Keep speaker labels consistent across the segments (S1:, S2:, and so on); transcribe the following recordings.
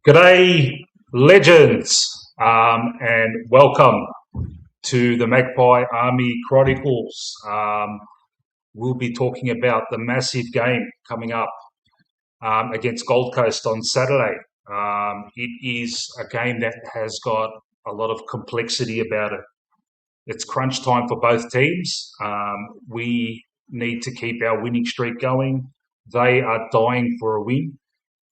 S1: G'day, legends, and welcome to the Magpie Army Chronicles. We'll be talking about the massive game coming up against Gold Coast on Saturday. It is a game that has got a lot of complexity about it. It's crunch time for both teams. We need to keep our winning streak going. They are dying for a win.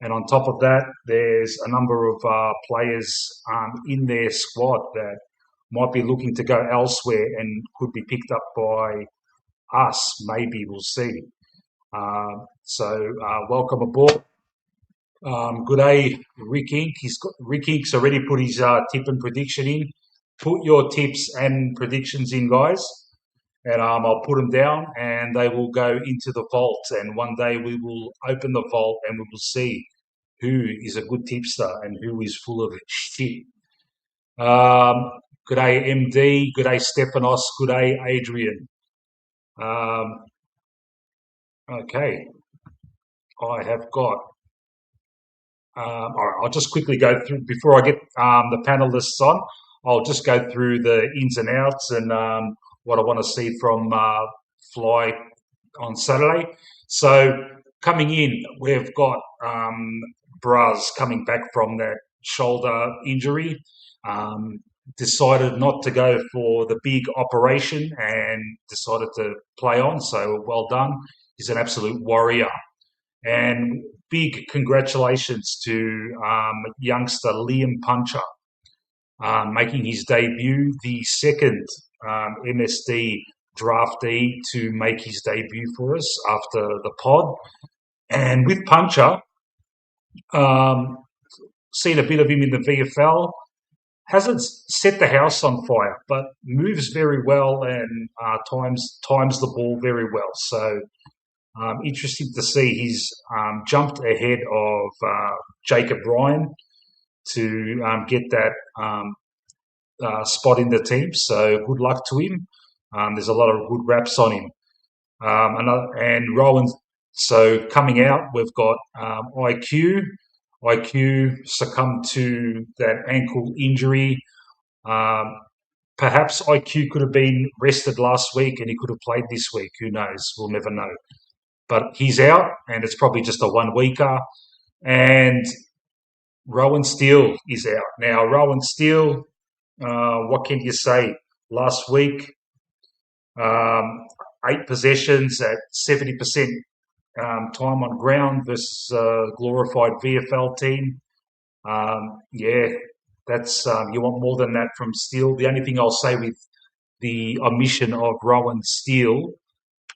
S1: And on top of that, there's a number of players in their squad that might be looking to go elsewhere and could be picked up by us. Maybe we'll see. Welcome aboard. Good day, Rick Inc. Rick Ink's already put his tip and prediction in. Put your tips and predictions in, guys, and I'll put them down, and they will go into the vault. And one day we will open the vault, and we will see who is a good tipster and who is full of shit. Good day, MD. Good day, Stepanos. Good day, Adrian. Okay, I have got. All right, I'll just quickly go through before I get the panelists on. I'll just go through the ins and outs and what I want to see from Fly on Saturday. So coming in, we've got Braz coming back from that shoulder injury. Decided not to go for the big operation and decided to play on. So well done. He's an absolute warrior. And big congratulations to youngster Liam Puncher making his debut, the second MSD draftee to make his debut for us after the pod. And with Puncher, seen a bit of him in the VFL, hasn't set the house on fire, but moves very well and times the ball very well. So interesting to see he's jumped ahead of Jacob Ryan to get that spot in the team. So good luck to him. There's a lot of good raps on him. And Rowan. So coming out, we've got IQ. IQ succumbed to that ankle injury. Perhaps IQ could have been rested last week and he could have played this week. Who knows? We'll never know. But he's out, and it's probably just a 1 weeker. And Rowan Steele is out. Now, Rowan Steele, what can you say? Last week, 8 possessions at 70% time on ground versus a glorified VFL team. That's you want more than that from Steele. The only thing I'll say with the omission of Rowan Steele,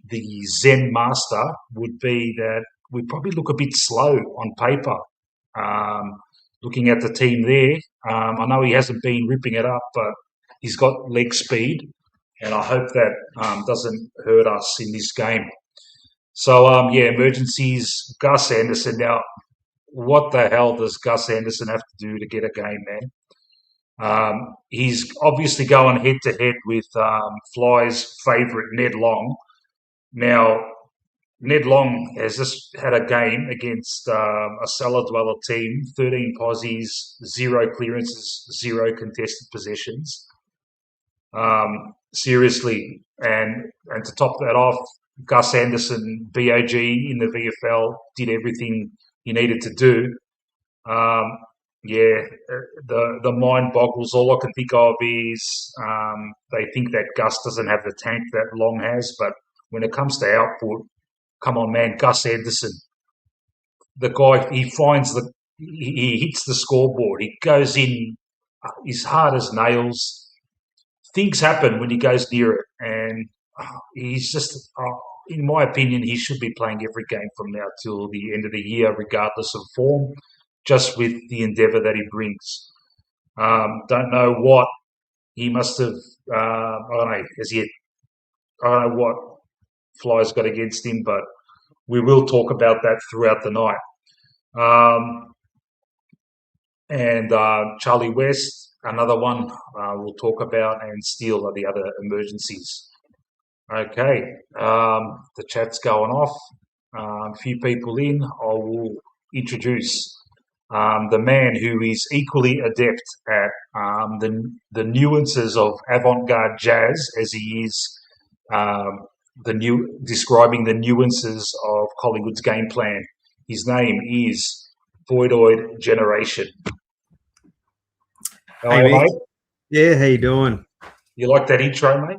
S1: the Zen master, would be that we probably look a bit slow on paper. Looking at the team there, I know he hasn't been ripping it up, but he's got leg speed, and I hope that doesn't hurt us in this game. So, emergencies, Gus Anderson. Now, what the hell does Gus Anderson have to do to get a game, man? He's obviously going head-to-head with Fly's favourite, Ned Long. Now, Ned Long has just had a game against a cellar dweller team, 13 posies, 0 clearances, 0 contested possessions. Seriously, and to top that off, Gus Anderson, BOG in the VFL, did everything he needed to do. The mind boggles. All I can think of is they think that Gus doesn't have the tank that Long has, but when it comes to output, come on, man, Gus Anderson, the guy, he hits the scoreboard. He goes in, he's hard as nails. Things happen when he goes near it, and he's just, in my opinion, he should be playing every game from now till the end of the year, regardless of form, just with the endeavour that he brings. Don't know what he must have, I don't know what Fly's got against him, but we will talk about that throughout the night. Charlie West, another one we'll talk about, and Steele are the other emergencies. Okay, the chat's going off. A few people in. I will introduce the man who is equally adept at the nuances of avant-garde jazz as he is um, describing the nuances of Collingwood's game plan. His name is Voidoid Generation. How
S2: Hey
S1: are you,
S2: Mick,
S1: mate?
S2: yeah, how you doing?
S1: You like that intro, mate?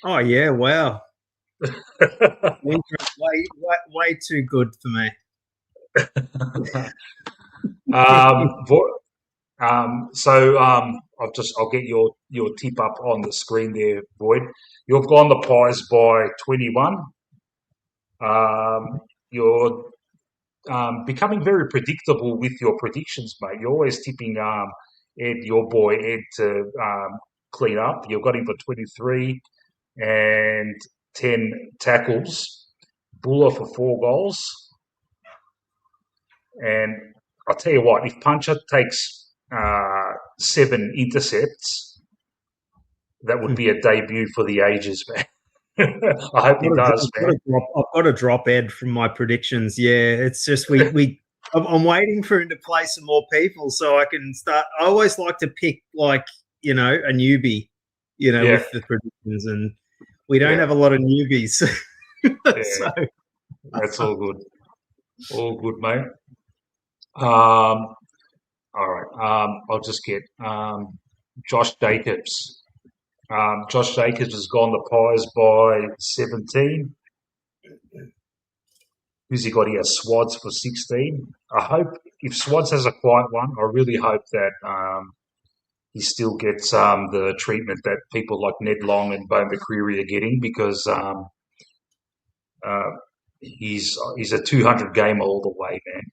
S2: Oh yeah, wow, way too good for me.
S1: um, I'll get your tip up on the screen there, Void. You've gone the Pies by 21. You're becoming very predictable with your predictions, mate. You're always tipping Ed, your boy Ed, to clean up. You've got him for 23 and 10 tackles. Buller for 4 goals. And I'll tell you what, if Puncher takes 7 intercepts, that would be a debut for the ages, man. I hope he does, man.
S2: I've got to drop Ed from my predictions. Yeah, it's just I'm waiting for him to play some more people so I can start. I always like to pick a newbie,
S1: Yeah,
S2: with the predictions, and we don't
S1: yeah,
S2: have a lot of newbies.
S1: yeah.
S2: So
S1: That's all good. All good, mate. Um, all right. I'll just get Josh Jacobs. Josh Jacobs has gone the Pies by 17. Who's he got here? Swads for 16. I hope if Swads has a quiet one, I really hope that he still gets the treatment that people like Ned Long and Bo McCreary are getting because uh, he's a 200 gamer all the way, man.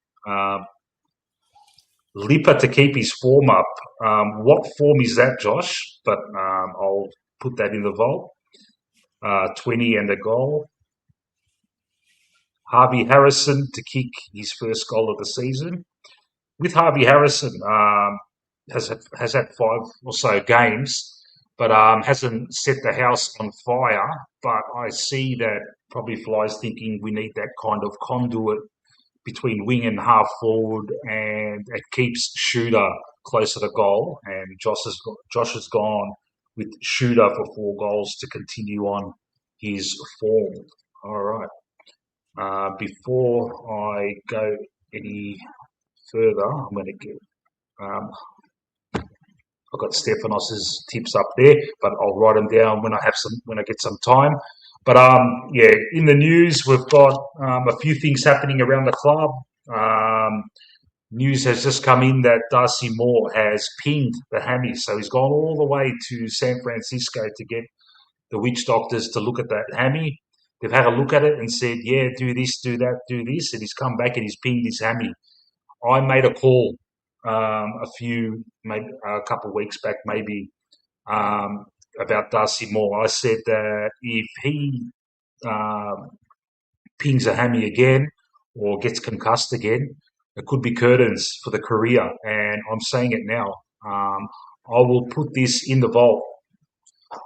S1: Lipper to keep his form up. What form is that, Josh? But I'll put that in the vault. 20 and a goal. Harvey Harrison to kick his first goal of the season. With Harvey Harrison, has had 5 or so games, but hasn't set the house on fire. But I see that probably Fly's thinking we need that kind of conduit between wing and half forward, and it keeps Shooter closer to goal. And Josh has gone with Shooter for 4 goals to continue on his form. All right. Before I go any further, I'm going to get. Um, I've got Stefanos's tips up there, but I'll write them down when I get some time. But yeah, in the news we've got a few things happening around the club. Um, News has just come in that Darcy Moore has pinged the hammy, so he's gone all the way to San Francisco to get the witch doctors to look at that hammy. They've had a look at it and said, "Yeah, do this, do that, do this," and he's come back and he's pinged his hammy. I made a call maybe a couple of weeks back, maybe um, about Darcy Moore. I said that if he um, pings a hammy again or gets concussed again, it could be curtains for the career. And I'm saying it now. Um, I will put this in the vault.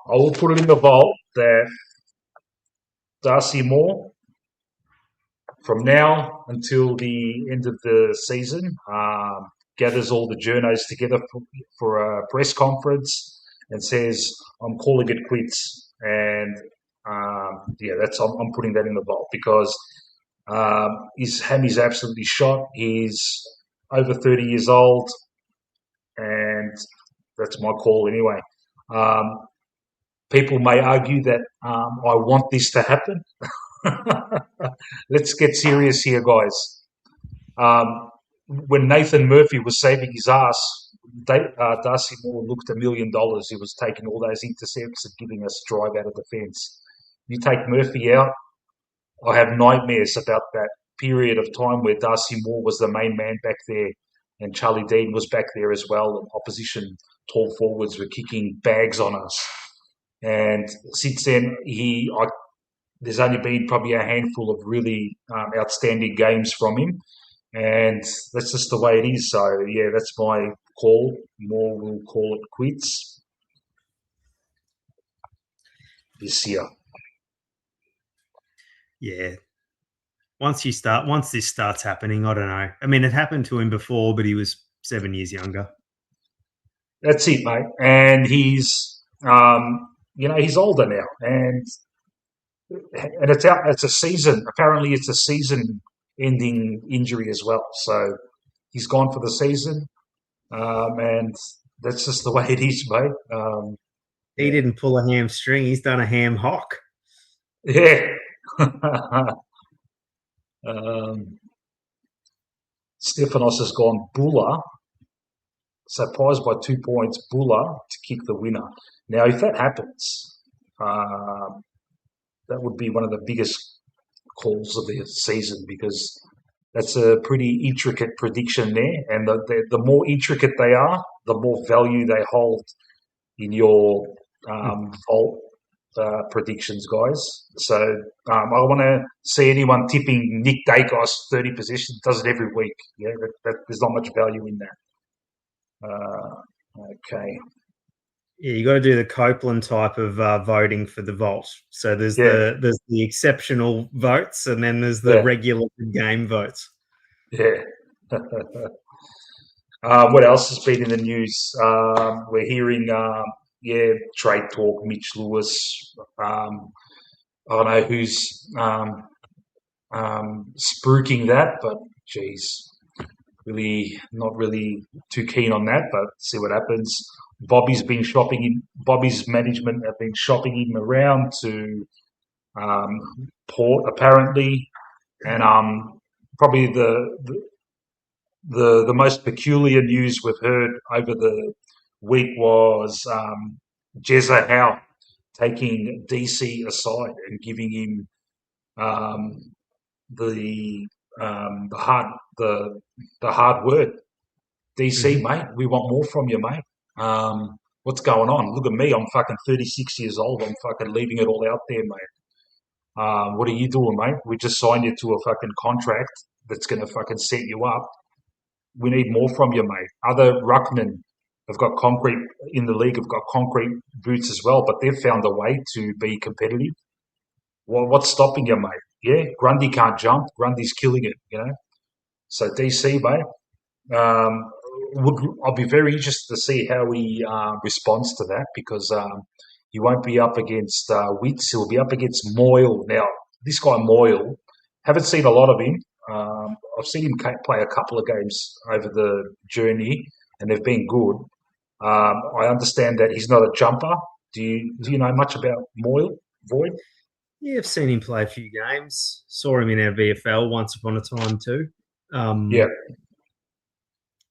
S1: I will put it in the vault that Darcy Moore, from now until the end of the season, gathers all the journos together for a press conference and says, "I'm calling it quits." And yeah, I'm putting that in the vault because his hammy's absolutely shot. He's over 30 years old, and that's my call anyway. Um, People may argue that I want this to happen. Let's get serious here, guys. When Nathan Murphy was saving his ass, Darcy Moore looked $1 million. He was taking all those intercepts and giving us drive out of the fence. You take Murphy out, I have nightmares about that period of time where Darcy Moore was the main man back there and Charlie Dean was back there as well. And opposition tall forwards were kicking bags on us. And since then, there's only been probably a handful of really outstanding games from him, and that's just the way it is. So yeah, that's my call. More will call it quits this year.
S2: yeah, once this starts happening, I don't know. I mean, it happened to him before, but he was 7 years younger.
S1: That's it, mate. And he's older now, and it's out. It's a season. Apparently, it's a season-ending injury as well. So he's gone for the season, and that's just the way it is, mate.
S2: He
S1: Yeah,
S2: didn't pull a hamstring; he's done a ham hock.
S1: yeah. Stefanos has gone Buller, surprised by 2 points. Buller to kick the winner. Now, if that happens, that would be one of the biggest calls of the season because that's a pretty intricate prediction there. And the more intricate they are, the more value they hold in your vault predictions, guys. So I want to see anyone tipping Nick Dacos 30 positions. Does it every week. Yeah, there's not much value in that. Okay.
S2: Yeah, you got to do the Copeland type of voting for the vault. So there's
S1: Yeah.
S2: the exceptional votes, and then there's the
S1: Yeah.
S2: regular game votes.
S1: Yeah. What else has been in the news? We're hearing, trade talk. Mitch Lewis. I don't know who's spruiking that, but geez, really not really too keen on that. But see what happens. Bobby's management have been shopping him around to Port apparently, and probably the most peculiar news we've heard over the week was Jezza Howe taking DC aside and giving him the hard word. DC, mate, we want more from you, mate. What's going on? Look at me, I'm fucking 36 years old. I'm fucking leaving it all out there, mate. What are you doing, mate? We just signed you to a fucking contract that's going to fucking set you up. We need more from you, mate. Other ruckmen have got concrete in the league, have got concrete boots as well, but they've found a way to be competitive. What's stopping you, mate? Yeah, Grundy can't jump. Grundy's killing it, So DC, mate, I'll be very interested to see how he responds to that because he won't be up against Witts. He'll be up against Moyle. Now, this guy Moyle, haven't seen a lot of him. I've seen him play a couple of games over the journey, and they've been good. I understand that he's not a jumper. Do you know much about Moyle, Void?
S2: Yeah, I've seen him play a few games. Saw him in our VFL once upon a time too.
S1: Yeah.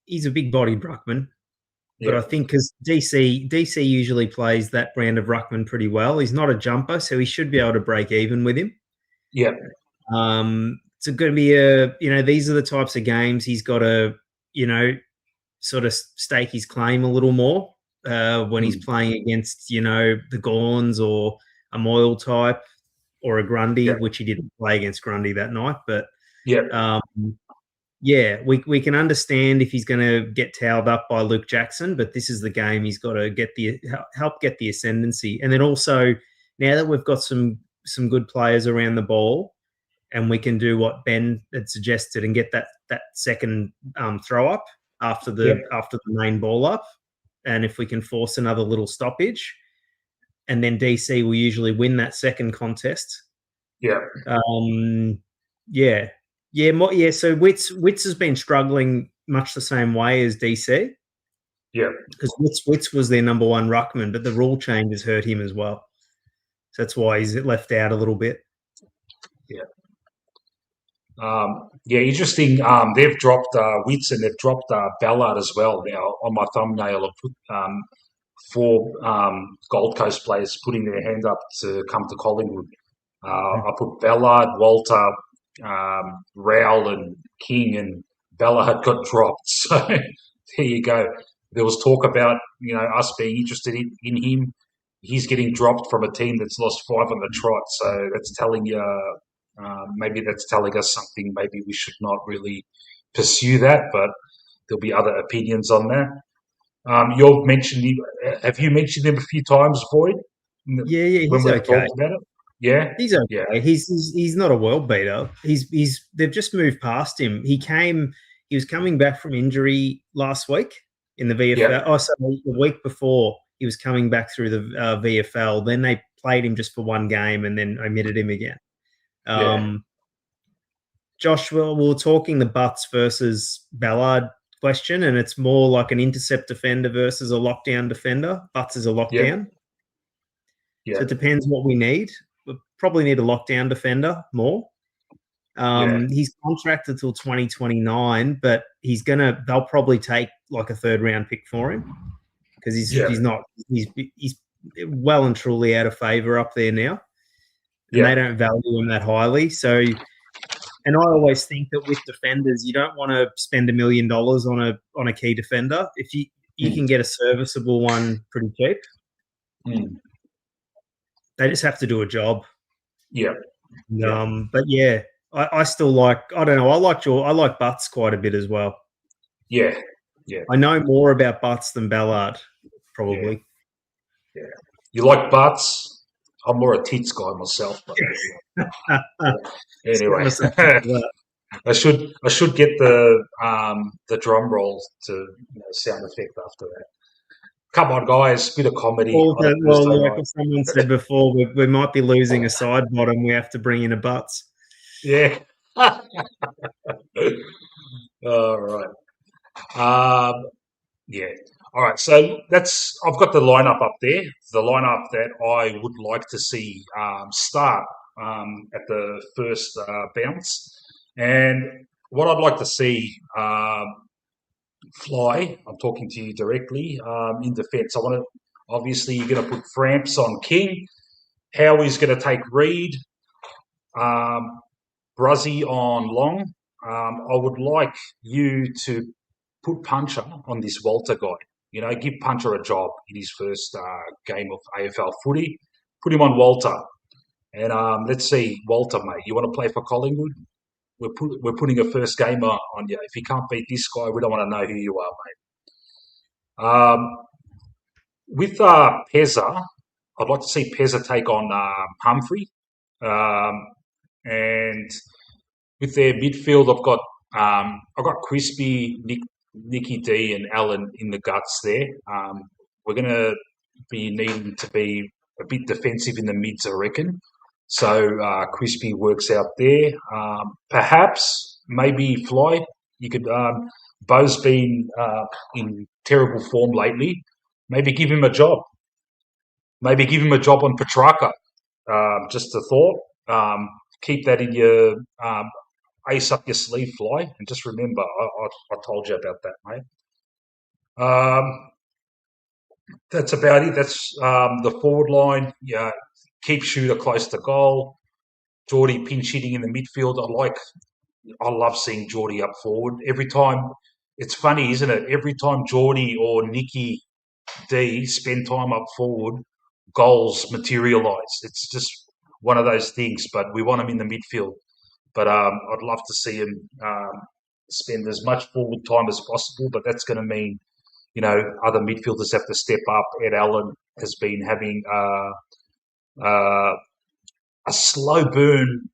S2: He's a big-bodied ruckman, but
S1: Yeah.
S2: I think because DC usually plays that brand of ruckman pretty well. He's not a jumper, so he should be able to break even with him.
S1: Yeah.
S2: It's going to be these are the types of games he's got to, sort of stake his claim a little more when he's playing against, the Gorns or a Moyle type or a Grundy, which he didn't play against Grundy that night. But we can understand if he's going to get towed up by Luke Jackson, but this is the game he's got to help get the ascendancy. And then also, now that we've got some good players around the ball, and we can do what Ben had suggested and get that second throw up after the main ball up, and if we can force another little stoppage, and then DC will usually win that second contest.
S1: Yeah.
S2: So Witts has been struggling much the same way as DC.
S1: Yeah.
S2: Because Witts was their number one ruckman, but the rule change has hurt him as well. So that's why he's left out a little bit.
S1: Yeah. Interesting. They've dropped Witts and they've dropped Ballard as well. Now on my thumbnail, I've put 4 Gold Coast players putting their hand up to come to Collingwood. I put Ballard, Walter, Rowell, and King, and Ballard got dropped. So there you go. There was talk about us being interested in him. He's getting dropped from a team that's lost 5 on the trot. So that's telling you. Maybe that's telling us something. Maybe we should not really pursue that, but there'll be other opinions on that. You've mentioned him. Have you mentioned him a few times, Boyd?
S2: Yeah,
S1: when
S2: he's
S1: we've
S2: okay.
S1: talked about it. Yeah,
S2: He's okay.
S1: yeah,
S2: He's not a world beater. They've just moved past him. He was coming back from injury last week in the VFL.
S1: yeah,
S2: Oh, sorry, the week before he was coming back through the VFL. Then they played him just for one game and then omitted him again.
S1: yeah.
S2: Joshua, we were talking the Butts versus Ballard question, and it's more like an intercept defender versus a lockdown defender. Butts is a
S1: Yeah,
S2: lockdown.
S1: yeah,
S2: So it depends what we need. We probably need a lockdown defender more.
S1: yeah,
S2: He's contracted till 2029, but they'll probably take like a third round pick for him because
S1: yeah,
S2: he's well and truly out of favour up there now. And
S1: yeah.
S2: they don't value him that highly. So, and I always think that with defenders, you don't want to spend $1 million on a key defender. If you can get a serviceable one pretty cheap.
S1: Mm.
S2: They just have to do a job.
S1: Yeah.
S2: But yeah, I still like. I don't know. I like Butts quite a bit as well.
S1: Yeah. Yeah.
S2: I know more about Butts than Ballard, probably.
S1: Yeah. You like Butts? I'm more a tits guy myself. But anyway, I should get the drum roll to sound effect after that. Come on, guys, bit of comedy.
S2: Like someone said before, we might be losing a side bottom. We have to bring in a Butts.
S1: Yeah. All right. Yeah. All right. So I've got the lineup up there. The lineup that I would like to see start at the first bounce, and what I'd like to see fly. I'm talking to you directly in defence. I want to. Obviously, you're going to put Framps on King. Howie's going to take Reed. Bruzzy on Long. I would like you to put Puncher on this Walter guy. Give Puncher a job in his first game of AFL footy. Put him on Walter. And let's see, Walter, mate, you want to play for Collingwood? We're putting a first game on you. If you can't beat this guy, we don't want to know who you are, mate. With Pezza, I'd like to see Pezza take on Humphrey. And with their midfield, I've got Crispy, Nicky D, and Allen in the guts there. We're going to be needing to be a bit defensive in the mids, I reckon. So Crispy works out there. Perhaps, maybe Fly. You could. Bo's been in terrible form lately. Maybe give him a job. Maybe give him a job on Petrarca. Just a thought. Keep that in your ace up your sleeve, Fly, and just remember, I told you about that, mate. That's about it. That's the forward line. Yeah, keep Shooter close to goal. Geordie pinch hitting in the midfield. I love seeing Geordie up forward every time. It's funny, isn't it? Every time Geordie or Nicky D spend time up forward, goals materialise. It's just one of those things. But we want them in the midfield. But I'd love to see him spend as much forward time as possible. But that's going to mean, other midfielders have to step up. Ed Allen has been having a slow burn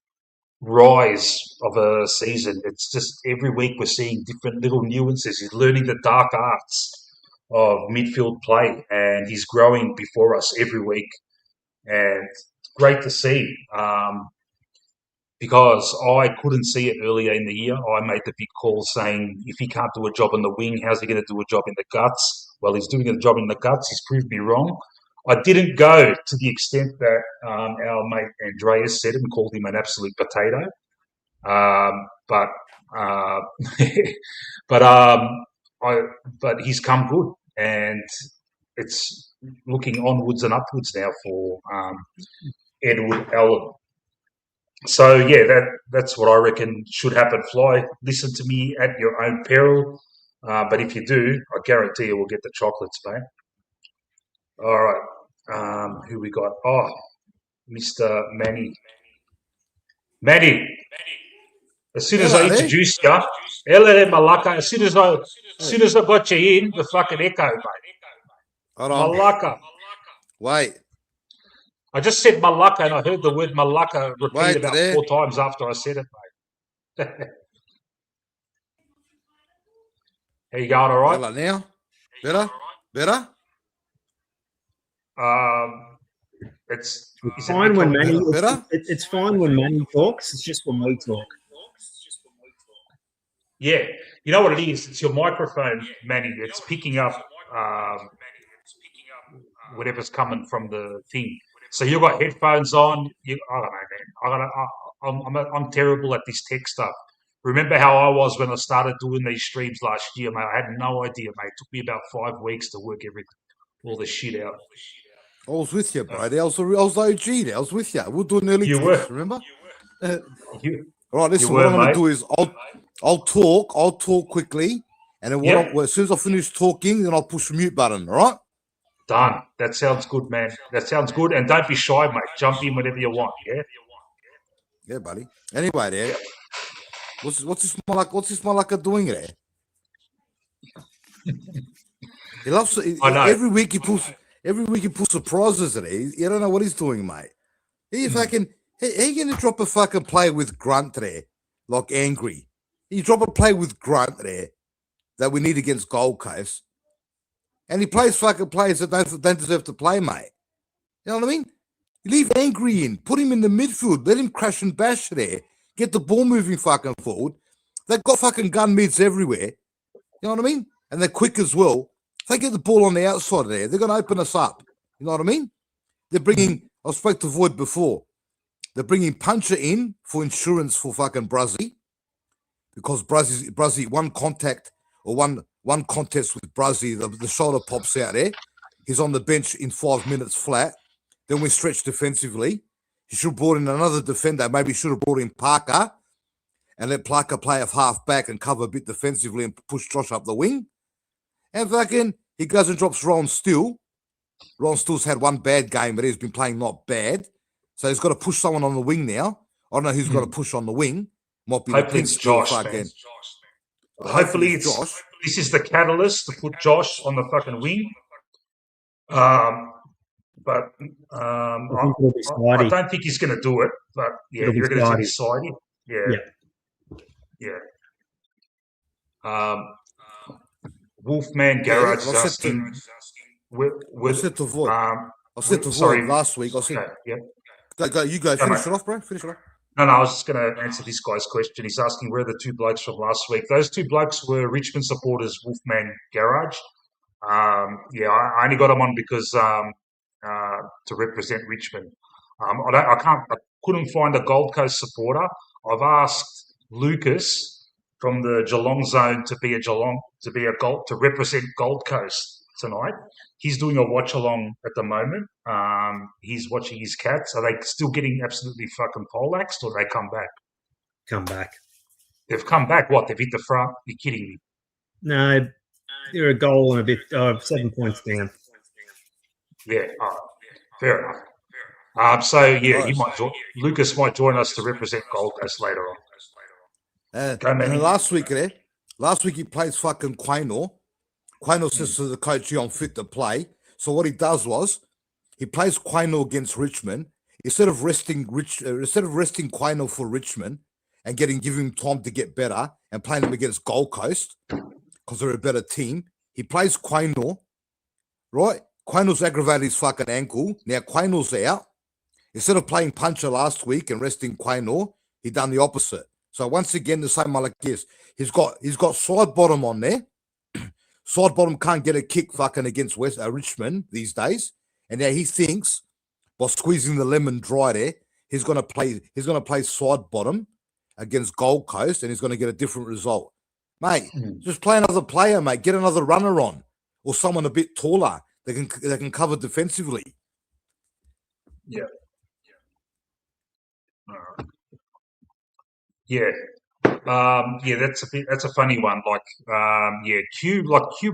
S1: rise of a season. It's just every week we're seeing different little nuances. He's learning the dark arts of midfield play, and he's growing before us every week. And it's great to see. Because I couldn't see it earlier in the year. I made the big call saying, if he can't do a job on the wing, how's he going to do a job in the guts? Well, he's doing a job in the guts. He's proved me wrong. I didn't go to the extent that our mate Andreas said and called him an absolute potato. But but he's come good, and it's looking onwards and upwards now for Edward Allen. So yeah, that's what I reckon should happen. Fly, listen to me at your own peril. But if you do, I guarantee you will get the chocolates, mate. All right. Who we got? Oh, Mr. Manny. Manny. As soon as I introduce you, Malaka. As soon as I got you in, the fucking echo, mate.
S3: Hold on.
S1: Malaka.
S3: Wait.
S1: I just said Malacca, and I heard the word Malacca repeated
S3: Wait
S1: about
S3: there.
S1: 4 times after I said it, mate. How you going, all right?
S3: Hello now. Better? Better?
S1: It's
S2: It's
S1: is it
S2: fine when
S1: becoming
S2: Manny.
S1: better?
S3: Better?
S2: It's fine when Manny talks. It's just when we talk.
S1: Yeah, you know what it is? It's your microphone, Manny. It's picking up whatever's coming from the thing. So you've got headphones on. I don't know, man. I'm terrible at this tech stuff. Remember how I was when I started doing these streams last year, mate? I had no idea, mate. It took me about 5 weeks to work all this shit out.
S3: I was with you, bro. I was OG there. I was with you. We were doing early
S1: You
S3: tests,
S1: were,
S3: remember?
S1: you,
S3: All right,
S1: you
S3: listen, what
S1: were,
S3: I'm going to
S1: mate.
S3: do is I'll talk quickly, and then
S1: Yep,
S3: as soon as I finish talking, then I'll push the mute button, all right?
S1: done. That sounds good, man. That sounds good. And don't be shy, mate. Jump in whenever you want. Yeah.
S3: Yeah, buddy. Anyway, there.
S1: Yep.
S3: What's this Malacca doing there? He loves
S1: I know.
S3: every week he pulls surprises at it. You don't know what he's doing, mate. He fucking he gonna drop a fucking play with Grunt there, like angry. He drop a play with Grunt there that we need against Gold Coast, and he plays fucking players that don't deserve to play, mate. You know what I mean? You leave Angry in, put him in the midfield, let him crash and bash there, get the ball moving fucking forward. They've got fucking gun mids everywhere. You know what I mean? And they're quick as well. If they get the ball on the outside there, they're going to open us up. You know what I mean? They're bringing, I spoke to Void before, they're bringing Puncher in for insurance for fucking Bruzzy, because Bruzzy one contact or one contest with Bruzzy, the shoulder pops out there. He's on the bench in 5 minutes flat. Then we stretch defensively. He should have brought in another defender. Maybe he should have brought in Parker and let Parker play off half back and cover a bit defensively and push Josh up the wing. And fucking, he goes and drops Ron Still. Ron Still's had one bad game, but he's been playing not bad. So he's got to push someone on the wing now. I don't know who's got to push on the wing. Might be
S1: Hopefully
S3: the
S1: it's
S3: Pinster
S1: Josh,
S3: fucking.
S1: man. Hopefully it's Josh. This is the catalyst to put Josh on the fucking wing. But I don't think he's going to do it. But yeah, you're going to be Sidey. Yeah. Wolfman Garage is asking.
S3: I said to Void. Last week. I said,
S1: okay, yeah.
S3: Go, you go. Finish it off, bro. Finish it off.
S1: No, I was just going to answer this guy's question. He's asking where are the two blokes from last week. Those two blokes were Richmond supporters, Wolfman Garage. I only got them on because to represent Richmond. I couldn't find a Gold Coast supporter. I've asked Lucas from the Geelong zone to represent Gold Coast tonight. He's doing a watch along at the moment. He's watching his Cats. Are they still getting absolutely fucking poleaxed, or they come back?
S2: Come back.
S1: They've come back. What? They've hit the front? You're kidding me?
S2: No, they're a goal and a bit. 7 points down.
S1: Yeah, fair enough. Lucas might join us to represent Gold Coast later on.
S3: And last week he plays fucking Quaynor. Quaynor says to the coach, I'm fit to play. So what he does was he plays Quaynor against Richmond. Instead of resting Quaynor for Richmond and giving him time to get better and playing him against Gold Coast because they're a better team, he plays Quaynor, right? Quaynor's aggravated his fucking ankle. Now Quaynor's out. Instead of playing Puncher last week and resting Quaynor, he done the opposite. So once again, the same like this. He's got side bottom on there. Side bottom can't get a kick fucking against Richmond these days. And now he thinks by squeezing the lemon dry there, he's gonna play side bottom against Gold Coast and he's gonna get a different result. Mate, just play another player, mate. Get another runner on. Or someone a bit taller that can cover defensively.
S1: Yeah. Yeah. That's a funny one. Q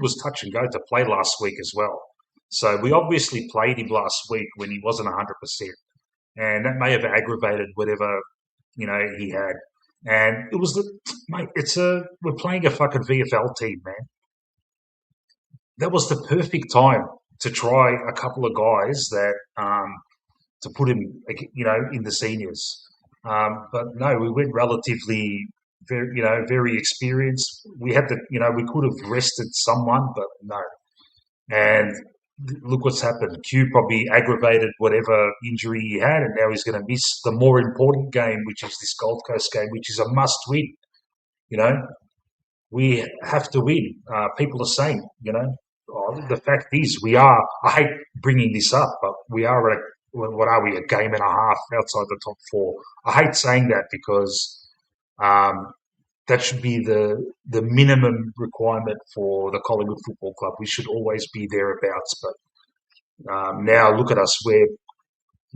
S1: was touch and go to play last week as well. So we obviously played him last week when he wasn't 100%, and that may have aggravated whatever he had. And it was we're playing a fucking VFL team, man. That was the perfect time to try a couple of guys that to put him, in the seniors. But no, we went relatively very experienced. We had we could have rested someone, but no. And look what's happened. Q probably aggravated whatever injury he had, and now he's going to miss the more important game, which is this Gold Coast game, which is a must-win. We have to win. People are saying, the fact is we are. I hate bringing this up, but we are at what are we, a game and a half outside the top four. I hate saying that because that should be the minimum requirement for the Collingwood Football Club. We should always be thereabouts. But now look at us. We're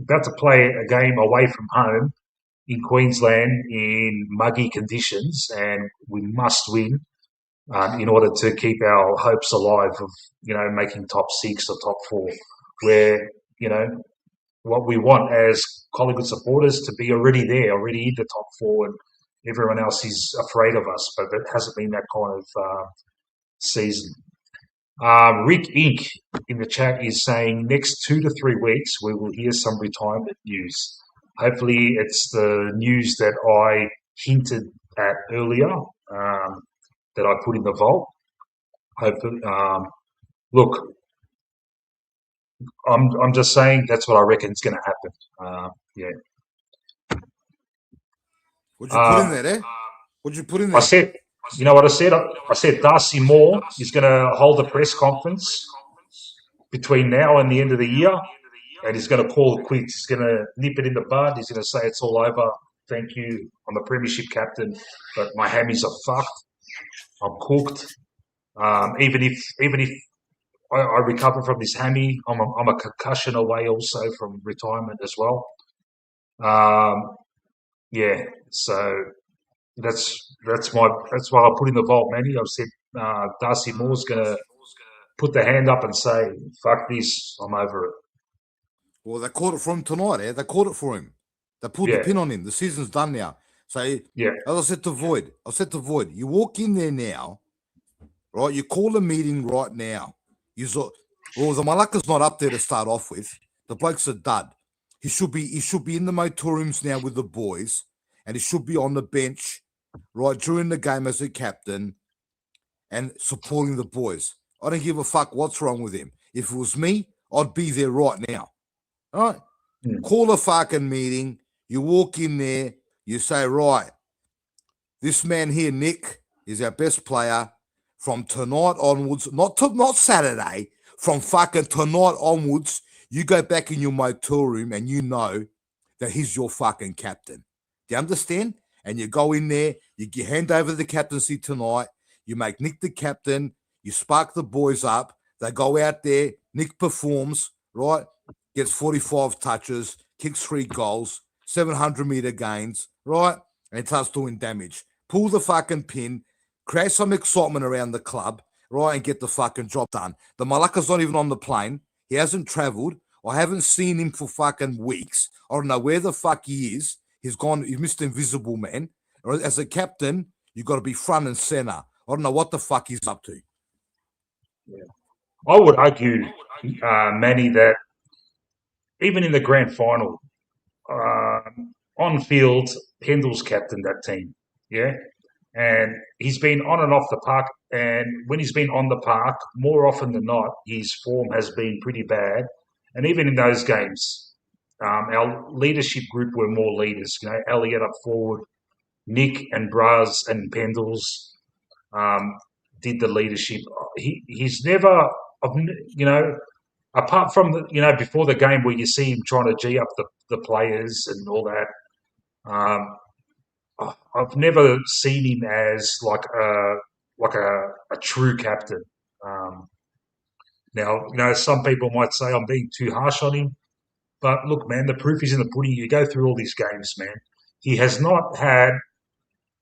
S1: about to play a game away from home in Queensland in muggy conditions, and we must win in order to keep our hopes alive of, making top six or top four, where, what we want as Collingwood supporters to be already there, already in the top four, and everyone else is afraid of us, but it hasn't been that kind of season. Rick Inc. in the chat is saying next 2 to 3 weeks we will hear some retirement news. Hopefully it's the news that I hinted at earlier that I put in the vault. Hopefully, look, I'm just saying that's what I reckon is going to happen.
S3: What'd you put in there, eh? What'd you put in there?
S1: I said, you know what I said? I said Darcy Moore is going to hold a press conference between now and the end of the year, and he's going to call it quits. He's going to nip it in the bud. He's going to say it's all over. Thank you. I'm a premiership captain, but my hammies are fucked. I'm cooked. Even if I recover from this hammy, I'm a concussion away also from retirement as well. So that's why I put in the vault, Manny. I've said Darcy Moore's going to put the hand up and say, "Fuck this, I'm over it."
S3: Well, they caught it for him tonight, eh? They caught it for him. They pulled the pin on him. The season's done now. So, as I said to Void, you walk in there now, right? You call a meeting right now. The Malacca's not up there to start off with. The bloke's a dud. He should be in the motoriums now with the boys, and he should be on the bench, right, during the game as a captain and supporting the boys. I don't give a fuck what's wrong with him. If it was me, I'd be there right now. All right? Call a fucking meeting. You walk in there. You say, right, this man here, Nick, is our best player. From tonight onwards, not Saturday, from fucking tonight onwards, you go back in your motel room and you know that he's your fucking captain. Do you understand? And you go in there, you hand over the captaincy tonight, you make Nick the captain, you spark the boys up, they go out there, Nick performs, right? Gets 45 touches, kicks 3 goals, 700-meter gains, right? And starts doing damage. Pull the fucking pin, create some excitement around the club, right, and get the fucking job done. The Malacca's not even on the plane. He hasn't travelled. I haven't seen him for fucking weeks. I don't know where the fuck he is. He's gone. He's Mr. Invisible Man. As a captain, you've got to be front and centre. I don't know what the fuck he's up to.
S1: Yeah. I would argue, Manny, that even in the grand final, on field, Pendle's captained that team. Yeah. And he's been on and off the park. And when he's been on the park, more often than not, his form has been pretty bad. And even in those games, our leadership group were more leaders. Elliot up forward, Nick and Braz and Pendles did the leadership. He's never, apart from before the game where you see him trying to G up the players and all that. I've never seen him as like a true captain. Now, some people might say I'm being too harsh on him, but look, man, the proof is in the pudding. You go through all these games, man. He has not had,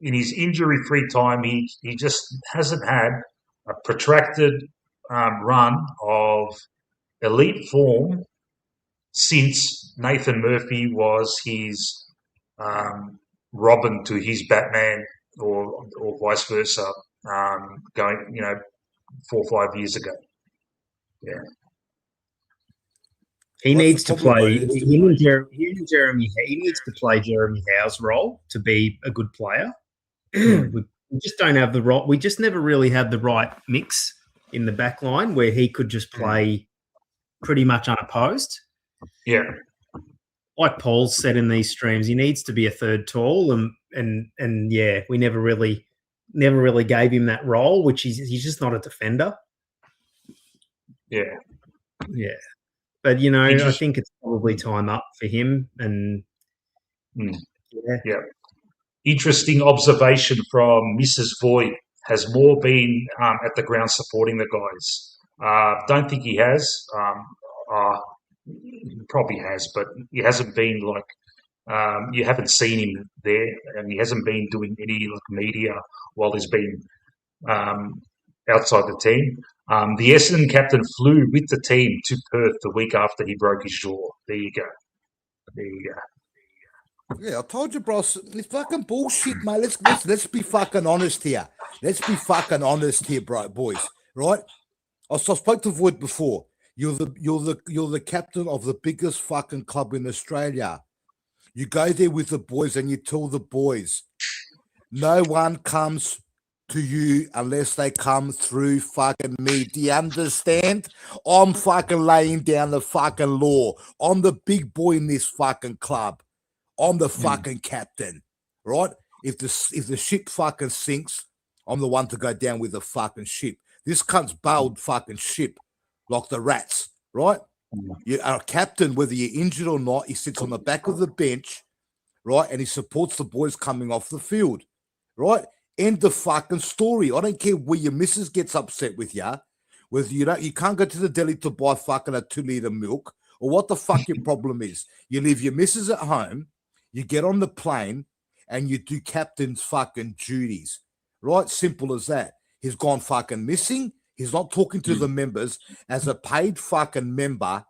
S1: in his injury-free time, he just hasn't had a protracted run of elite form since Nathan Murphy was his Robin to his Batman, or vice versa, going 4 or 5 years ago. Yeah.
S2: He
S3: That's
S2: needs
S3: the
S2: to
S3: problem,
S2: play.
S3: mate.
S2: He needs to play Jeremy Howe's role to be a good player. We just don't have the right. We just never really had the right mix in the back line where he could just play pretty much unopposed.
S1: Yeah.
S2: Like Paul said in these streams, he needs to be a third tall, and yeah, we never really gave him that role, which he's just not a defender.
S1: Yeah.
S2: Yeah, but I think it's probably time up for him, and
S1: Yeah. Interesting observation from Mrs. Voigt. Has Moore been at the ground supporting the guys? Don't think he has. He probably has, but he hasn't been like you haven't seen him there, and he hasn't been doing any like media while he's been outside the team. The Essendon captain flew with the team to Perth the week after he broke his jaw. There you go. There you go.
S3: Yeah, I told you, bro. It's fucking bullshit, mate. Let's be fucking honest here. Let's be fucking honest here, bro, boys. Right? I spoke to Void before. You're the captain of the biggest fucking club in Australia. You go there with the boys and you tell the boys, no one comes to you unless they come through fucking me. Do you understand? I'm fucking laying down the fucking law. I'm the big boy in this fucking club. I'm the fucking captain, right? If the ship fucking sinks, I'm the one to go down with the fucking ship. This cunt's bailed fucking ship like the rats, right? You are a captain, whether you're injured or not. He sits on the back of the bench, right? And he supports the boys coming off the field, right? End the fucking story. I don't care where your missus gets upset with you, whether you can't go to the deli to buy fucking a 2-liter milk, or what the fuck your problem is. You leave your missus at home. You get on the plane and you do captain's fucking duties, right? Simple as that. He's gone fucking missing. He's not talking to the members. As a paid fucking member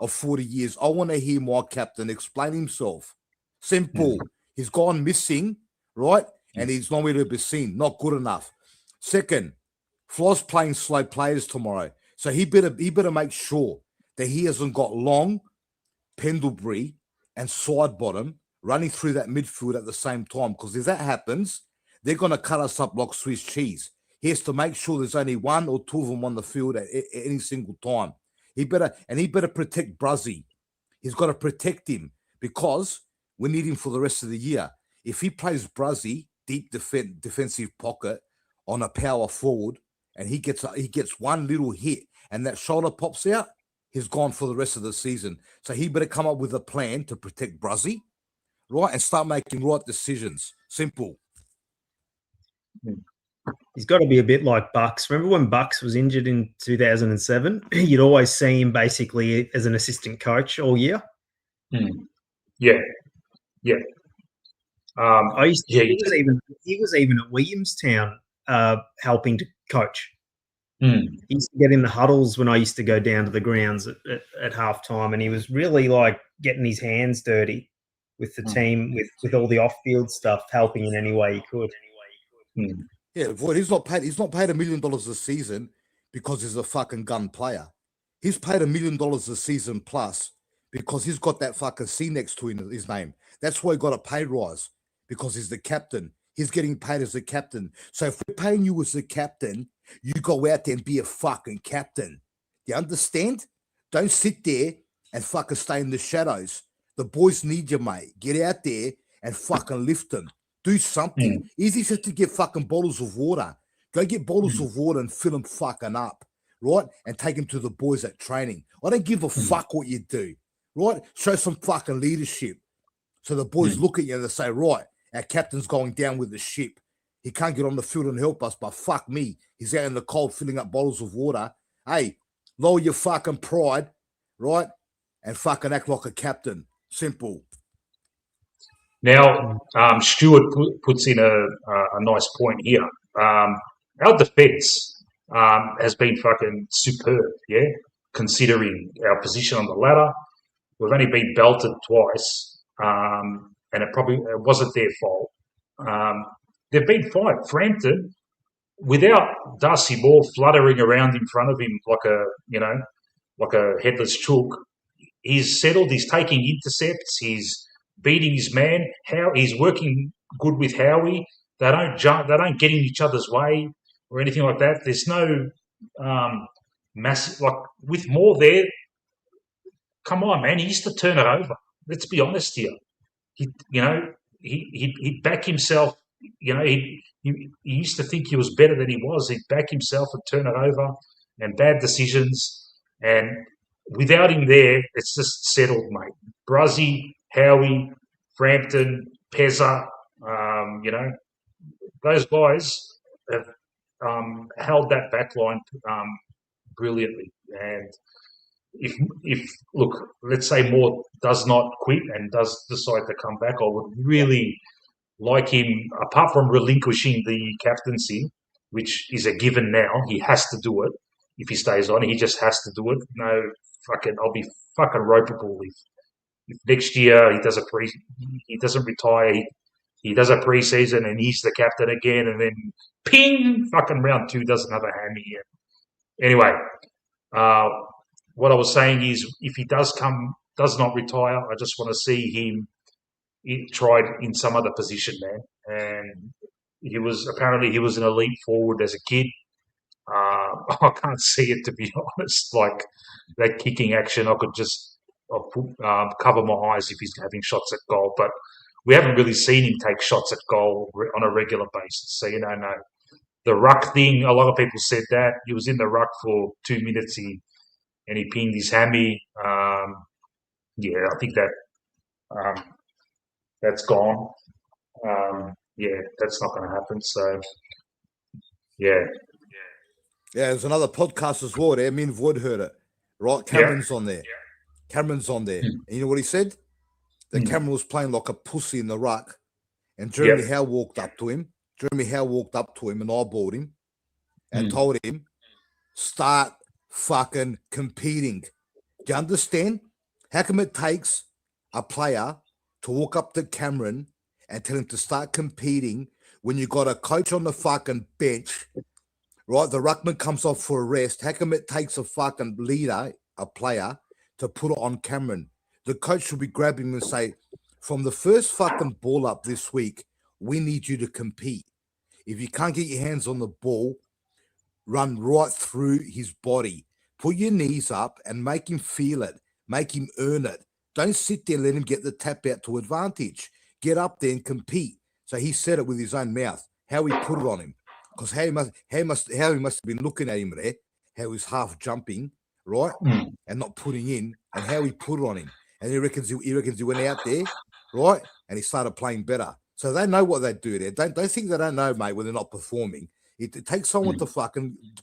S3: of 40 years, I want to hear my captain explain himself. Simple. He's gone missing, right? And he's nowhere to be seen. Not good enough. Second, Flo's playing slow players tomorrow. So he better make sure that he hasn't got Long, Pendlebury, and Sidebottom running through that midfield at the same time. Because if that happens, they're going to cut us up like Swiss cheese. He has to make sure there's only one or two of them on the field at any single time. He better protect Bruzzy. He's got to protect him because we need him for the rest of the year. If he plays Bruzzy, deep defensive pocket on a power forward, and he gets one little hit and that shoulder pops out, he's gone for the rest of the season. So he better come up with a plan to protect Bruzzy, right, and start making right decisions. Simple.
S2: He's got to be a bit like Bucks. Remember when Bucks was injured in 2007? You'd always see him basically as an assistant coach all year.
S1: Yeah.
S2: He was even at Williamstown helping to coach. He used to get in the huddles when I used to go down to the grounds at halftime, and he was really like getting his hands dirty with the team, with all the off-field stuff, helping in any way he could.
S3: Yeah, Void, he's not paid $1 million a season because he's a fucking gun player. He's paid $1 million a season plus because he's got that fucking C next to his name. That's why he got a pay rise, because he's the captain. He's getting paid as the captain. So if we're paying you as the captain, you go out there and be a fucking captain. You understand? Don't sit there and fucking stay in the shadows. The boys need you, mate. Get out there and fucking lift them. Do something. Easy just to get fucking bottles of water. Go get bottles of water and fill them fucking up, right? And take them to the boys at training. I don't give a fuck what you do, right? Show some fucking leadership. So the boys look at you and they say, right, our captain's going down with the ship. He can't get on the field and help us, but fuck me. He's out in the cold filling up bottles of water. Hey, lower your fucking pride, right? And fucking act like a captain. Simple.
S1: Now, Stuart puts in a nice point here. Our defence has been fucking superb, yeah? Considering our position on the ladder. We've only been belted twice, and it wasn't their fault. They've been fine. Frampton, without Darcy Moore fluttering around in front of him like a headless chook, he's settled. He's taking intercepts. He's beating his man. How he's working good with Howie. They don't jump. They don't get in each other's way or anything like that. There's no massive like with Moore there. Come on, man. He used to turn it over. Let's be honest here. He'd back himself. He used to think he was better than he was. He'd back himself and turn it over, and bad decisions. And without him there, it's just settled, mate. Bruzzy, Howie, Frampton, Pezza, those guys have held that back line brilliantly. And if look, let's say Moore does not quit and does decide to come back, I would really like him, apart from relinquishing the captaincy, which is a given now, he has to do it. If he stays on, he just has to do it. No, I'll be fucking ropeable if next year he doesn't retire, he does a preseason and he's the captain again, and then ping, fucking round 2 doesn't have a hammy yet. Anyway, what I was saying is, if he does not retire, I just want to see him tried in some other position, man. And he was an elite forward as a kid. I can't see it, to be honest. Like that kicking action, I could just cover my eyes if he's having shots at goal. But we haven't really seen him take shots at goal on a regular basis. So, no. The ruck thing, a lot of people said that. He was in the ruck for 2 minutes and he pinged his hammy. I think that that's gone. That's not going to happen. So, yeah.
S3: Yeah, there's another podcast as well there. Me and Void heard it. Right? Cameron's on there. Cameron's on there. And you know what he said? That Cameron was playing like a pussy in the ruck. And Jeremy Howe walked up to him. And eyeballed him and told him, start fucking competing. Do you understand? How come it takes a player to walk up to Cameron and tell him to start competing when you got a coach on the fucking bench, right? The ruckman comes off for a rest. How come it takes a fucking leader, a player, to put it on Cameron? The coach should be grabbing him and say, from the first fucking ball up this week, we need you to compete. If you can't get your hands on the ball, run right through his body. Put your knees up and make him feel it. Make him earn it. Don't sit there and let him get the tap out to advantage. Get up there and compete. So he said it with his own mouth, how he put it on him. Because how he must have been looking at him there, how he's half jumping, right? And not putting in, and how he put it on him. And he reckons he went out there, right? And he started playing better. So they know what they do there. Don't think they don't know, mate, when they're not performing. It takes someone to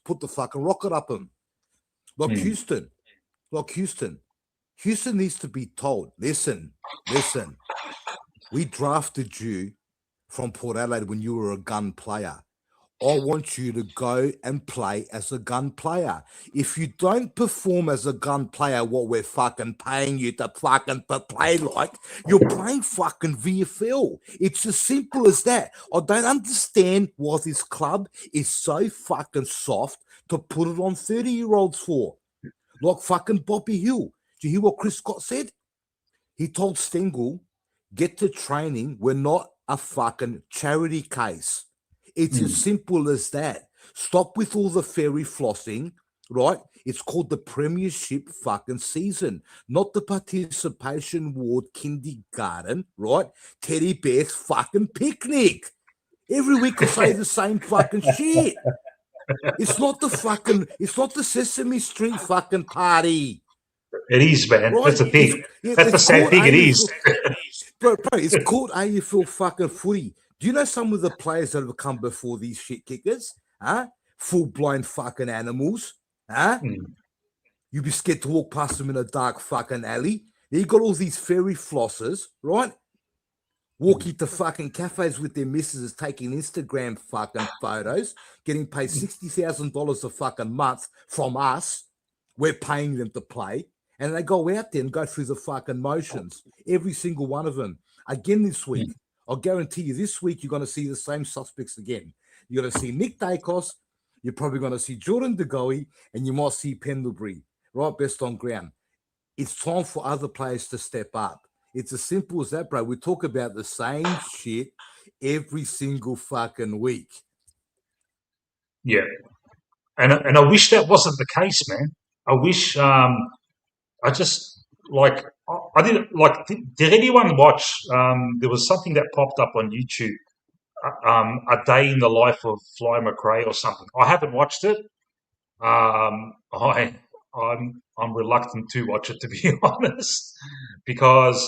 S3: put the fucking rocket up them. Like Houston. Houston needs to be told, listen, we drafted you from Port Adelaide when you were a gun player. I want you to go and play as a gun player. If you don't perform as a gun player, what we're fucking paying you to fucking play like, you're playing fucking VFL. It's as simple as that. I don't understand why this club is so fucking soft to put it on 30-year-olds for. Like fucking Bobby Hill. Do you hear what Chris Scott said? He told Stengel, get to training. We're not a fucking charity case. It's as simple as that. Stop with all the fairy flossing, right? It's called the Premiership fucking season, not the participation ward kindergarten, right? Teddy Bear's fucking picnic. Every week I say the same fucking shit. It's not the Sesame Street fucking party.
S1: It is, man. Right? That's the thing. That's the sad thing. It is.
S3: Bro, it's called AFL fucking footy. Do you know some of the players that have come before these shit kickers? Huh? Full-blown fucking animals. Huh? You'd be scared to walk past them in a dark fucking alley. You got all these fairy flossers, right? Walking to fucking cafes with their missus, taking Instagram fucking photos, getting paid $60,000 a fucking month from us. We're paying them to play. And they go out there and go through the fucking motions. Every single one of them. Again this week. I'll guarantee you this week you're going to see the same suspects again. You're going to see Nick Dacos. You're probably going to see Jordan De Goey. And you might see Pendlebury. Right? Best on ground. It's time for other players to step up. It's as simple as that, bro. We talk about the same shit every single fucking week.
S1: Yeah, and I wish that wasn't the case, man. I wish I just like I didn't like. Did anyone watch? There was something that popped up on YouTube. A day in the life of Fly McRae or something. I haven't watched it. I'm reluctant to watch it, to be honest, because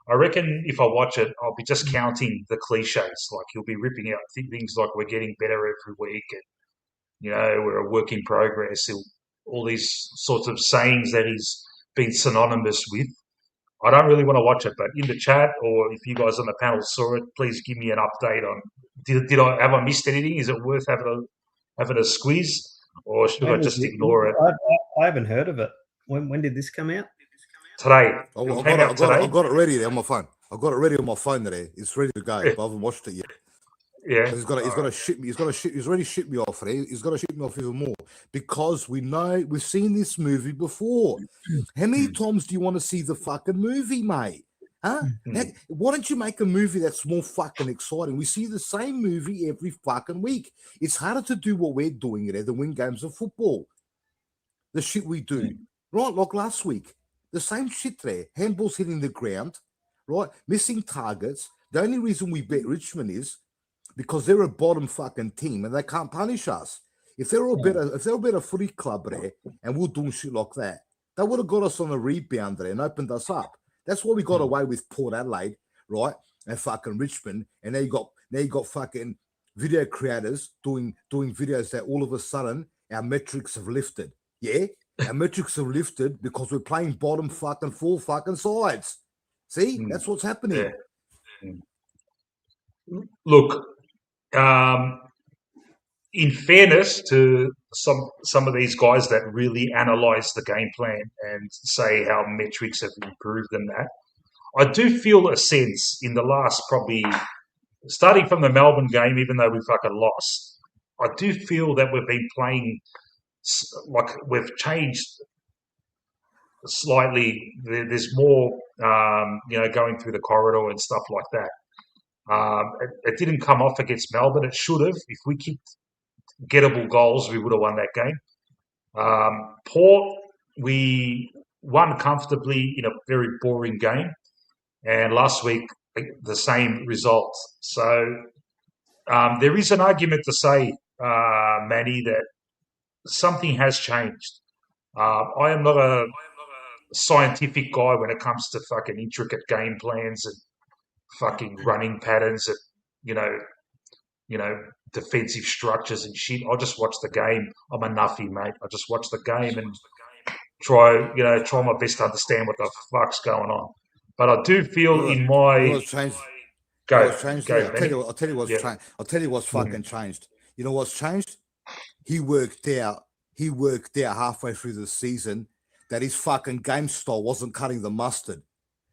S1: I reckon if I watch it, I'll be just counting the cliches. Like he'll be ripping out things like we're getting better every week, and we're a work in progress. All these sorts of sayings that he's been synonymous with. I don't really want to watch it, but in the chat or if you guys on the panel saw it, please give me an update on did I have I missed anything? Is it worth having a squeeze, or should I
S2: When was
S1: just
S2: it?
S1: ignore it?
S2: I haven't heard of it. When did this come out?
S1: Today,
S3: I
S1: it
S3: got
S1: came
S3: it.
S1: out today.
S3: I got it ready there on my phone. I got it ready on my phone today. It's ready to go,
S1: Yeah.
S3: but I haven't watched it yet.
S1: Yeah,
S3: He's got to ship me. He's already shipped me off today. He's got to ship me off even more because we've seen this movie before. How many times do you want to see the fucking movie, mate? Huh? Heck, why don't you make a movie that's more fucking exciting? We see the same movie every fucking week. It's harder to do what we're doing there than win games of football. The shit we do, right? Like last week, the same shit there. Handballs hitting the ground, right? Missing targets. The only reason we bet Richmond is because they're a bottom fucking team and they can't punish us. If they're a better footy club there and we're doing shit like that, they would have got us on a rebound there and opened us up. That's why we got away with Port Adelaide, right? And fucking Richmond. And now you got fucking video creators doing videos that all of a sudden our metrics have lifted. Yeah? Our metrics have lifted because we're playing bottom fucking four fucking sides. See? That's what's happening.
S1: Yeah. Look, in fairness to some of these guys that really analyze the game plan and say how metrics have improved and that, I do feel a sense in the last probably starting from the Melbourne game, even though we fucking lost, I do feel that we've been playing like we've changed slightly. There's more, going through the corridor and stuff like that. It didn't come off against Melbourne. It should have. If we kicked gettable goals, we would have won that game. Port, we won comfortably in a very boring game. And last week, the same result. So there is an argument to say, Manny, that something has changed. I am not a scientific guy when it comes to fucking intricate game plans and fucking running patterns and, defensive structures and shit. I just watch the game. I'm a nuffy, mate. I just watch the game and try my best to understand what the fuck's going on. But I do feel in my
S3: what's changed?
S1: go.
S3: What's changed? I'll tell you what's changed. I'll tell you what's fucking changed. You know what's changed? He worked out halfway through the season that his fucking game style wasn't cutting the mustard.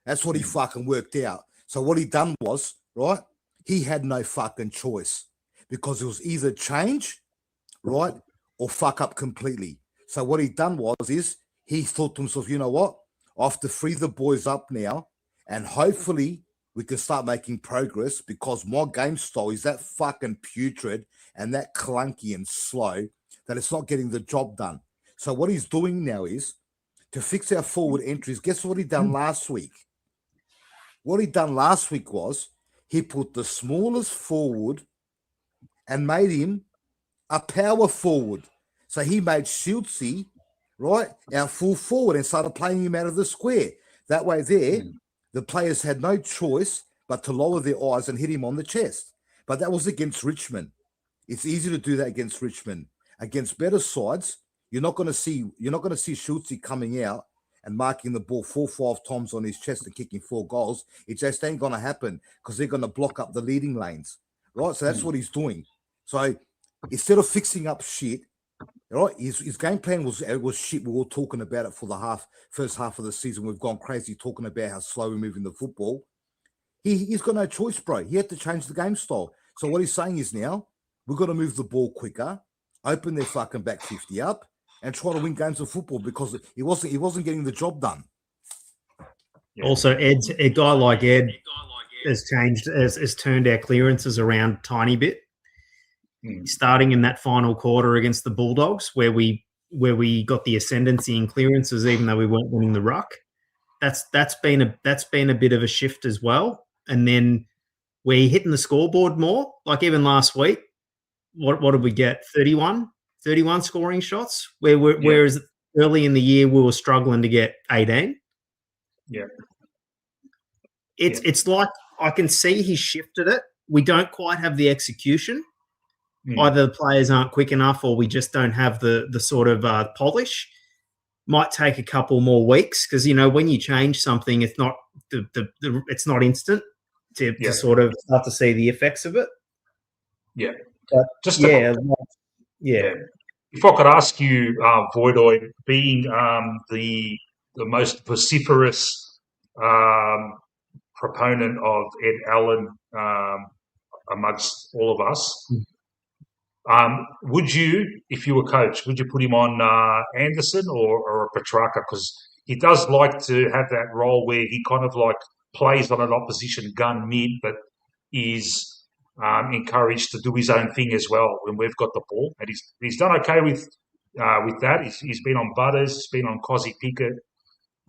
S3: That's what he fucking worked out. So what he done was, right? He had no fucking choice because it was either change, right, or fuck up completely. So what he done is he thought to himself, you know what? I have to free the boys up now, and hopefully we can start making progress because my game style is that fucking putrid and that clunky and slow that it's not getting the job done. So what he's doing now is to fix our forward entries. Guess what he done last week? What he done last week was he put the smallest forward and made him a power forward. So he made Shieldsy, right, our full forward and started playing him out of the square. That way there, the players had no choice but to lower their eyes and hit him on the chest. But that was against Richmond. It's easy to do that against Richmond. Against better sides, you're not going to see Shieldsy coming out and marking the ball 4 or 5 times on his chest and kicking 4 goals. It just ain't going to happen because they're going to block up the leading lanes, right? So that's what he's doing. So instead of fixing up shit, right, his game plan was shit. We were all talking about it for the first half of the season. We've gone crazy talking about how slow we're moving the football. He's got no choice, bro. He had to change the game style. So what he's saying is now we've got to move the ball quicker, open their fucking back 50 up, and try to win games of football because he wasn't getting the job done.
S2: Also, a guy like Ed has turned our clearances around a tiny bit. Starting in that final quarter against the Bulldogs, where we got the ascendancy in clearances, even though we weren't winning the ruck. That's been a bit of a shift as well. And then we're hitting the scoreboard more. Like even last week, what did we get? 31 scoring shots. Whereas early in the year we were struggling to get 18.
S1: Yeah.
S2: It's like I can see he shifted it. We don't quite have the execution. Either the players aren't quick enough, or we just don't have the sort of polish. Might take a couple more weeks because when you change something, it's not it's not instant to sort of start to see the effects of it.
S1: Yeah,
S2: but
S1: just
S2: yeah.
S1: If I could ask you, Voidoid, being the most vociferous proponent of Ed Allen amongst all of us. Would you, if you were coach, would you put him on Anderson or a Petrarca? Because he does like to have that role where he kind of like plays on an opposition gun mid, but is encouraged to do his own thing as well when we've got the ball. And he's done okay with that. He's been on Butters, he's been on Cozzy Pickett,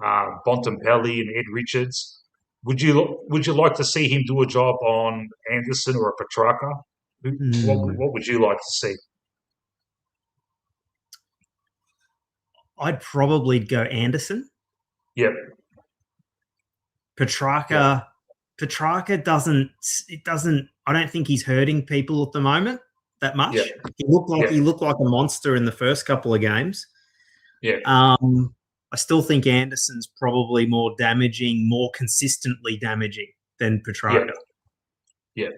S1: Bontempelli, and Ed Richards. Would you like to see him do a job on Anderson or a Petrarca? What would you like to see?
S2: I'd probably go Anderson.
S1: Yep.
S2: Petrarca doesn't. I don't think he's hurting people at the moment that much.
S1: Yep.
S2: He looked like a monster in the first couple of games.
S1: Yeah.
S2: I still think Anderson's probably more consistently damaging than Petrarca.
S1: Yeah.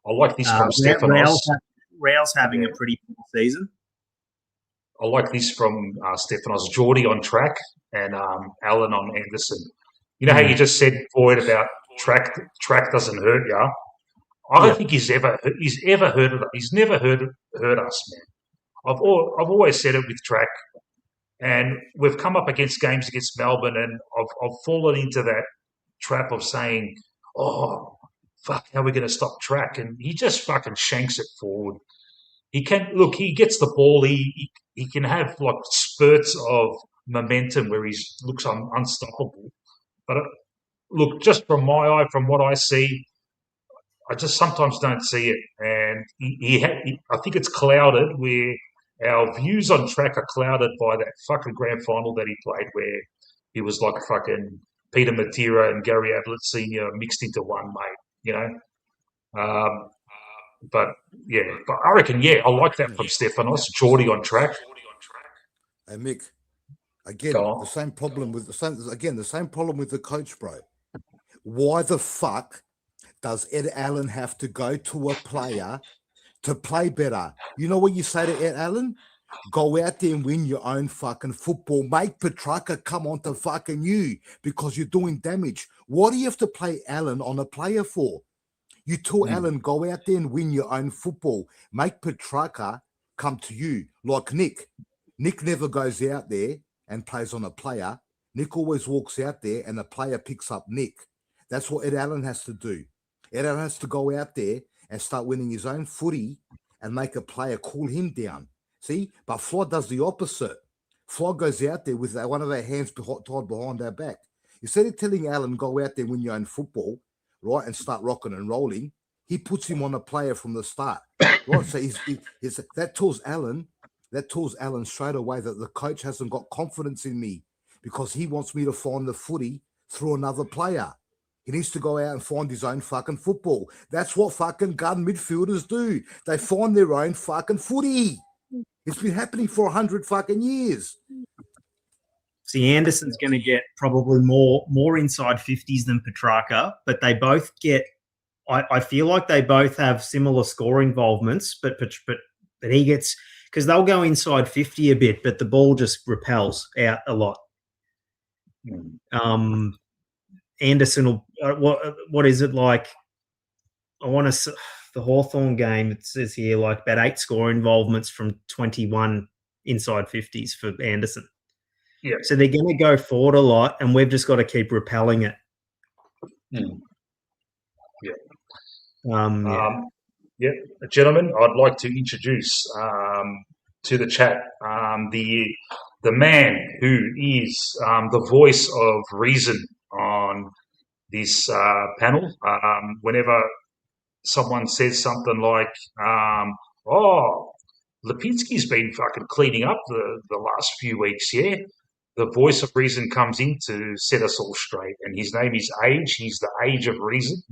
S1: I like this from Stefanos.
S2: Rao's having a pretty poor season.
S1: I like this from Stefanos. Geordie on track and Allen on Anderson. You know how you just said, Boyd, about track doesn't hurt you? I don't think he's ever hurt us. He's never hurt us, man. I've always said it with track. And we've come up against games against Melbourne, and I've fallen into that trap of saying, oh, fuck, how are we going to stop track? And he just fucking shanks it forward. He gets the ball. He can have like spurts of momentum where he looks unstoppable. But look, just from my eye, from what I see, I just sometimes don't see it. And I think it's clouded where our views on track are clouded by that fucking grand final that he played where he was like fucking Peter Matera and Gary Ablett Sr. mixed into one, mate, But I reckon, I like that from Stefanos. Geordie on track.
S3: Hey, Mick, again, the same problem with the coach, bro. Why the fuck does Ed Allen have to go to a player to play better? You know what you say to Ed Allen? Go out there and win your own fucking football. Make Petrarca come on to fucking you because you're doing damage. What do you have to play Allen on a player for? You told Allen, go out there and win your own football. Make Petrarca come to you like Nick. Nick never goes out there and plays on a player. Nick always walks out there and the player picks up Nick. That's what Ed Allen has to do. Ed Allen has to go out there and start winning his own footy and make a player cool him down. See? But Floyd does the opposite. Floyd goes out there with one of their hands tied behind our back. Instead of telling Allen, go out there and win your own football, right, and start rocking and rolling, he puts him on a player from the start. Right? So that tells Allen straight away that the coach hasn't got confidence in me because he wants me to find the footy through another player. He needs to go out and find his own fucking football. That's what fucking gun midfielders do. They find their own fucking footy. It's been happening for 100 fucking years.
S2: See, Anderson's going to get probably more inside 50s than Petrarca, but they both get – I feel like they both have similar score involvements, but he gets – because they'll go inside 50 a bit, but the ball just repels out a lot. Anderson will what is it like? I want to the Hawthorn game. It says here like about 8 score involvements from 21 inside 50s for Anderson.
S1: Yeah.
S2: So they're going to go forward a lot, and we've just got to keep repelling it.
S1: Mm.
S2: Yeah.
S1: Gentlemen, I'd like to introduce to the chat the man who is the voice of reason on this panel. Whenever someone says something like, "Oh, Lipinski's been fucking cleaning up the last few weeks," yeah. The voice of reason comes in to set us all straight, and his name is Age. He's the Age of Reason.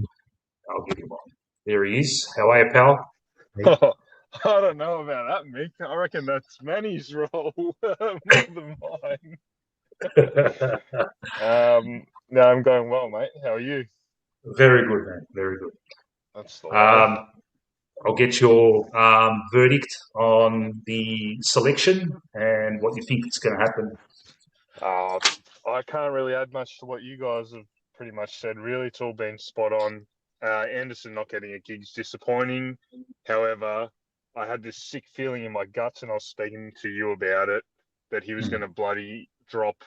S1: I'll give him one. There he is. How are you, pal?
S4: Oh, I don't know about that, Mick. I reckon that's Manny's role more than mine. No, I'm going well, mate. How are you?
S1: Very good, man. Very good.
S4: That's the way.
S1: I'll get your verdict on the selection and what you think is going to happen.
S4: I can't really add much to what you guys have pretty much said. Really, it's all been spot on. Anderson not getting a gig's disappointing. However, I had this sick feeling in my guts, and I was speaking to you about it, that he was going to bloody drop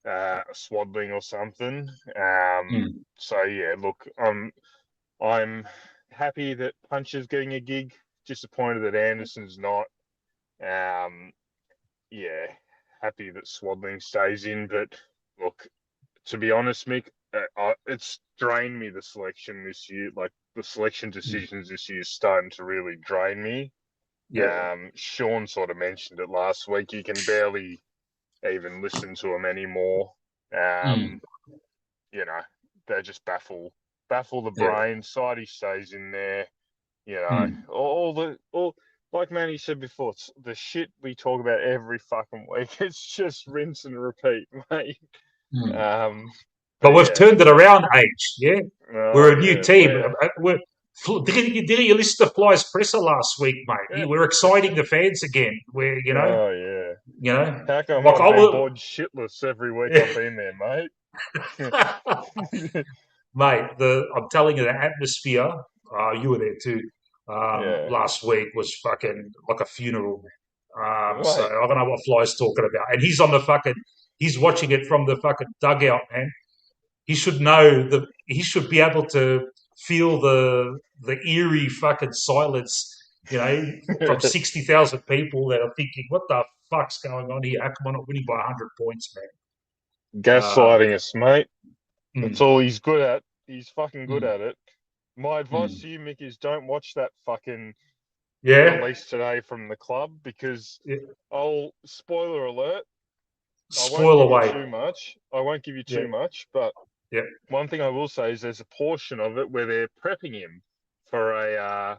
S4: Swadling or something. So yeah, look, I'm happy that Puncher's getting a gig. Disappointed that Anderson's not. Yeah, happy that Swadling stays in. But look, to be honest, Mick, it's drained me, the selection this year. Like, the selection decisions this year is starting to really drain me.
S1: Yeah.
S4: Sean sort of mentioned it last week. You can barely even listen to them anymore. You know, they just baffle the brain. Sidey stays in there. You know, all like Manny said before, it's the shit we talk about every fucking week. It's just rinse and repeat, mate.
S1: But we've turned it around, Age. Yeah, we're a new team. Didn't you listen to Fly's presser last week, mate? We're exciting the fans again. We're, you know,
S4: How come
S1: like
S4: I've been bored shitless every week I've been there, mate?
S1: Mate, I'm telling you, the atmosphere. You were there too. Last week was fucking like a funeral. So I don't know what Fly's talking about, and he's on the fucking. He's watching it from the fucking dugout, man. He should know that he should be able to feel the eerie fucking silence, you know, from 60,000 people that are thinking, "What the fuck's going on here? How come I'm not winning by 100 points, man?"
S4: Gaslighting us, mate. That's all he's good at. He's fucking good at it. My advice to you, Mick, is don't watch that fucking release today from the club, because spoiler alert.
S1: Spoil away.
S4: I won't give you too much, but one thing I will say is there's a portion of it where they're prepping him for a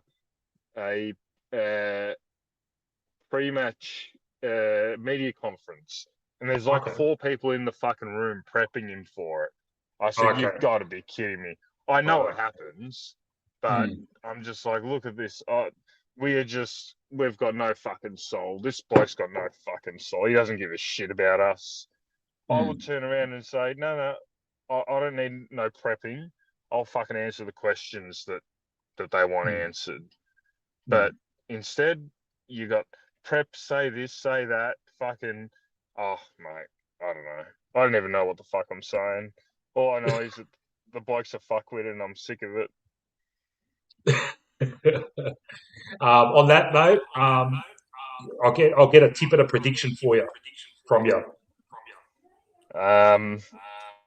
S4: pre-match media conference, and there's like 4 people in the fucking room prepping him for it. I said, you've got to be kidding me. I know it happens, but I'm just like, look at this. We've got no fucking soul. This bloke's got no fucking soul. He doesn't give a shit about us. I would turn around and say, no, I don't need no prepping. I'll fucking answer the questions that they want answered. But instead, you got prep, say this, say that, fucking, mate, I don't know. I don't even know what the fuck I'm saying. All I know is that the bloke's a fuckwit and I'm sick of it.
S1: On that note, I'll get a tip and a prediction for you from you.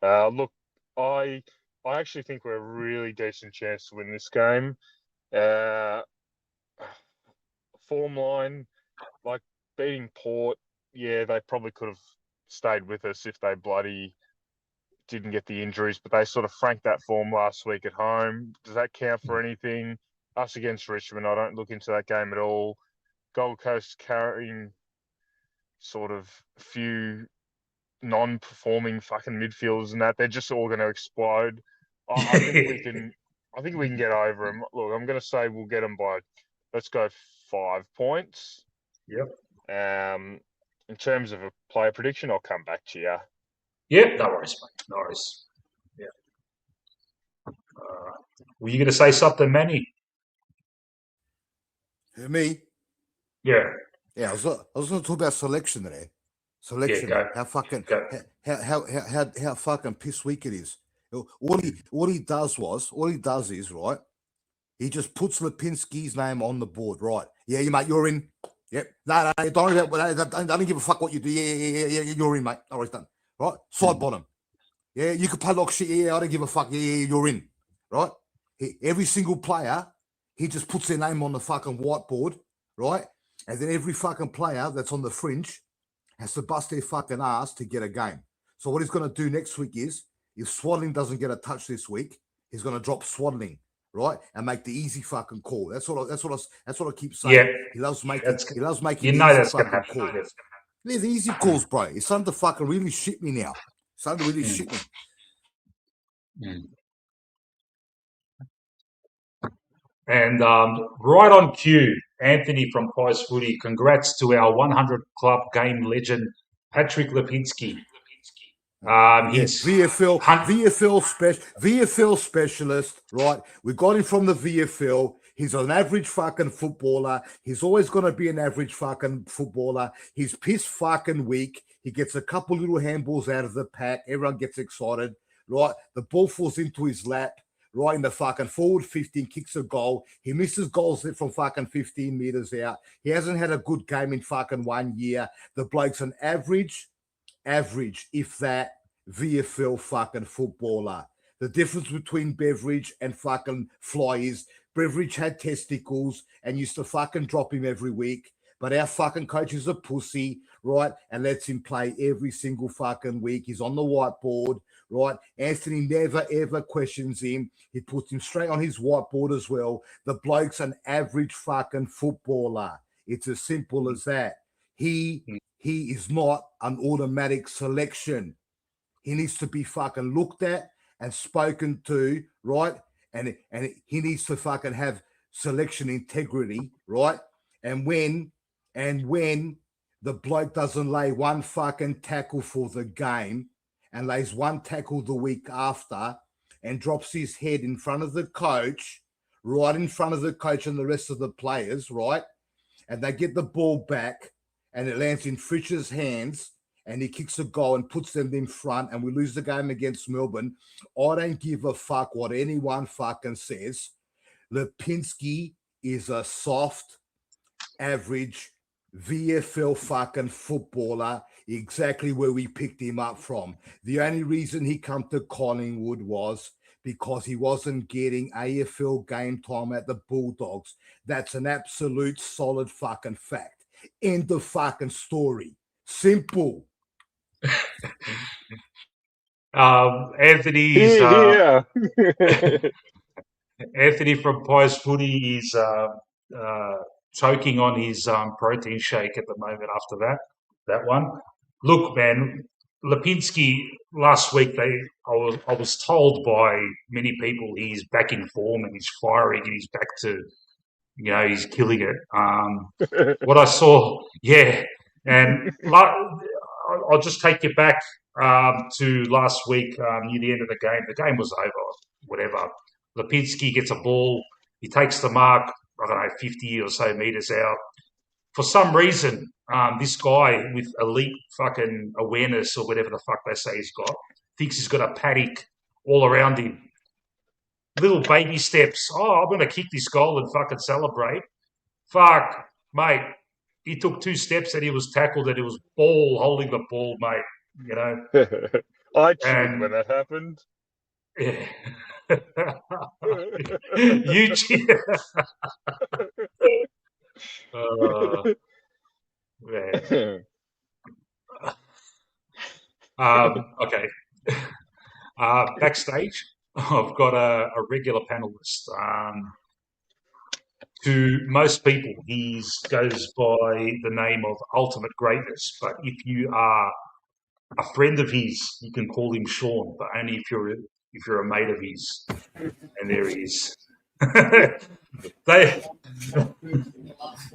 S4: Look, I actually think we're a really decent chance to win this game. Form line, like beating Port, they probably could have stayed with us if they bloody didn't get the injuries, but they sort of franked that form last week at home. Does that count for anything? Us against Richmond, I don't look into that game at all. Gold Coast carrying sort of a few non-performing fucking midfielders and that, they're just all going to explode. I think we can. I think we can get over them. Look, I'm going to say we'll get them by, let's go 5 points.
S1: Yep.
S4: In terms of a player prediction, I'll come back to you.
S1: Yeah, no worries, mate. No worries. Yeah. Were you going to say something, Manny?
S3: Me?
S1: Yeah.
S3: Yeah, I was going to talk about selection today. Selection.
S1: Yeah,
S3: how fucking how fucking piss weak it is. All he does is right. He just puts Lipinski's name on the board, right? Yeah, you mate, you're in. Yep. No, don't give a fuck what you do. Yeah, you're in, mate. All right, done. Right? Side bottom. Yeah, you could play like shit. Yeah, I don't give a fuck. Yeah, you're in. Right? Every single player, he just puts their name on the fucking whiteboard, right? And then every fucking player that's on the fringe has to bust their fucking ass to get a game. So what he's going to do next week is, if Swaddling doesn't get a touch this week, he's going to drop Swaddling, right, and make the easy fucking call. That's what I keep saying.
S1: Yeah,
S3: he loves making
S1: you know that's going to happen.
S3: call. They're the easy calls, bro. It's starting to fucking really shit me now. It's starting to really shit me.
S1: And right on cue, Anthony from Pies Footy. Congrats to our 100 club game legend, Patrick Lipinski. He's
S3: VFL specialist, right? We got him from the VFL. He's an average fucking footballer. He's always going to be an average fucking footballer. He's piss fucking weak. He gets a couple little handballs out of the pack. Everyone gets excited, right? The ball falls into his lap, right in the fucking forward 15, kicks a goal. He misses goals from fucking 15 meters out. He hasn't had a good game in fucking 1 year. The bloke's an average, if that, VFL fucking footballer. The difference between Beveridge and fucking Fly is Beveridge had testicles and used to fucking drop him every week. But our fucking coach is a pussy, right? And lets him play every single fucking week. He's on the whiteboard, right? Anthony never, ever questions him. He puts him straight on his whiteboard as well. The bloke's an average fucking footballer. It's as simple as that. He is not an automatic selection. He needs to be fucking looked at and spoken to, right? And he needs to fucking have selection integrity, right? And when the bloke doesn't lay one fucking tackle for the game and lays one tackle the week after and drops his head in front of the coach, right in front of the coach and the rest of the players, right? And they get the ball back and it lands in Fritsch's hands and he kicks a goal and puts them in front and we lose the game against Melbourne. I don't give a fuck what anyone fucking says. Lipinski is a soft, average VFL fucking footballer, exactly where we picked him up from. The only reason he come to Collingwood was because he wasn't getting AFL game time at the Bulldogs. That's an absolute solid fucking fact. End of fucking story. Simple.
S1: Anthony's Anthony from Pies Footy is choking on his protein shake at the moment after that one. Look, man, Lipinski last week I was told by many people he's back in form and he's firing and he's back to, he's killing it. What I saw, yeah, and I'll just take you back to last week near the end of the game. The game was over, whatever. Lipinski gets a ball. He takes the mark, I don't know, 50 or so meters out. For some reason, this guy with elite fucking awareness or whatever the fuck they say he's got, thinks he's got a paddock all around him. Little baby steps. Oh, I'm going to kick this goal and fucking celebrate. Fuck, mate. He took 2 steps and he was tackled and it was ball holding the ball, mate.
S4: I cheered when that happened.
S1: Yeah. You cheer. Man. Okay. Backstage, I've got a regular panelist. To most people, he goes by the name of Ultimate Greatness. But if you are a friend of his, you can call him Sean. But only if you're a mate of his. And there he is. How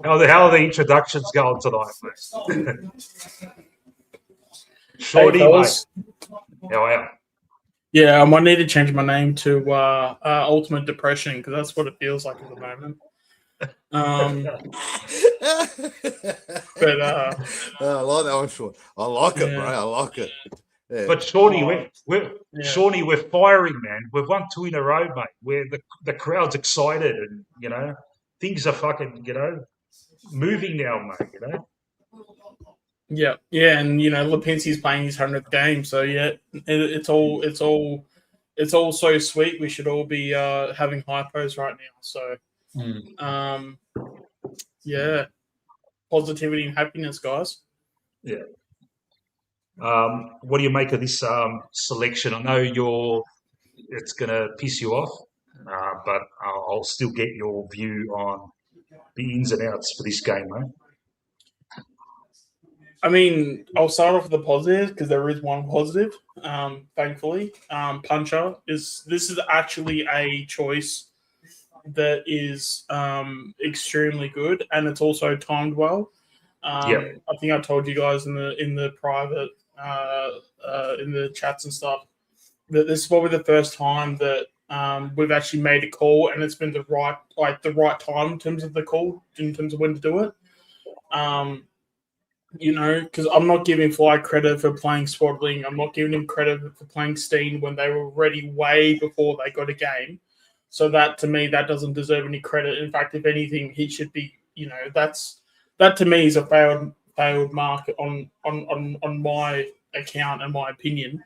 S1: are the introductions going tonight, mate? Shorty, mate. How are you?
S5: Yeah, I might need to change my name to Ultimate Depression because that's what it feels like at the moment. But
S3: I like that one, Sean. I like it, bro. I like it. Yeah.
S1: But Shawnee, we're firing, man. We've won 2 in a row, mate. Where the crowd's excited, and things are fucking moving now, mate.
S5: Yeah, and Lipinski's playing his 100th game, so yeah, it's all so sweet. We should all be having hypos right now. So, yeah, positivity and happiness, guys.
S1: Yeah. What do you make of this selection? I know it's going to piss you off, but I'll still get your view on the ins and outs for this game, mate.
S5: I mean, I'll start off with the positive because there is one positive. Thankfully, Puncher this is actually a choice that is extremely good, and it's also timed well. I think I told you guys in the private in the chats and stuff that this is probably the first time that we've actually made a call, and it's been the right time in terms of the call, in terms of when to do it. Because I'm not giving Fly credit for playing Swaddling. I'm not giving him credit for playing Steen when they were ready way before they got a game. So that, to me, that doesn't deserve any credit. In fact, if anything, he should be, that to me is a failed mark on my account and my opinion.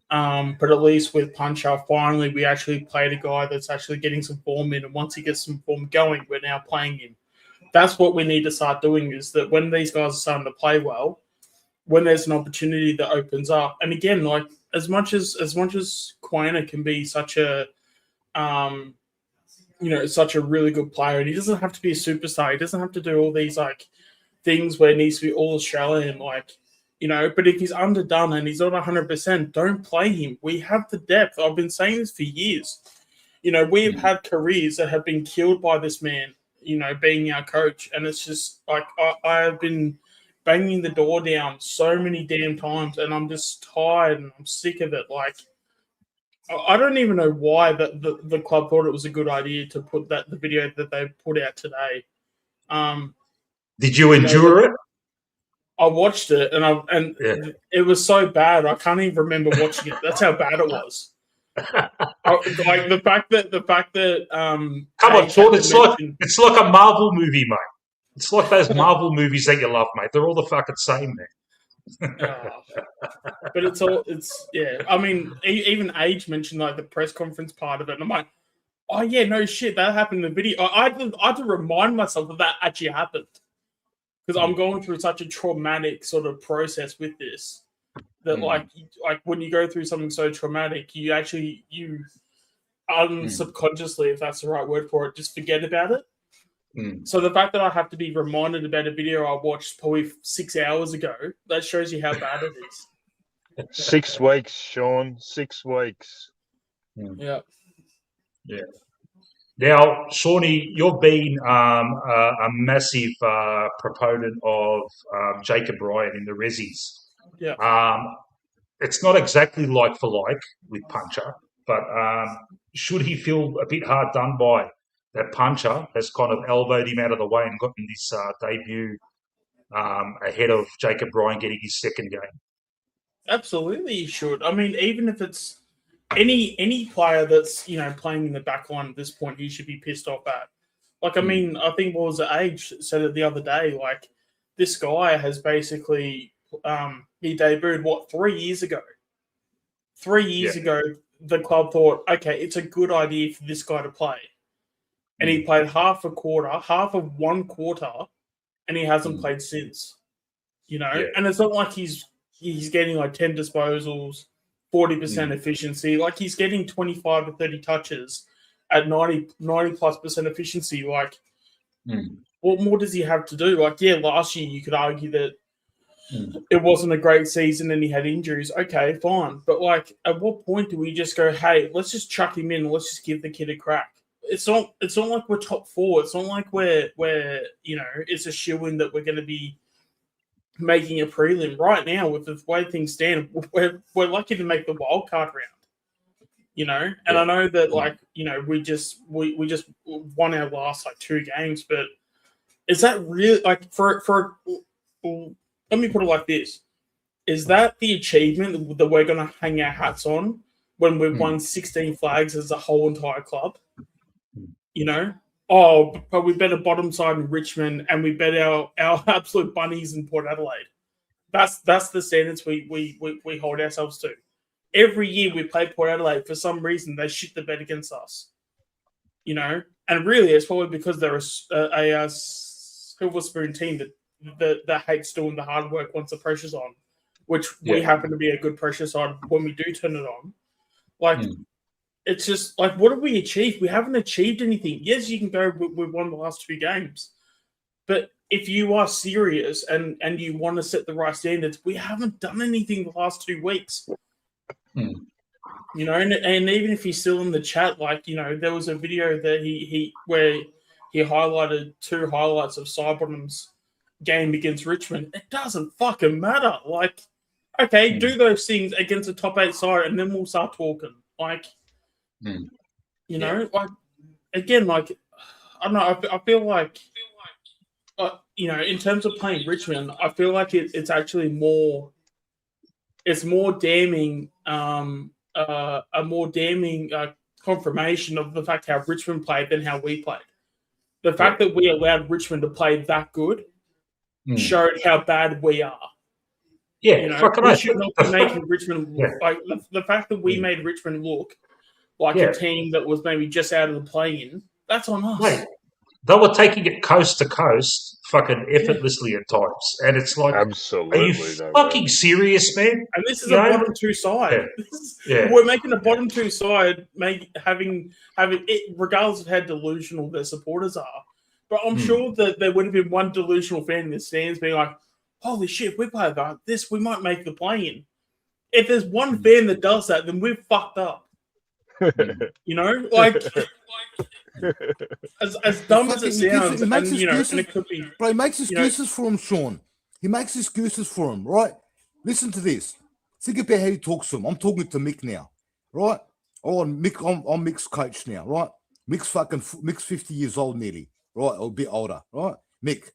S5: But at least with Puncher, finally, we actually played a guy that's actually getting some form in. And once he gets some form going, we're now playing him. That's what we need to start doing, is that when these guys are starting to play well, when there's an opportunity that opens up, and again, like as much as Quainer can be such a such a really good player, and he doesn't have to be a superstar, he doesn't have to do all these like things where he needs to be all Australian, but if he's underdone and he's not 100%, don't play him. We have the depth. I've been saying this for years. We've had careers that have been killed by this man, being our coach. And it's just like I have been banging the door down so many damn times, and I'm just tired and I'm sick of it. Like, I don't even know why the club thought it was a good idea to put the video that they put out today.
S1: Did you endure it?
S5: I watched it, and it was so bad I can't even remember watching it. That's how bad it was. Like the fact that
S1: come on, Sean, it's like a Marvel movie, mate. It's like those Marvel movies that you love, mate. They're all the fucking same, man.
S5: But I mean, even Age mentioned like the press conference part of it, and I'm like, oh yeah, no shit, that happened in the video. I had to remind myself that actually happened, because I'm going through such a traumatic sort of process with this. That like when you go through something so traumatic, you subconsciously, if that's the right word for it, just forget about it. So the fact that I have to be reminded about a video I watched probably 6 hours ago, that shows you how bad it is.
S4: 6 weeks, Sean. 6 weeks.
S5: Yeah.
S1: Now, Shawnee, you've been a massive proponent of Jacob Ryan in the Rezzies.
S5: Yeah.
S1: It's not exactly like for like with Puncher, but should he feel a bit hard done by that Puncher has kind of elbowed him out of the way and gotten this debut ahead of Jacob Ryan getting his second game?
S5: Absolutely, he should. I mean, even if it's any player that's playing in the back line at this point, he should be pissed off at. Like, I mean, I think what was the Age said it the other day. Like, this guy has basically he debuted 3 years ago. 3 years ago, the club thought, okay, it's a good idea for this guy to play, and he played half of one quarter, and he hasn't played since. And it's not like he's getting like 10 disposals, 40% efficiency. Like, he's getting 25 to 30 touches at 90 plus % efficiency. Like, what more does he have to do? Like, yeah, last year you could argue that it wasn't a great season and he had injuries. Okay, fine. But, like, at what point do we just go, hey, let's just chuck him in and let's just give the kid a crack? It's not like we're top four. It's not like we're it's a shoo-in that we're going to be making a prelim right now. With the way things stand, we're lucky to make the wild card round. you know. And I know that, like, you know, we just won our last like 2 games, but is that really like for? Let me put it like this: is that the achievement that we're going to hang our hats on when we've won 16 flags as a whole entire club? You know, but we bet a bottom side in Richmond and we bet our absolute bunnies in Port Adelaide. That's the standards we hold ourselves to. Every year we play Port Adelaide, for some reason they shit the bet against us. You know, and really it's probably because they're a silver spoon team that hates doing the hard work once the pressure's on, which we happen to be a good pressure side when we do turn it on. Like, it's just like, what have we achieved? We haven't achieved anything. Yes, you can go, we've won the last 2 games, but if you are serious and you want to set the right standards, we haven't done anything the last 2 weeks. You know, and even if he's still in the chat, like, you know, there was a video that where he highlighted 2 highlights of Sidebottom's game against Richmond. It doesn't fucking matter. Like, okay, do those things against a top 8 side, and then we'll start talking. Like, you know, like, again, like, I don't know. I feel like, you know, in terms of playing Richmond, I feel like it's actually more. It's more damning. A more damning confirmation of the fact how Richmond played than how we played. The fact that we allowed Richmond to play that good showed how bad we are.
S1: Yeah,
S5: you know, we should not be making Richmond look like the fact that we made Richmond look like a team that was maybe just out of the play-in. That's on us.
S1: Mate, they were taking it coast to coast, fucking effortlessly at times, and it's like,
S4: absolutely,
S1: are you fucking serious, man?
S5: And this is a bottom 2 side. We're making a bottom 2 side, having it, regardless of how delusional their supporters are. But I'm sure that there would have been one delusional fan in the stands being like, "Holy shit, if we play like this, we might make the play-in." If there's one fan that does that, then we're fucked up. You know, like. As dumb as it sounds, and it could be.
S3: But he makes excuses for him, Sean. He makes excuses for him, right? Listen to this. Think about how he talks to him. I'm talking to Mick now, right? I'm Mick's coach now, right? Mick's 50 years old nearly, right? Or a bit older, right? Mick,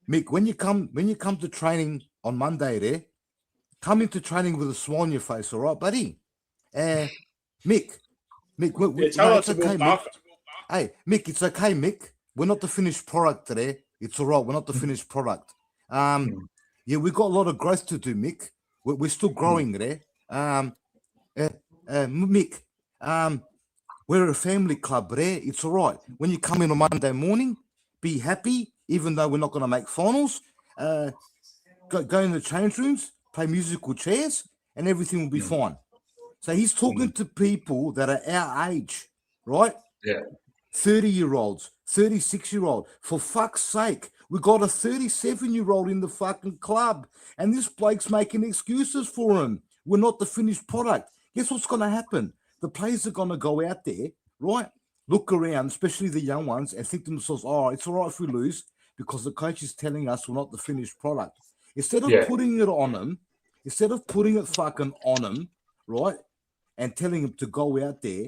S3: when you come to training on Monday, there, come into training with a smile on your face, all right, buddy? Mick, it's okay, Mick. Hey, Mick, it's okay, Mick. We're not the finished product today. It's all right. We're not the finished product. We've got a lot of growth to do, Mick. We're still growing there. Mick, we're a family club there. It's all right. When you come in on Monday morning, be happy, even though we're not going to make finals. Go in the change rooms, play musical chairs, and everything will be fine. So he's talking to people that are our age, right?
S1: Yeah.
S3: 30-year-olds, 36-year-old. For fuck's sake, we got a 37-year-old in the fucking club, and this bloke's making excuses for him. We're not the finished product. Guess what's going to happen? The players are going to go out there, right? Look around, especially the young ones, and think to themselves, "Oh, it's all right if we lose because the coach is telling us we're not the finished product." Instead of putting it on them, instead of putting it fucking on them, right, and telling them to go out there,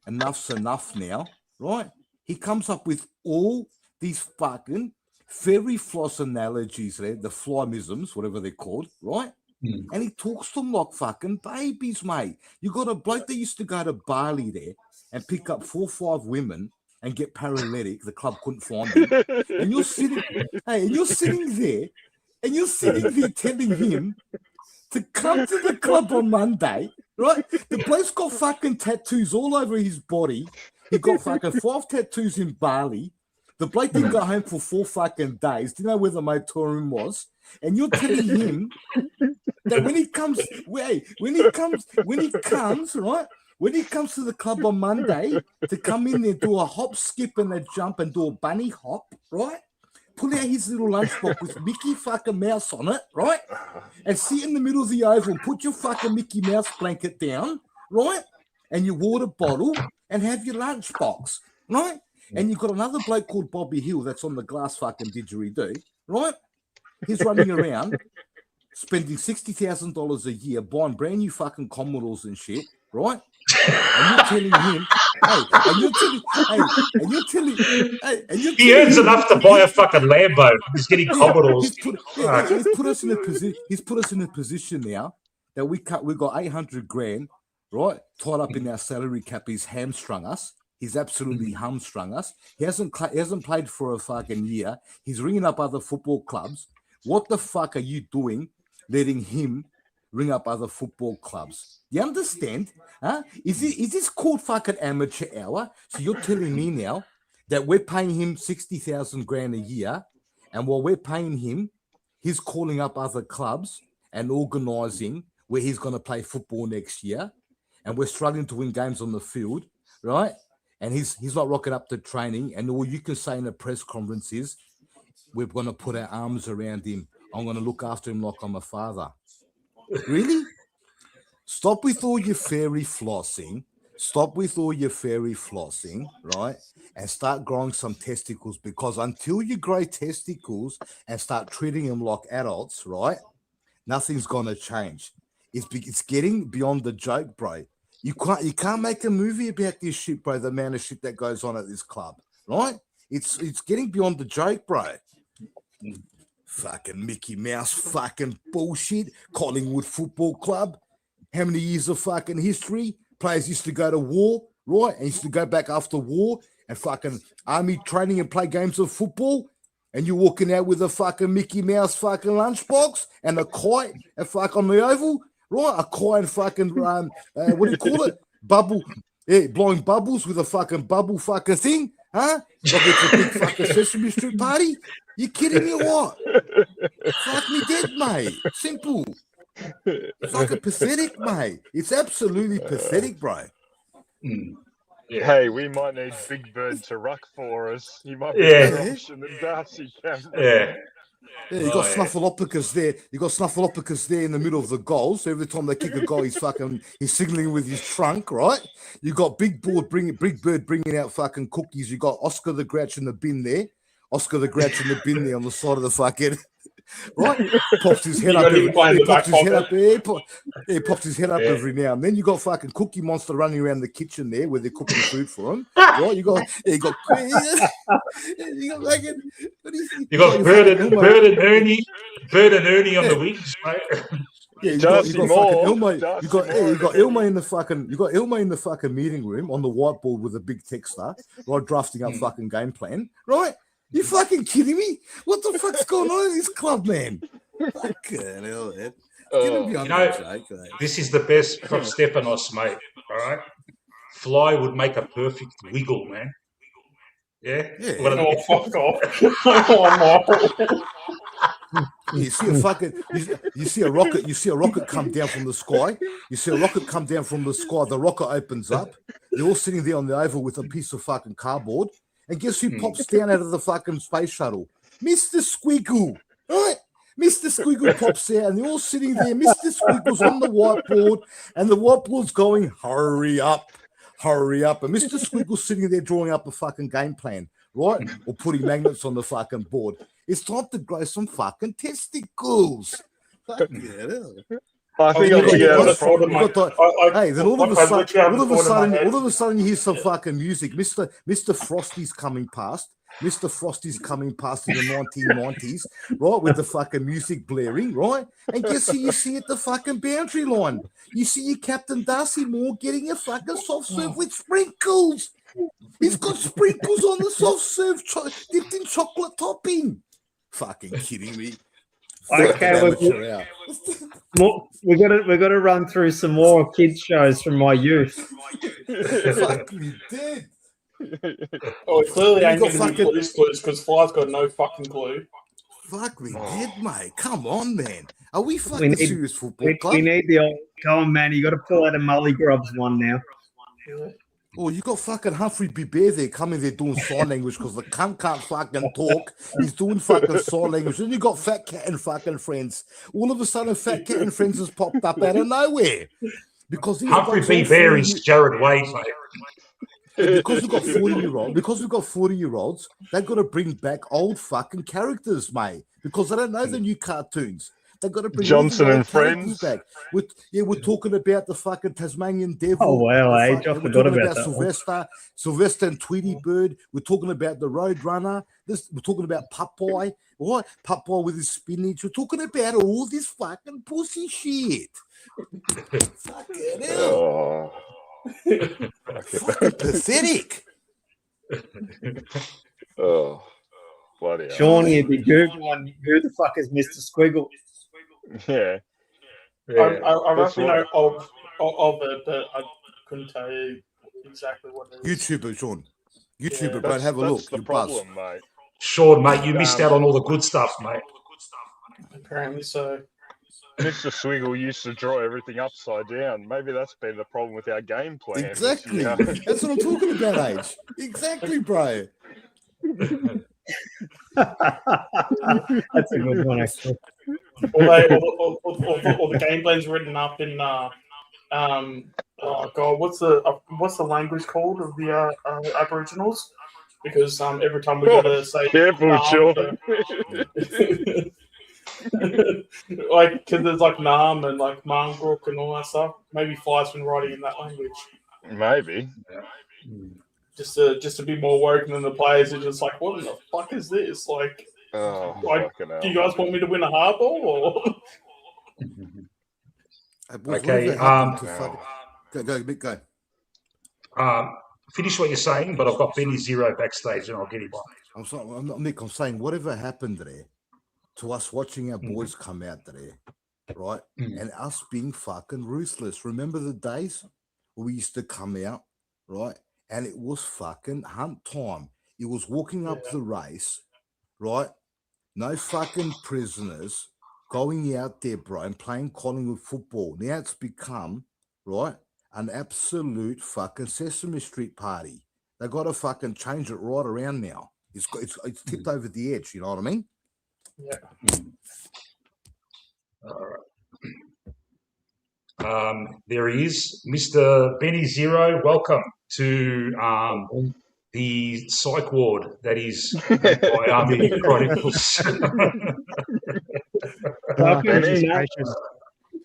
S3: enough's enough now. Right? He comes up with all these fucking fairy floss analogies there, the flymisms, whatever they're called, right? And he talks to them like fucking babies, mate. You got a bloke that used to go to Bali there and pick up 4 or 5 women and get paralytic. The club couldn't find them. And you're sitting there telling him to come to the club on Monday, right? The bloke's got fucking tattoos all over his body. He got fucking 5 tattoos in Bali. The bloke didn't go home for 4 fucking days. Do you know where the motel room was? And you're telling him that when he comes to the club on Monday to come in there, do a hop, skip, and a jump and do a bunny hop, right? Pull out his little lunchbox with Mickey fucking Mouse on it, right? And sit in the middle of the oval, put your fucking Mickey Mouse blanket down, right? And your water bottle, and have your lunchbox, right? And you've got another bloke called Bobby Hill that's on the glass fucking didgeridoo, right? He's running around spending $60,000 a year buying brand new fucking Commodores and shit, right? And you're telling him,
S1: He earns enough to buy a fucking Lambo. He's getting Commodores.
S3: He's put us in a position. He's put us in a position now that we got 800 grand, right, tied up in our salary cap. He's hamstrung us. He's absolutely hamstrung us. He hasn't played for a fucking year. He's ringing up other football clubs. What the fuck are you doing, letting him ring up other football clubs? You understand? Huh? Is this called fucking amateur hour? So you're telling me now that we're paying him 60,000 grand a year, and while we're paying him, he's calling up other clubs and organising where he's going to play football next year, and we're struggling to win games on the field, right? And he's not rocking up to training, and all you can say in a press conference is, we're going to put our arms around him. I'm going to look after him like I'm a father. Really? Stop with all your fairy flossing. Right? And start growing some testicles, because until you grow testicles and start treating them like adults, right, nothing's going to change. It's getting beyond the joke, bro. You can't make a movie about this shit, bro, the amount of shit that goes on at this club, right? It's getting beyond the joke, bro. Fucking Mickey Mouse fucking bullshit. Collingwood Football Club. How many years of fucking history? Players used to go to war, right? And used to go back after war and fucking army training and play games of football. And you're walking out with a fucking Mickey Mouse fucking lunchbox and a kite and fuck on the oval, right? A kite and fucking, what do you call it? Bubble, yeah, blowing bubbles with a fucking bubble fucking thing, huh? Like it's a big fucking Sesame Street party. You kidding me or what? Fuck me dead, mate. Simple. Fucking pathetic, mate. It's absolutely pathetic, bro.
S4: Yeah. Hey, we might need Big Bird to ruck for us. He might be a better option than Darcy Cameron.
S1: Yeah.
S3: Yeah, you got Snuffleupagus there. You got Snuffleupagus there in the middle of the goal. So every time they kick a goal, he's signaling with his trunk, right? You got Big Bird bringing out fucking cookies. You got Oscar the Grouch in the bin there. On the side of the fucking right. Pops his head up. He pops his head up every now and then. You got fucking Cookie Monster running around the kitchen there where they're cooking food for him. Right? You got
S1: Bird and Ernie on the wings, mate.
S3: Yeah, you got Ilma. You got Ilma in the fucking meeting room on the whiteboard with a big texter, right, drafting up fucking game plan, right? You fucking kidding me? What the fuck's going on in this club, man? Fucking hell, man.
S1: This is the best from Stepanos, mate. All right, Fly would make a perfect wiggle, man. Yeah.
S5: Oh, fuck off.
S3: You see a rocket come down from the sky. The rocket opens up. You're all sitting there on the oval with a piece of fucking cardboard. And guess who pops down out of the fucking space shuttle? Mr. Squiggle. Right? Mr. Squiggle pops out, and they're all sitting there. Mr. Squiggle's on the whiteboard, and the whiteboard's going, hurry up. And Mr. Squiggle's sitting there drawing up a fucking game plan, right? Or putting magnets on the fucking board. It's time to grow some fucking testicles. Fucking hell.
S4: I think I'll get out of the problem.
S3: Hey, then all of a sudden you hear some fucking music. Mr. Frosty's coming past. Mr. Frosty's coming past in the 1990s, right, with the fucking music blaring, right? And guess who you see at the fucking boundary line? You see your Captain Darcy Moore getting a fucking soft serve with sprinkles. He's got sprinkles on the soft serve dipped in chocolate topping. Fucking kidding me.
S2: Okay, we're gonna run through some more kids shows from my youth.
S3: Fuck me dead.
S5: Oh, it clearly ain't gonna be Blue's Clues because Fly's got no fucking clue.
S3: Fuck me dead, mate. Come on, man. Are we fucking serious football club?
S2: We need the old. Come on, man. You got to pull out a Mully Grubs one now.
S3: Oh, you got fucking Humphrey Bear there coming there doing sign language because the cunt can't fucking talk. He's doing fucking sign language. Then you got Fat Cat and fucking Friends. All of a sudden, Fat Cat and Friends has popped up out of nowhere. Because
S1: Humphrey Bear is Jared Wade, mate.
S3: Because we've got 40-year-olds, they've got to bring back old fucking characters, mate. Because they don't know the new cartoons. They got to bring
S4: Johnson
S3: all
S4: and
S3: the characters
S4: Friends.
S3: back. We're talking about the fucking Tasmanian Devil.
S2: Oh, wow,
S3: The
S2: Age. I
S3: we're
S2: forgot
S3: talking
S2: about that one.
S3: Sylvester and Tweety Bird. We're talking about the Roadrunner. We're talking about Popeye. What? Popeye with his spinach. We're talking about all this fucking pussy shit. Fucking hell. Fucking pathetic.
S4: Oh, bloody hell.
S2: Sean, you'd be Googling who the fuck is Mr. Squiggle?
S4: Yeah.
S5: I roughly know of it, but I couldn't tell you exactly what it is.
S3: YouTuber, Sean. YouTuber, bro. Have a look.
S4: That's the
S3: You
S4: problem, mate.
S1: Sean, mate, you missed out on all the good stuff, mate.
S5: Apparently so.
S4: Mr. Swiggle used to draw everything upside down. Maybe that's been the problem with our game plan.
S3: Exactly. That's what I'm talking about, Age. Exactly, bro.
S2: That's a good one, actually.
S5: Or the game plan's written up in oh god, what's the language called of the Aboriginals? Because every time we gotta say
S4: careful, Sean.
S5: like, because there's like Nam and like Mangrook and all that stuff. Maybe Fly's been writing in that language.
S4: Maybe.
S5: Just to be more woke than the players are just like, what in the fuck is this? Like, do you guys want me to win a hardball or?
S1: Okay.
S3: Go.
S1: Finish what you're saying, but I've got Benny Zero backstage, and I'll get him on.
S3: Mick, I'm saying whatever happened there to us watching our boys come out there, right, and us being fucking ruthless. Remember the days where we used to come out, right, and it was fucking hunt time. It was walking up the race, right? No fucking prisoners going out there, bro, and playing Collingwood football. Now it's become, right, an absolute fucking Sesame Street party. They got to fucking change it right around now. It's tipped over the edge. You know what I mean?
S5: Yeah.
S1: All right. There he is, Mr. Benny Zero. Welcome to the psych ward that is by Army Chronicles.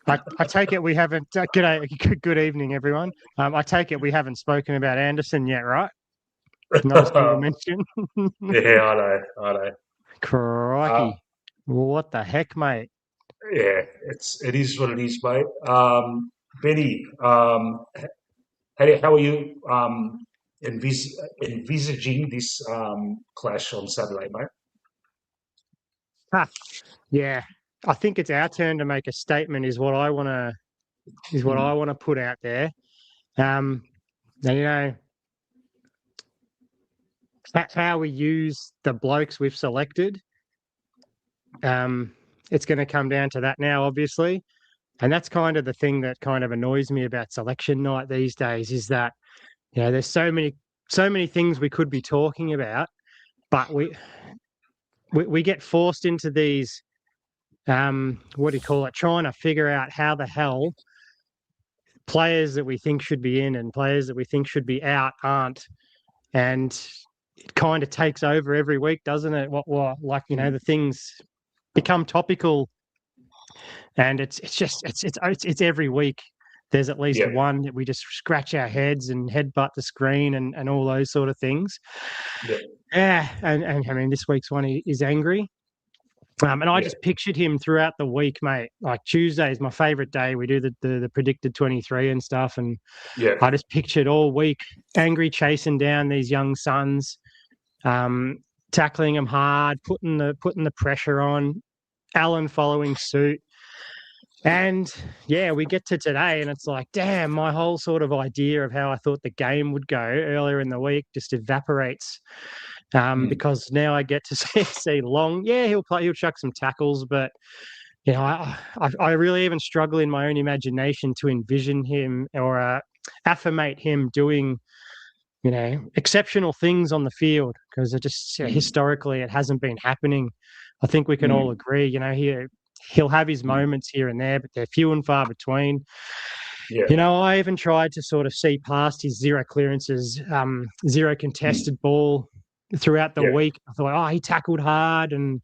S6: I take it we haven't. Good evening, everyone. I take it we haven't spoken about Anderson yet, right? Not to mention.
S1: Yeah, I know.
S6: Crikey! What the heck, mate?
S1: Yeah, it is what it is, mate. Benny, how are you envisaging this clash on Saturday, mate?
S6: Yeah, I think it's our turn to make a statement. Is what I want to put out there. Now, you know, that's how we use the blokes we've selected. It's going to come down to that now, obviously. And that's kind of the thing that kind of annoys me about selection night these days is that, you know, there's so many things we could be talking about, but we get forced into these, what do you call it, trying to figure out how the hell players that we think should be in and players that we think should be out aren't. And it kind of takes over every week, doesn't it? What like, you know, the things become topical, and it's every week. There's at least one that we just scratch our heads and headbutt the screen and all those sort of things. Yeah, and I mean, this week's one is Angry. And I just pictured him throughout the week, mate. Like Tuesday is my favourite day. We do the predicted 23 and stuff, and I just pictured all week Angry chasing down these young sons, tackling them hard, putting the pressure on. Alan following suit, and we get to today, and it's like, damn, my whole sort of idea of how I thought the game would go earlier in the week just evaporates. Because now I get to see Long. Yeah, he'll chuck some tackles, but you know, I really even struggle in my own imagination to envision him or affirmate him doing, you know, exceptional things on the field, because it just historically it hasn't been happening. I think we can all agree. You know, he'll have his moments here and there, but they're few and far between. Yeah. You know, I even tried to sort of see past his zero clearances, zero contested ball throughout the week. I thought, he tackled hard, and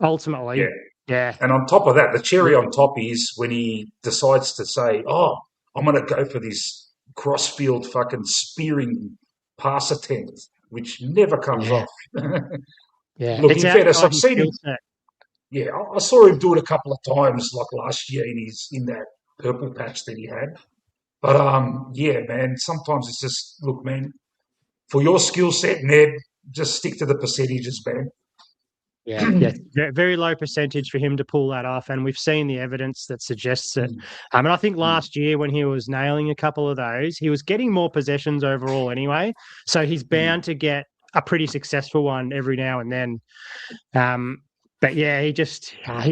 S6: ultimately. Yeah.
S1: And on top of that, the cherry on top is when he decides to say, "Oh, I'm going to go for this cross-field fucking spearing pass attempt," which never comes off.
S6: Yeah.
S1: Look,
S6: It's
S1: in fairness,
S6: outside
S1: I've
S6: his
S1: seen
S6: skill
S1: him.
S6: set.
S1: Yeah, I saw him do it a couple of times, like last year in that purple patch that he had. But yeah, man, sometimes it's just look, man, for your skill set, Ned, just stick to the percentages, man.
S6: Yeah, very low percentage for him to pull that off, and we've seen the evidence that suggests it. And I think last year when he was nailing a couple of those, he was getting more possessions overall anyway, so he's bound to get a pretty successful one every now and then. But yeah, he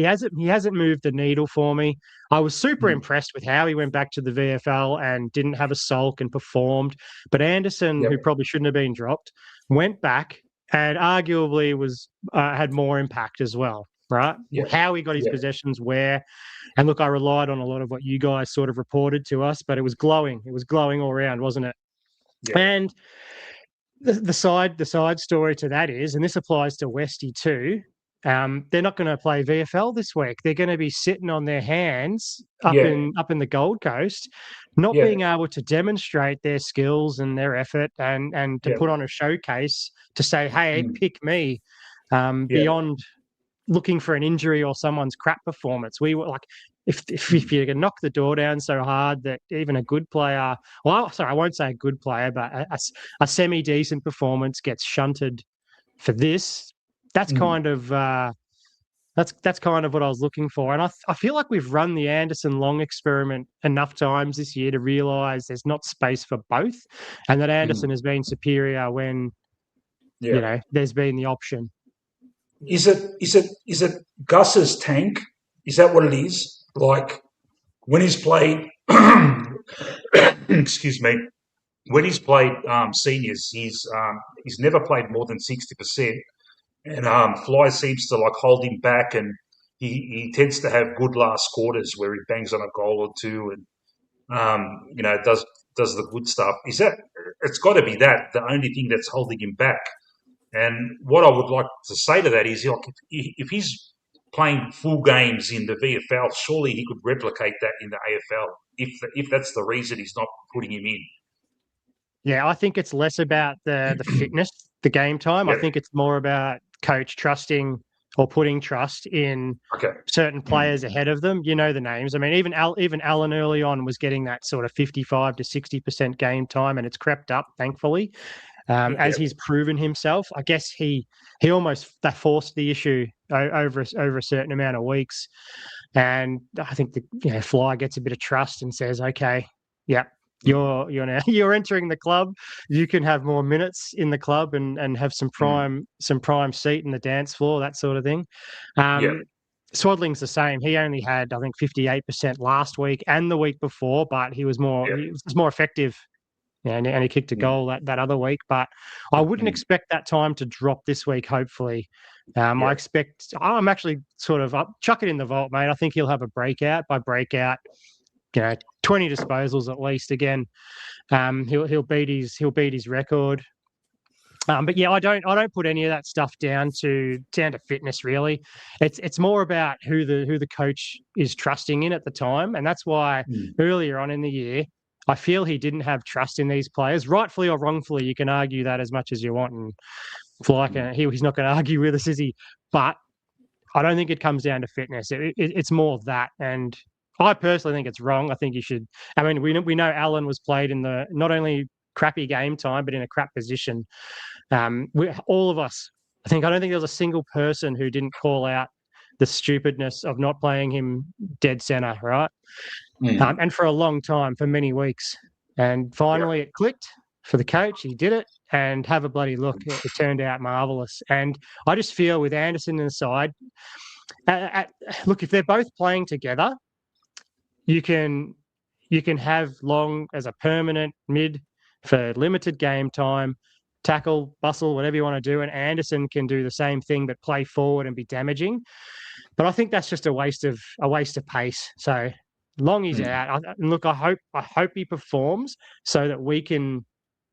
S6: hasn't moved the needle for me. I was super impressed with how he went back to the VFL and didn't have a sulk and performed. But Anderson,
S1: Yep.
S6: who probably shouldn't have been dropped, went back and arguably was had more impact as well, right?
S1: Yep.
S6: How he got his
S1: Yep.
S6: possessions, where, and look, I relied on a lot of what you guys sort of reported to us, but it was glowing. It was glowing all around, wasn't it?
S1: Yep.
S6: And the side story to that is, and this applies to Westy too. They're not going to play VFL this week. They're going to be sitting on their hands up in the Gold Coast, not being able to demonstrate their skills and their effort and to put on a showcase to say, hey, pick me, beyond looking for an injury or someone's crap performance. We were like, if you can knock the door down so hard that even a good player, well, sorry, I won't say a good player, but a semi-decent performance gets shunted for this, that's kind of that's kind of what I was looking for. And I feel like we've run the Anderson Long experiment enough times this year to realise there's not space for both, and that Anderson has been superior when you know there's been the option.
S1: Is it Gus's tank? Is that what it is? Like when he's played, excuse me, when he's played seniors, he's never played more than 60%, and Fly seems to like hold him back, and he tends to have good last quarters where he bangs on a goal or two, and you know does the good stuff. Is that it's got to be that the only thing that's holding him back? And what I would like to say to that is, like, if he's playing full games in the VFL, surely he could replicate that in the AFL. If that's the reason he's not putting him in.
S6: Yeah, I think it's less about the fitness, the game time. I think it's more about coach trusting or putting trust in certain players ahead of them. You know the names. I mean, even Alan early on was getting that sort of 55 to 60% game time, and it's crept up, thankfully. As he's proven himself, I guess he almost forced the issue over a certain amount of weeks, and I think the Fly gets a bit of trust and says, "Okay, yeah, you're entering the club. You can have more minutes in the club and have some prime seat in the dance floor, that sort of thing." Swaddling's the same. He only had, I think, 58% last week and the week before, but he was more effective. Yeah, and he kicked a goal that other week, but I wouldn't expect that time to drop this week. Hopefully, I'm actually sort of chuck it in the vault, mate. I think he'll have a breakout. By breakout, 20 disposals at least. Again, he'll beat his record. But yeah, I don't put any of that stuff down to fitness. Really, it's more about who the coach is trusting in at the time, and that's why earlier on in the year, I feel he didn't have trust in these players, rightfully or wrongfully. You can argue that as much as you want, and he's not going to argue with us, is he? But I don't think it comes down to fitness. It's more of that, and I personally think it's wrong. I think you should. I mean, we know Allen was played in the not only crappy game time, but in a crap position. All of us, I don't think there was a single person who didn't call out the stupidness of not playing him dead center, right? And for a long time, for many weeks. And finally it clicked for the coach. He did it, and have a bloody look. It turned out marvellous. And I just feel with Anderson inside, look, if they're both playing together, you can have Long as a permanent mid for limited game time, tackle, bustle, whatever you want to do, and Anderson can do the same thing but play forward and be damaging. But I think that's just a waste of pace. So Long is out. And look, I hope he performs so that we can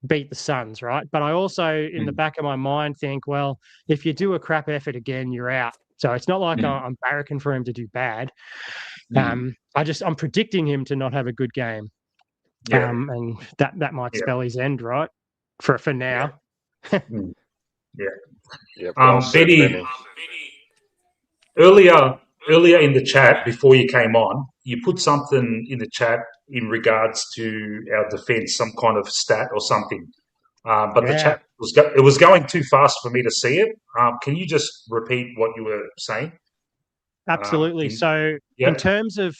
S6: beat the Suns, right? But I also, in the back of my mind, think, well, if you do a crap effort again, you're out. So it's not like I'm barracking for him to do bad. I'm predicting him to not have a good game. And that might spell his end, right? For now.
S4: Well said,
S1: Benny,
S4: Benny.
S1: earlier in the chat before you came on, you put something in the chat in regards to our defence, some kind of stat or something. But the chat was going too fast for me to see it. Can you just repeat what you were saying?
S6: Absolutely. So in terms of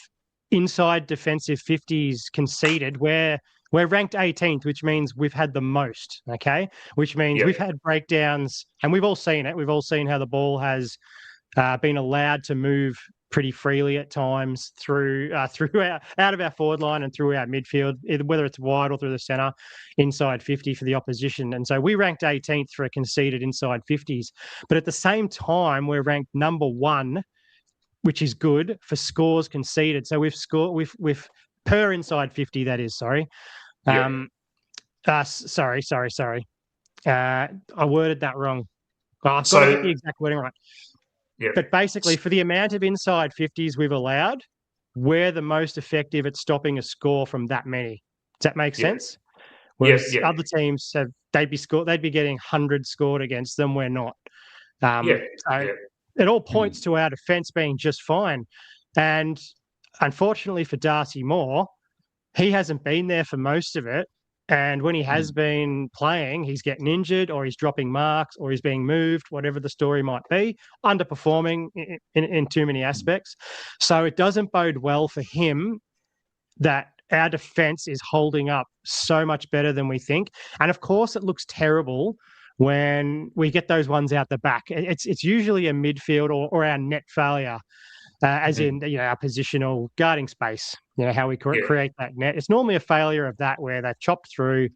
S6: inside defensive 50s conceded, we're ranked 18th, which means we've had the most, okay? Which means we've had breakdowns, and we've all seen it. We've all seen how the ball has been allowed to move pretty freely at times through out of our forward line and through our midfield, whether it's wide or through the centre, inside 50 for the opposition. And so we ranked 18th for a conceded inside 50s. But at the same time, we're ranked number 1, which is good, for scores conceded. So we've per inside 50, that is, sorry. Sorry. I worded that wrong. I've got to get the exact wording right. But basically, for the amount of inside 50s we've allowed, we're the most effective at stopping a score from that many. Does that make sense? Whereas other teams they'd be getting 100 scored against them. We're not. It all points to our defence being just fine. And unfortunately for Darcy Moore, he hasn't been there for most of it. And when he has been playing, he's getting injured or he's dropping marks or he's being moved, whatever the story might be, underperforming in too many aspects. So it doesn't bode well for him that our defence is holding up so much better than we think. And of course, it looks terrible when we get those ones out the back. It's usually a midfield or our net failure, as in our positional guarding space. How we create that net. It's normally a failure of that where they've chopped through.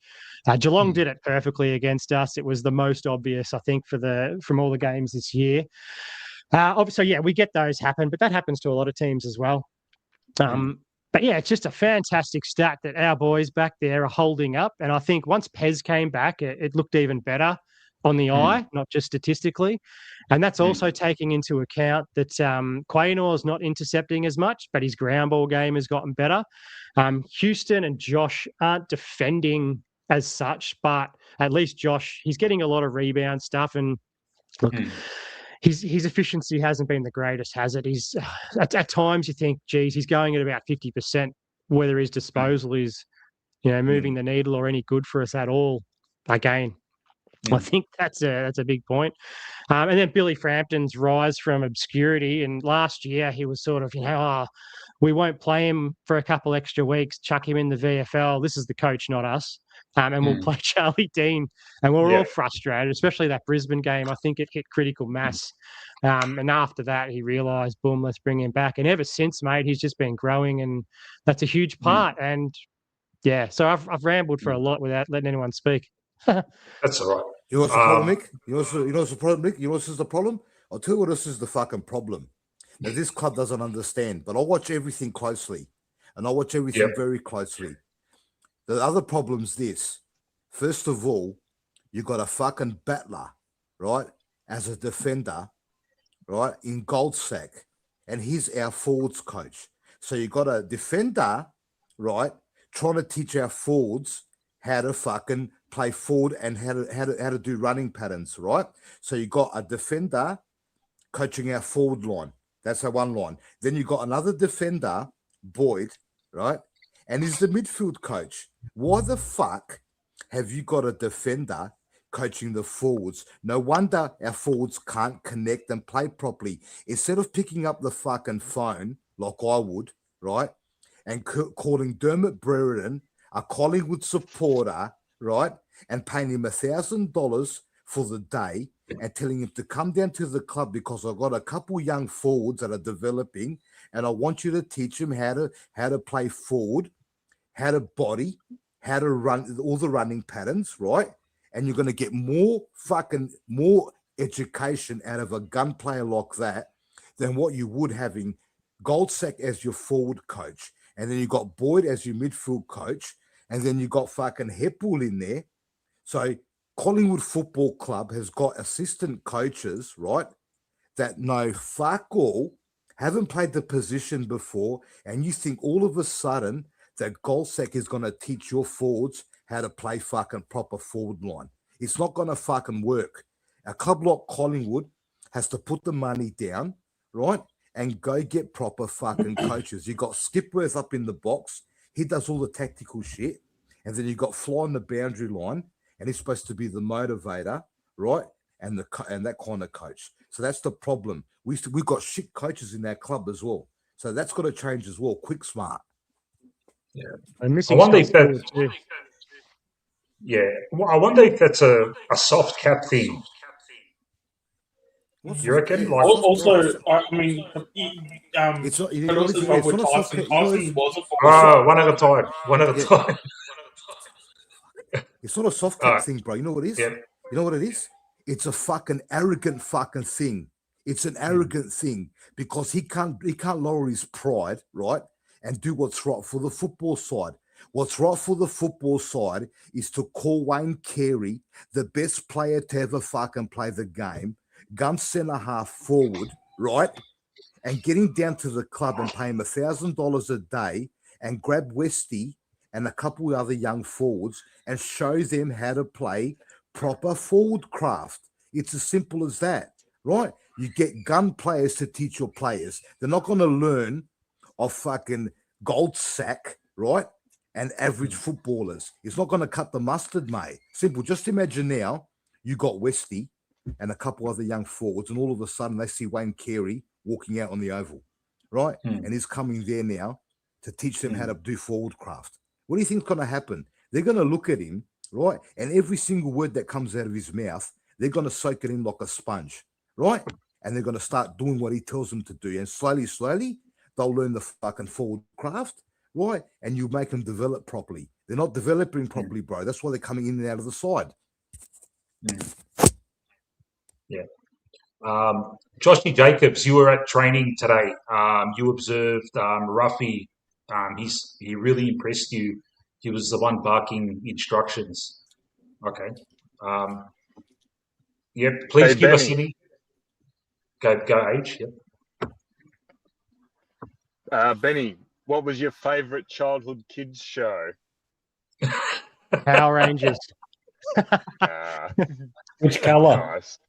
S6: Geelong did it perfectly against us. It was the most obvious, I think, from all the games this year. Obviously, we get those happen, but that happens to a lot of teams as well. But it's just a fantastic stat that our boys back there are holding up. And I think once Pez came back, it looked even better on the eye, not just statistically. And that's also taking into account that Quaynor's not intercepting as much, but his ground ball game has gotten better. Houston and Josh aren't defending as such, but at least Josh, he's getting a lot of rebound stuff. And look, his efficiency hasn't been the greatest, has it? He's at times you think, geez, he's going at about 50%, whether his disposal is, moving the needle or any good for us at all. Again, I think that's a big point. And then Billy Frampton's rise from obscurity. And last year he was sort of, we won't play him for a couple extra weeks, chuck him in the VFL. This is the coach, not us. And we'll play Charlie Dean. And we're all frustrated, especially that Brisbane game. I think it hit critical mass. And after that, he realised, boom, let's bring him back. And ever since, mate, he's just been growing. And that's a huge part. And so I've rambled for a lot without letting anyone speak.
S1: That's all right.
S3: You know what's the problem, Mick? You know what's the problem, Mick? You know what's the problem? I'll tell you what this is the fucking problem. That this club doesn't understand. But I watch everything closely. And I watch everything very closely. The other problem's this. First of all, you got a fucking battler, right, as a defender, right, in Goldsack. And he's our forwards coach. So you got a defender, right, trying to teach our forwards how to fucking play forward and how to do running patterns, right? So you got a defender coaching our forward line. That's our one line. Then you got another defender, Boyd, right? And he's the midfield coach. Why the fuck have you got a defender coaching the forwards? No wonder our forwards can't connect and play properly. Instead of picking up the fucking phone like I would, right, and calling Dermot Brereton a Collingwood supporter, right, and paying him $1,000 for the day and telling him to come down to the club because I've got a couple young forwards that are developing and I want you to teach them how to play forward, how to body, how to run all the running patterns, right? And you're going to get more education out of a gun player like that than what you would having Goldsack as your forward coach. And then you got Boyd as your midfield coach. And then you got fucking Heppel in there. So Collingwood Football Club has got assistant coaches, right, that know fuck all, haven't played the position before, and you think all of a sudden that Goldsack is going to teach your forwards how to play fucking proper forward line. It's not going to fucking work. A club like Collingwood has to put the money down, right, and go get proper fucking coaches. You got Skipworth up in the box. He does all the tactical shit. And then you got Fly on the boundary line, and he's supposed to be the motivator, right? And that kind of coach. So that's the problem. We've got shit coaches in our club as well. So that's got to change as well. Quick, smart.
S1: Yeah.
S6: I wonder if
S1: that. Yeah, well, I wonder if that's a soft cap thing. You reckon?
S3: Yeah,
S1: like,
S5: also, I mean,
S3: it's not. You
S5: but
S3: know,
S5: also
S3: it's
S5: with
S3: not a soft
S5: Tyson.
S3: cap. You know,
S5: Tyson was a
S1: oh, one at a time. One at a time.
S3: it's not a soft cap thing, bro. You know what it is?
S1: Yeah.
S3: You know what it is? It's a fucking arrogant fucking thing. It's an arrogant thing because he can't lower his pride, right? And do what's right for the football side. What's right for the football side is to call Wayne Carey the best player to ever fucking play the game, gun centre half forward, right? And get him down to the club and pay him $1,000 a day and grab Westy and a couple of other young forwards and show them how to play proper forward craft. It's as simple as that, right? You get gun players to teach your players. They're not going to learn off fucking Goldsack, right? And average footballers. It's not going to cut the mustard, mate. Simple. Just imagine now you got Westy and a couple other young forwards, and all of a sudden they see Wayne Carey walking out on the oval, right? And he's coming there now to teach them how to do forward craft. What do you think is going to happen? They're going to look at him, right? And every single word that comes out of his mouth, they're going to soak it in like a sponge, right? And they're going to start doing what he tells them to do. And slowly, they'll learn the fucking forward craft, right? And you make them develop properly. They're not developing properly, bro. That's why they're coming in and out of the side.
S1: Yeah. Joshy Jacobs, you were at training today. You observed Ruffy. He really impressed you. He was the one barking instructions. Okay. Yep. Please give us any. Go, H. Yep.
S4: Benny, what was your favourite childhood kids show?
S6: Power Rangers.
S7: Which colour?
S4: Nice.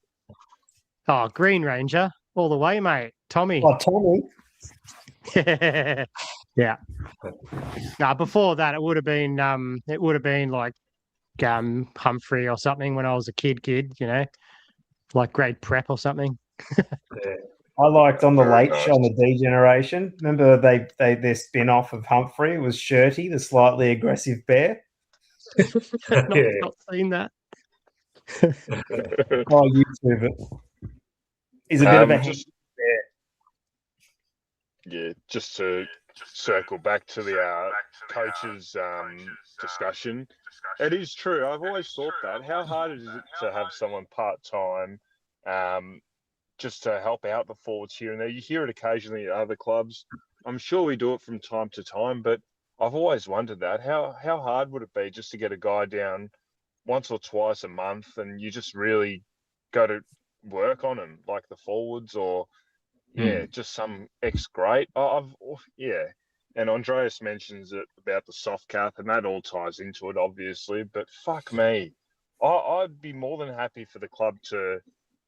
S6: Oh, Green Ranger, all the way, mate. Tommy.
S7: Oh, Tommy.
S6: Yeah. Now, before that, it would have been like Humphrey or something when I was a kid, you know, like grade prep or something.
S7: I liked on the
S4: Very
S7: late show on the D Generation. Remember their spin off of Humphrey was Shirty, the slightly aggressive bear.
S6: Not seen that.
S7: Oh, YouTube it. He's a bit of a bear.
S4: Yeah, just to circle back to the coaches discussion. It is true. I've always thought that. How hard is it to have someone part-time just to help out the forwards here and there? You hear it occasionally at other clubs. I'm sure we do it from time to time, but I've always wondered that. How hard would it be just to get a guy down once or twice a month and you just really go to work on him, like the forwards or just some ex-great. And Andreas mentions it about the soft cap, and that all ties into it, obviously. But fuck me, I'd be more than happy for the club to,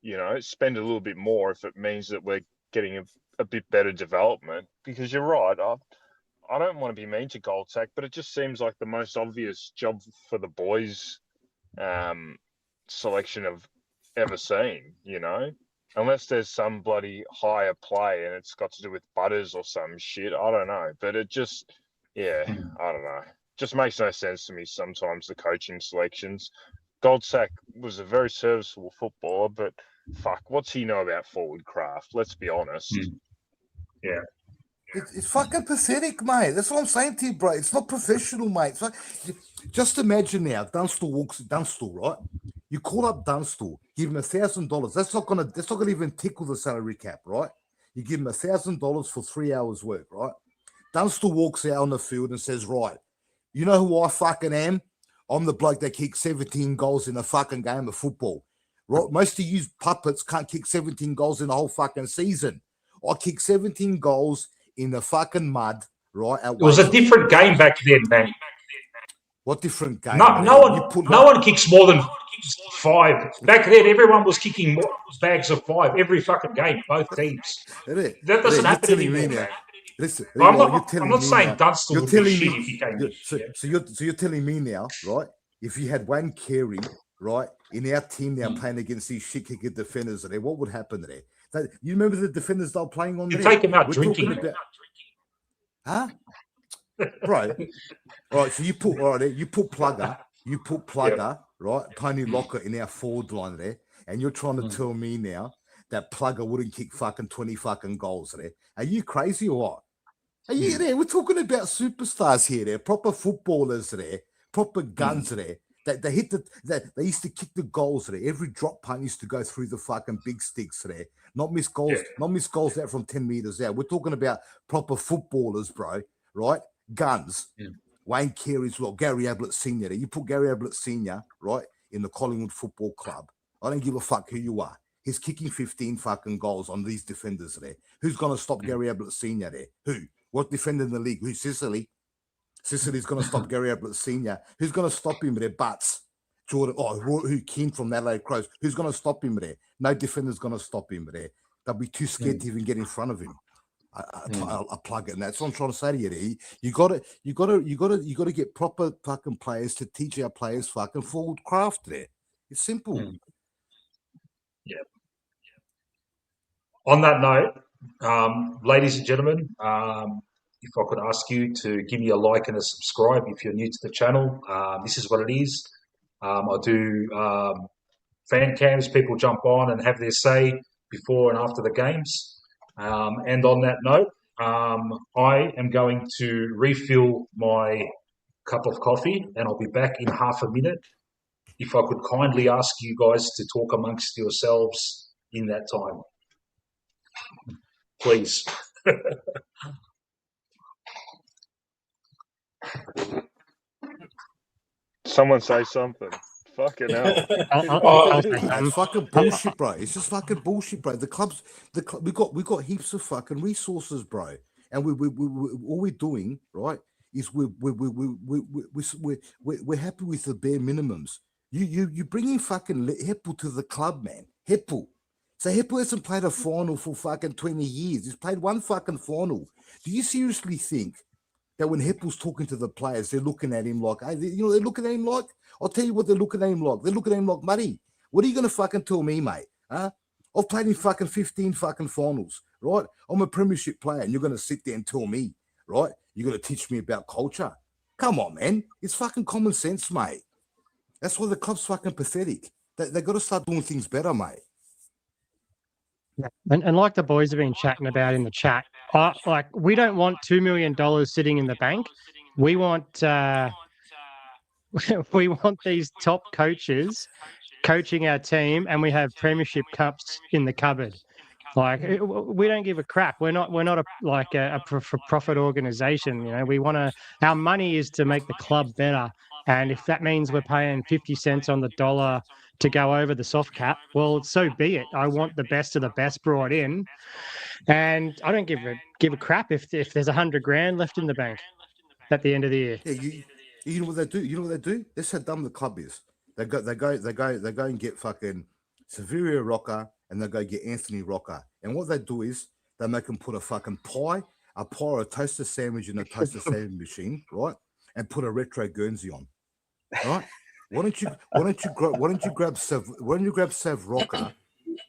S4: you know, spend a little bit more if it means that we're getting a bit better development. Because you're right, I don't want to be mean to Goldsack, but it just seems like the most obvious job for the boys selection I've ever seen, you know? Unless there's some bloody higher play and it's got to do with Butters or some shit. I don't know. But it just, I don't know. Just makes no sense to me sometimes, the coaching selections. Goldsack was a very serviceable footballer, but fuck, what's he know about forward craft? Let's be honest.
S1: Yeah.
S3: It's fucking pathetic, mate. That's what I'm saying to you, bro. It's not professional, mate. Just imagine now, Dunstall, right? You call up Dunstall, give him $1,000. That's not gonna even tickle the salary cap, right? You give him $1,000 for 3 hours work, right? Dunstall walks out on the field and says, right, you know who I fucking am? I'm the bloke that kicked 17 goals in a fucking game of football. right? Most of you puppets can't kick 17 goals in the whole fucking season. I kicked 17 goals in the fucking mud, right?
S1: It was a different game back then, man.
S3: What different game?
S1: No one kicks more than 5. Back then, everyone was kicking bags of 5 every fucking game, both teams. That doesn't happen anymore, man.
S3: Listen,
S1: I'm not saying Dunstall would be shit if he came in.
S3: So you're telling me now, right? If you had Wayne Carey, right, in our team now playing against these shit kicking defenders there, what would happen there? You remember the defenders they were playing on there?
S1: Take him out drinking.
S3: Huh? Right. All right, so you put Plugger, right, Tony Locker in our forward line there, and you're trying to tell me now that Plugger wouldn't kick fucking 20 fucking goals there. Are you crazy or what? Are you there? We're talking about superstars here, there, proper footballers there, proper guns there. They hit they used to kick the goals there. Every drop punt used to go through the fucking big sticks there. Not miss goals, not miss goals out from 10 meters out. We're talking about proper footballers, bro, right? Guns. Wayne Carey's well, Gary Ablett Sr. there. You put Gary Ablett Sr., right, in the Collingwood Football Club. I don't give a fuck who you are. He's kicking 15 fucking goals on these defenders there. Who's going to stop Gary Ablett Sr. there? Who? What defender in the league? Who's Sicily? Sicily's going to stop Gary Ablett Sr. Who's going to stop him there? Butts. Jordan. Oh, who came from Adelaide Crows? Who's going to stop him there? No defender's going to stop him there. They'll be too scared to even get in front of him. I plug it, and that's what I'm trying to say to you. There. You got to get proper fucking players to teach our players fucking forward craft. There, it's simple.
S1: Yeah. On that note, ladies and gentlemen, if I could ask you to give me a like and a subscribe if you're new to the channel. This is what it is. I do fan cams. People jump on and have their say before and after the games. And on that note, I am going to refill my cup of coffee and I'll be back in half a minute. If I could kindly ask you guys to talk amongst yourselves in that time. Please.
S4: Someone say something. Fucking hell.
S3: It's fucking bullshit, bro. It's just fucking bullshit, bro. We got heaps of fucking resources, bro. And we all we're doing, right, is we're happy with the bare minimums. You bringing fucking Heppel to the club, man. Heppel. So Heppel hasn't played a final for fucking 20 years. He's played one fucking final. Do you seriously think that when Heppel's talking to the players, they're looking at him like, hey, they're looking at him like, I'll tell you what they're looking at him like. They're looking at him like, Muddy, what are you going to fucking tell me, mate? Huh? I've played in fucking 15 fucking finals, right? I'm a premiership player, and you're going to sit there and tell me, right? You're going to teach me about culture. Come on, man. It's fucking common sense, mate. That's why the club's fucking pathetic. They got to start doing things better, mate.
S6: Yeah. And like the boys have been chatting about in the chat, like we don't want $2 million sitting in the bank. We want we want these top coaches coaching our team, and we have premiership cups in the cupboard. Like we don't give a crap. We're not a for-profit organization. You know, we want to. Our money is to make the club better, and if that means we're paying 50 cents on the dollar to go over the soft cap, well, so be it. I want the best of the best brought in, and I don't give a crap if there's $100,000 left in the bank at the end of the year.
S3: Yeah, you know what they do. You know what they do. That's how dumb the club is. They go and get fucking Severio Rocker, and they go get Anthony Rocker. And what they do is they make them put a fucking pie, or a toaster sandwich in a toaster sandwich machine, right? And put a retro Guernsey on, right? Why don't you grab Sav Rocker?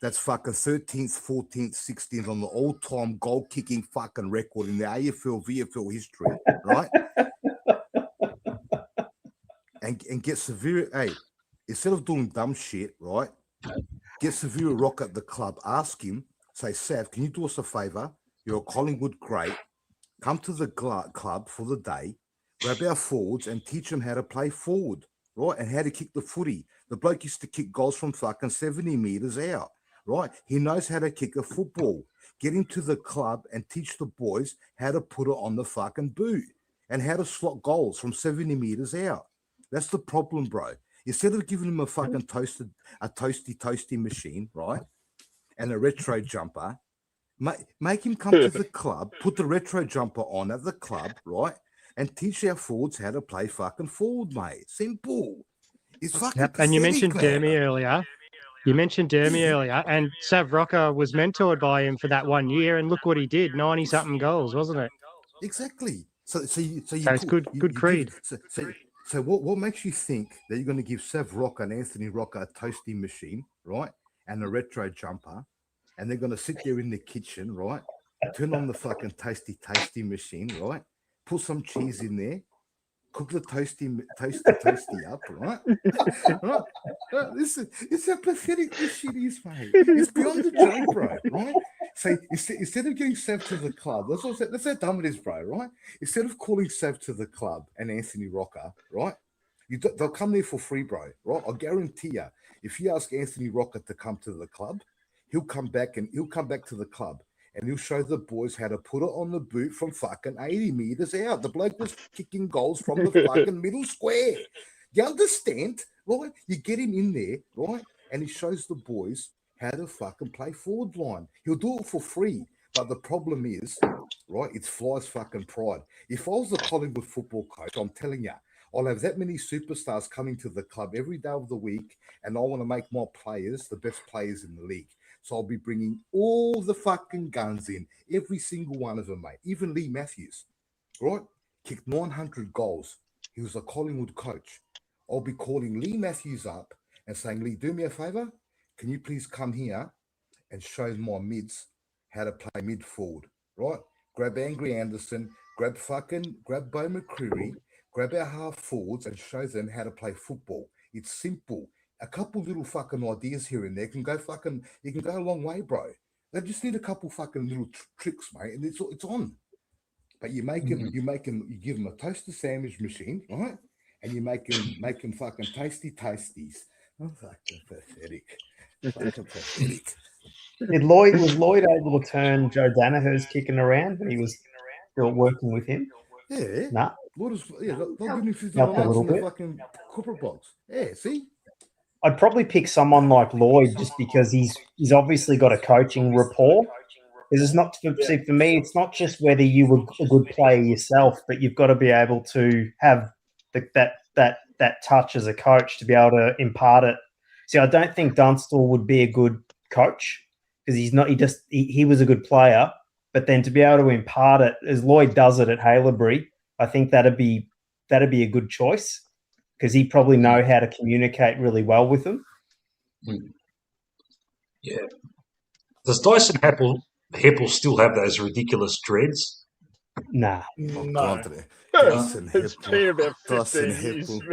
S3: That's fucking 13th, 14th, 16th on the all-time goal-kicking fucking record in the AFL, VFL history, right? and get Severe. Hey, instead of doing dumb shit, right? Get Severe Rock at the club. Ask him. Say, Sav, can you do us a favor? You're a Collingwood great. Come to the club for the day. Grab our forwards and teach them how to play forward, right? And how to kick the footy. The bloke used to kick goals from fucking 70 meters out, right? He knows how to kick a football. Get him to the club and teach the boys how to put it on the fucking boot and how to slot goals from 70 meters out. That's the problem, bro. Instead of giving him a fucking toasty machine, right, and a retro jumper, make him come to the club, put the retro jumper on at the club, right, and teach our forwards how to play fucking forward, mate. Simple. It's fucking pathetic,
S6: and you mentioned
S3: man.
S6: Dermy earlier. And Sav Rocker was mentored by him for that 1 year, and look what he did, 90-something goals, wasn't it?
S3: Exactly. So
S6: it's good creed.
S3: So what makes you think that you're going to give Sav Rocker and Anthony Rocker a toasting machine, right, and a retro jumper, and they're going to sit there in the kitchen, right, turn on the fucking tasty machine, right, put some cheese in there, cook the toasty up, right? Right? Listen, it's how pathetic this shit is, mate. It's beyond the joke, bro, right? So instead of getting Sav to the club, that's how dumb it is, bro, right? Instead of calling Sav to the club and Anthony Rocker, right? They'll come there for free, bro, right? I'll guarantee you, if you ask Anthony Rocker to come to the club, he'll come back to the club. And he'll show the boys how to put it on the boot from fucking 80 meters out. The bloke was kicking goals from the fucking middle square. You understand? Right? You get him in there, right? And he shows the boys how to fucking play forward line. He'll do it for free. But the problem is, right, it's Fly's fucking pride. If I was the Collingwood football coach, I'm telling you, I'll have that many superstars coming to the club every day of the week, and I want to make my players the best players in the league. So I'll be bringing all the fucking guns in, every single one of them, mate. Even Lee Matthews, right? Kicked 900 goals. He was a Collingwood coach. I'll be calling Lee Matthews up and saying, Lee, do me a favor. Can you please come here and show my mids how to play mid forward, right? Grab Angry Anderson, grab Bo McCreary, grab our half forwards and show them how to play football. It's simple. A couple little fucking ideas here and there can go a long way, bro. They just need a couple fucking little tricks, mate, and it's on. But you give them a toaster sandwich machine, right? And you make them fucking tasties. Oh, fucking pathetic. Fucking pathetic.
S7: Was Lloyd able to turn Joe Danaher's kicking around when he was still working with him?
S3: Yeah.
S7: Nah.
S3: Lloyd was, they'll give me $50 in the fucking corporate box. Yeah, see?
S7: I'd probably pick someone like Lloyd just because he's obviously got a coaching rapport. Because it's not for me, it's not just whether you were a good player yourself, but you've got to be able to have that touch as a coach to be able to impart it. See, I don't think Dunstall would be a good coach because he's not. He was a good player, but then to be able to impart it as Lloyd does it at Haileybury, I think that'd be a good choice. Because he probably know how to communicate really well with them.
S1: Yeah. Does Dyson Heppel still have those ridiculous dreads?
S7: Nah.
S5: No.
S4: It's been about 15 years.
S3: We've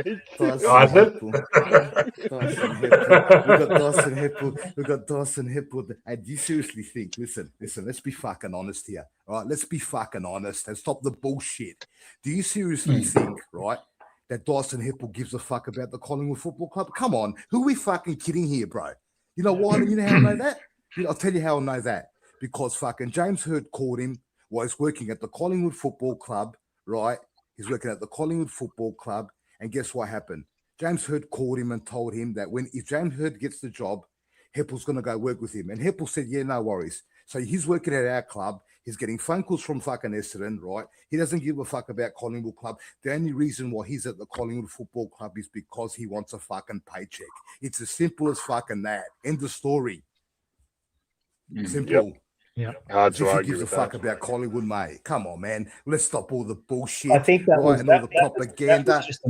S3: got Dyson Heppel. And do you seriously think, listen, let's be fucking honest here. All right, let's be fucking honest and stop the bullshit. Do you seriously think, right, that Dyson Heppel gives a fuck about the Collingwood Football Club? Come on, who are we fucking kidding here, bro? You know why? You know how I know that? I'll tell you how I know that. Because fucking James Hurd called him while he's working at the Collingwood Football Club, right? He's working at the Collingwood Football Club, and guess what happened? James Hurd called him and told him that if James Hurd gets the job, Heppel's going to go work with him. And Heppel said, yeah, no worries. So he's working at our club. He's getting phone calls from fucking Essendon, right? He doesn't give a fuck about Collingwood Club. The only reason why he's at the Collingwood Football Club is because he wants a fucking paycheck. It's as simple as fucking that. End of story. Simple.
S6: Yeah.
S3: Hard to argue gives a fuck about Collingwood, mate. Come on, man. Let's stop all the bullshit.
S7: I think that was
S3: and all the propaganda.
S7: That was just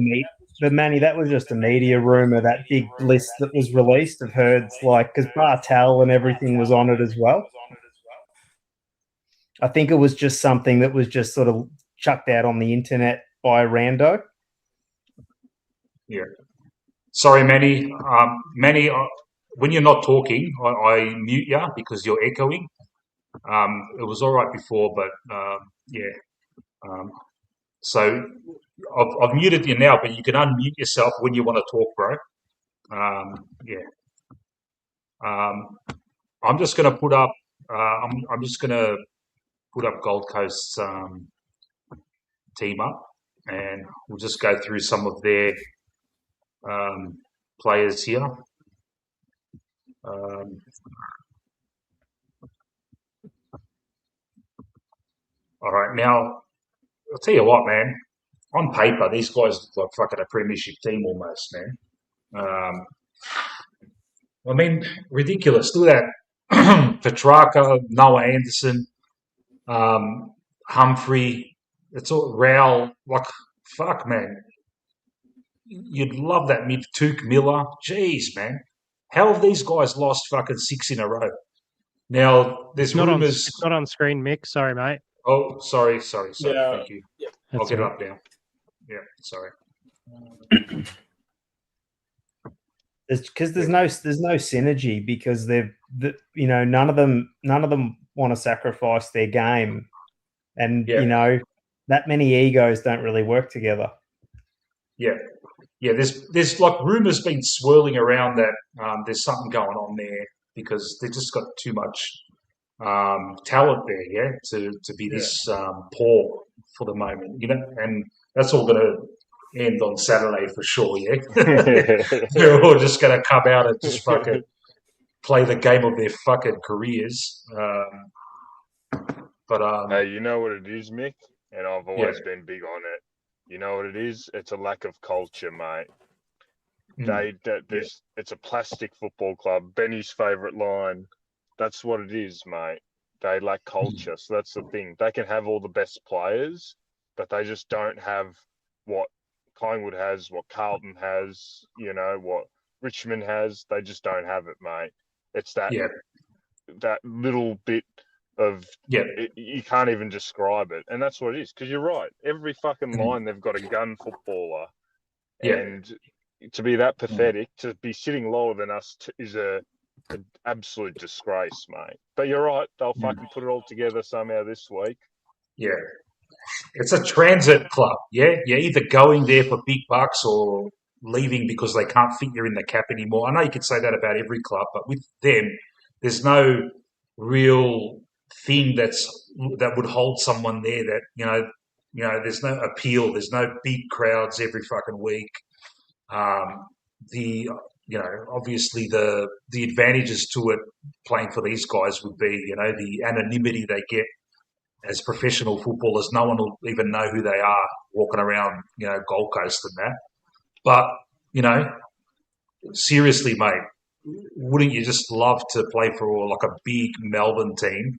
S7: but Manny, that was just a media rumor. That big list that was released of Herd's, because Bartel and everything was on it as well. I think it was just something that was just sort of chucked out on the internet by Rando.
S1: Yeah. Sorry, Manny. Manny, when you're not talking, I mute you because you're echoing. It was all right before, but so I've muted you now, but you can unmute yourself when you want to talk, bro. I'm just going to put up. I'm just going to put up Gold Coast's team up, and we'll just go through some of their players here. All right, now I'll tell you what, man. On paper, these guys look like fucking a premiership team almost, man. I mean, ridiculous. Look at that. Petrarca, Noah Anderson, Humphrey. It's all Rowell. Like, fuck, man. You'd love that mid. Tuke Miller. Jeez, man. How have these guys lost fucking 6 in a row? Now, there's rumours.
S6: It's not on screen, Mick. Sorry, mate.
S1: Oh, sorry.
S5: Yeah.
S1: Thank you.
S5: Yeah.
S1: I'll get it up now. Yeah, sorry.
S7: Because there's no synergy because none of them want to sacrifice their game, and that many egos don't really work together.
S1: Yeah. There's like rumours been swirling around that there's something going on there because they just got too much talent there, to be this poor for the moment, and that's all going to end on Saturday for sure, They're all just going to come out and just fucking play the game of their fucking careers.
S4: Hey, you know what it is, Mick? And I've always been big on it. You know what it is? It's a lack of culture, mate. It's a plastic football club. Benny's favourite line. That's what it is, mate. They lack culture. So that's the thing. They can have all the best players, but they just don't have what Collingwood has, what Carlton has, what Richmond has. They just don't have it, mate. It's that little bit of you can't even describe it, and that's what it is. Because you're right, every fucking line they've got a gun footballer, and to be that pathetic, to be sitting lower than us is an absolute disgrace, mate. But you're right, they'll fucking put it all together somehow this week.
S1: Yeah, it's a transit club. Yeah, you're either going there for big bucks or leaving because they can't fit you in the cap anymore. I know you could say that about every club, but with them, there's no real thing that would hold someone there. That there's no appeal. There's no big crowds every fucking week. Obviously the advantages to it playing for these guys would be the anonymity they get as professional footballers. No one will even know who they are walking around Gold Coast and that. But seriously, mate, wouldn't you just love to play for like a big Melbourne team,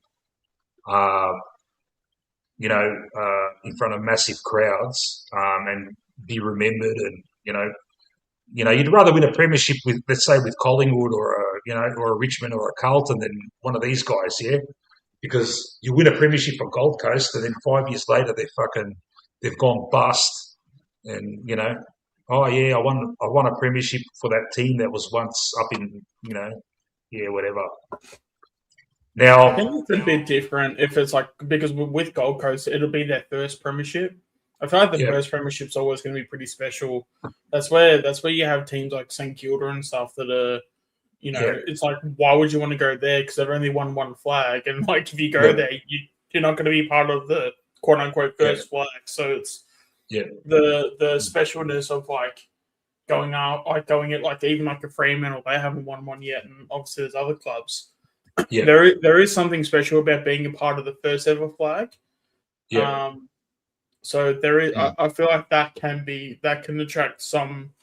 S1: in front of massive crowds, and be remembered, and you'd rather win a premiership with, let's say, with Collingwood or a Richmond or a Carlton than one of these guys, because you win a premiership for Gold Coast and then 5 years later they've gone bust, and I won a premiership for that team that was once up in whatever. Now,
S5: I think it's a bit different if it's like, because with Gold Coast, it'll be their first premiership. I feel like the first premiership's always going to be pretty special. That's where you have teams like St Kilda and stuff that are, it's like, why would you want to go there? Because they've only won one flag, and like if you go there, you're not going to be part of the quote unquote first flag. So it's the specialness of like going out, like going it, like even like a Fremantle, they haven't won one yet, and obviously there's other clubs. Yeah, there is something special about being a part of the first ever flag. Yeah. So there is. I feel like that can attract some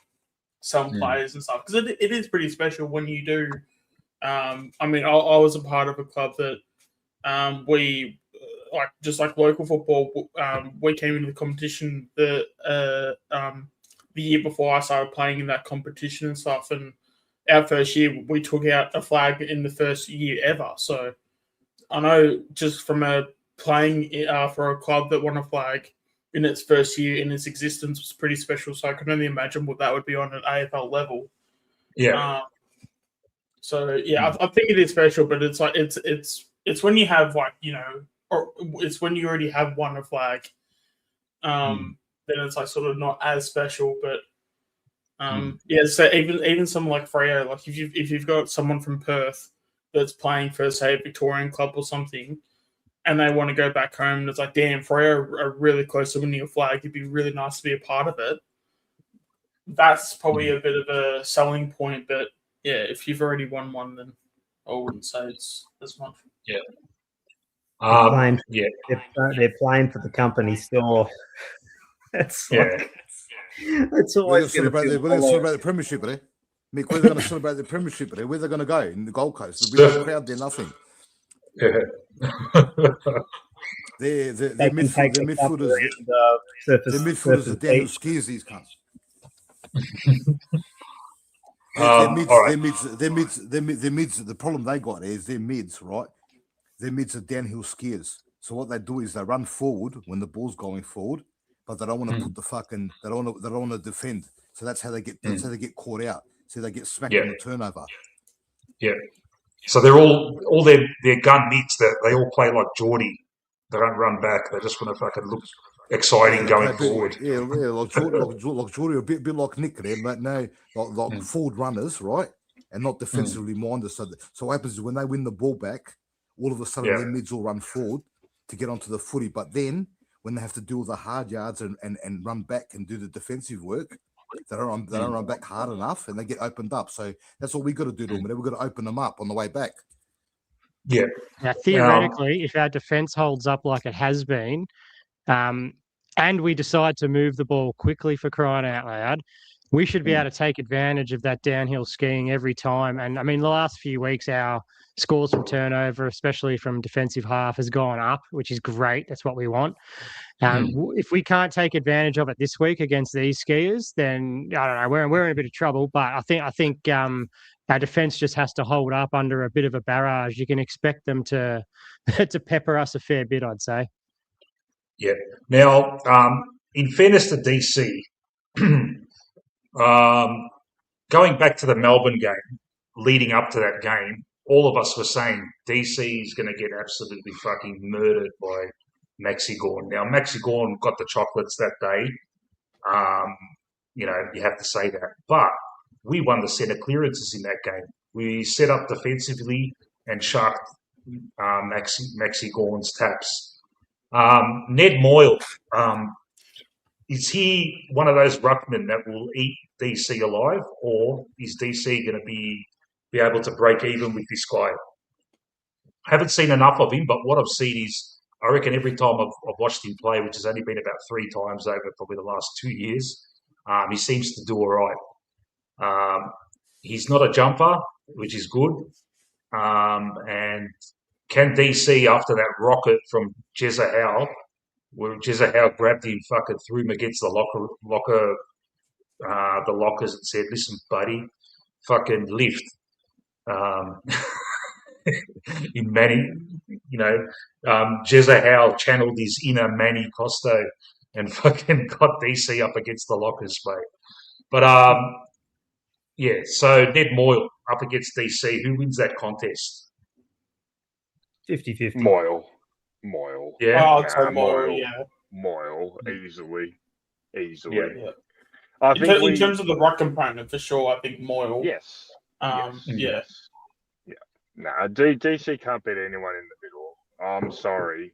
S5: players and stuff, because it is pretty special when you do. I was a part of a club that we like, just like local football. We came into the competition the year before I started playing in that competition and stuff, and our first year we took out a flag in the first year ever. So I know just from playing for a club that won a flag in its first year in its existence was pretty special. So I can only imagine what that would be on an AFL level. Yeah. I think it is special, but it's like it's when you have like or it's when you already have won a flag, then it's like sort of not as special. But so even someone like Freo, like if you've got someone from Perth that's playing for, say, a Victorian club or something, and they want to go back home, and it's like, damn, Freo are really close to winning a flag. It'd be really nice to be a part of it. that's probably a bit of a selling point. But yeah, if you've already won one, then I wouldn't say it's as much.
S1: Yeah.
S7: They're playing for the company store. That's
S1: Yeah.
S7: like, it's
S3: We're
S7: always
S3: going
S7: going
S3: to
S7: to
S3: celebrate the premiership, eh? Mick, where they're going to celebrate the premiership, eh? Where they're going to go in the Gold Coast? There'll be no crowd there, nothing.
S1: Yeah.
S3: Their midfielders are downhill skiers. These cunts. Their mids. The problem they got is their mids, right? Their mids are downhill skiers. So what they do is they run forward when the ball's going forward, but they don't want to put the fucking. They don't want to defend. So that's how they get. That's how they get caught out. So they get smacked on the turnover.
S1: Yeah. So they're all their gun mids that they all play like Geordie. They don't run back. They just want to fucking look exciting going forward.
S3: Like Geordie, a bit like Nick there, but no, like forward runners, right, and not defensively minded. So what happens is when they win the ball back, all of a sudden their mids will run forward to get onto the footy. But then when they have to do the hard yards and run back and do the defensive work, they don't run back hard enough, and they get opened up. So that's what we got to do to them. We've got to open them up on the way back.
S1: Yeah.
S6: Now, theoretically, if our defence holds up like it has been, and we decide to move the ball quickly, for crying out loud, we should be able to take advantage of that downhill skiing every time. And I mean, the last few weeks, our scores from turnover, especially from defensive half, has gone up, which is great. That's what we want. If we can't take advantage of it this week against these skiers, then I don't know. We're in a bit of trouble. But I think our defence just has to hold up under a bit of a barrage. You can expect them to to pepper us a fair bit, I'd say.
S1: Yeah. Now, in fairness to DC, going back to the Melbourne game, leading up to that game, all of us were saying DC is going to get absolutely fucking murdered by Maxi Gorn. Now, Maxi Gorn got the chocolates that day. You have to say that. But we won the centre clearances in that game. We set up defensively and sharked Maxi Gorn's taps. Ned Moyle, is he one of those ruckmen that will eat DC alive, or is DC going to be able to break even with this guy? I haven't seen enough of him, but what I've seen is I reckon every time I've watched him play, which has only been about 3 times over probably the last 2 years, he seems to do all right. He's not a jumper, which is good. And can DC, after that rocket from Jezza Howe, where Jezza Howe grabbed him, fucking threw him against the lockers and said, "Listen, buddy, fucking lift." In Manny, Jezza Howe channeled his inner Manny Costo and fucking got DC up against the lockers, mate. But so Ned Moyle up against DC. Who wins that contest?
S7: 50-50.
S4: Moyle.
S1: Yeah.
S5: I'd say Moyle, yeah.
S4: Moyle, easily.
S1: Yeah.
S4: I think
S5: in terms of the ruck component, for sure, I think Moyle.
S4: Yes.
S5: Yeah.
S4: Nah, DC can't beat anyone in the middle. I'm sorry.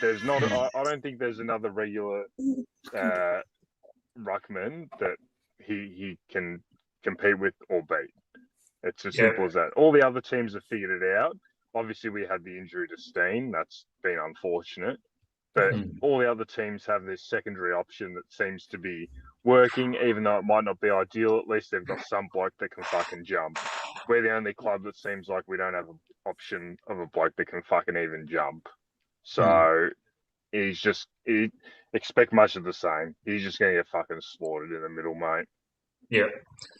S4: There's not. I don't think there's another regular ruckman that he can compete with or beat. It's as simple as that. All the other teams have figured it out. Obviously, we had the injury to Steen. That's been unfortunate. But all the other teams have this secondary option that seems to be working, even though it might not be ideal. At least they've got some bloke that can fucking jump. We're the only club that seems like we don't have an option of a bloke that can fucking even jump. So he expect much of the same. He's just going to get fucking slaughtered in the middle, mate.
S1: Yeah.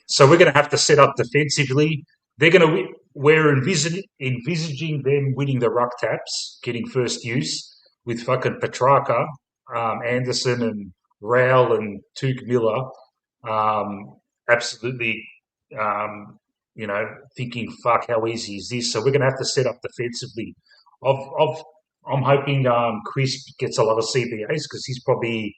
S1: So we're going to have to set up defensively. We're envisaging them winning the ruck taps, getting first use with fucking Petrarca, Anderson and Rowell and Tuke Miller. Absolutely, thinking, fuck, how easy is this? So we're going to have to set up defensively. I'm hoping Chris gets a lot of CBAs because he's probably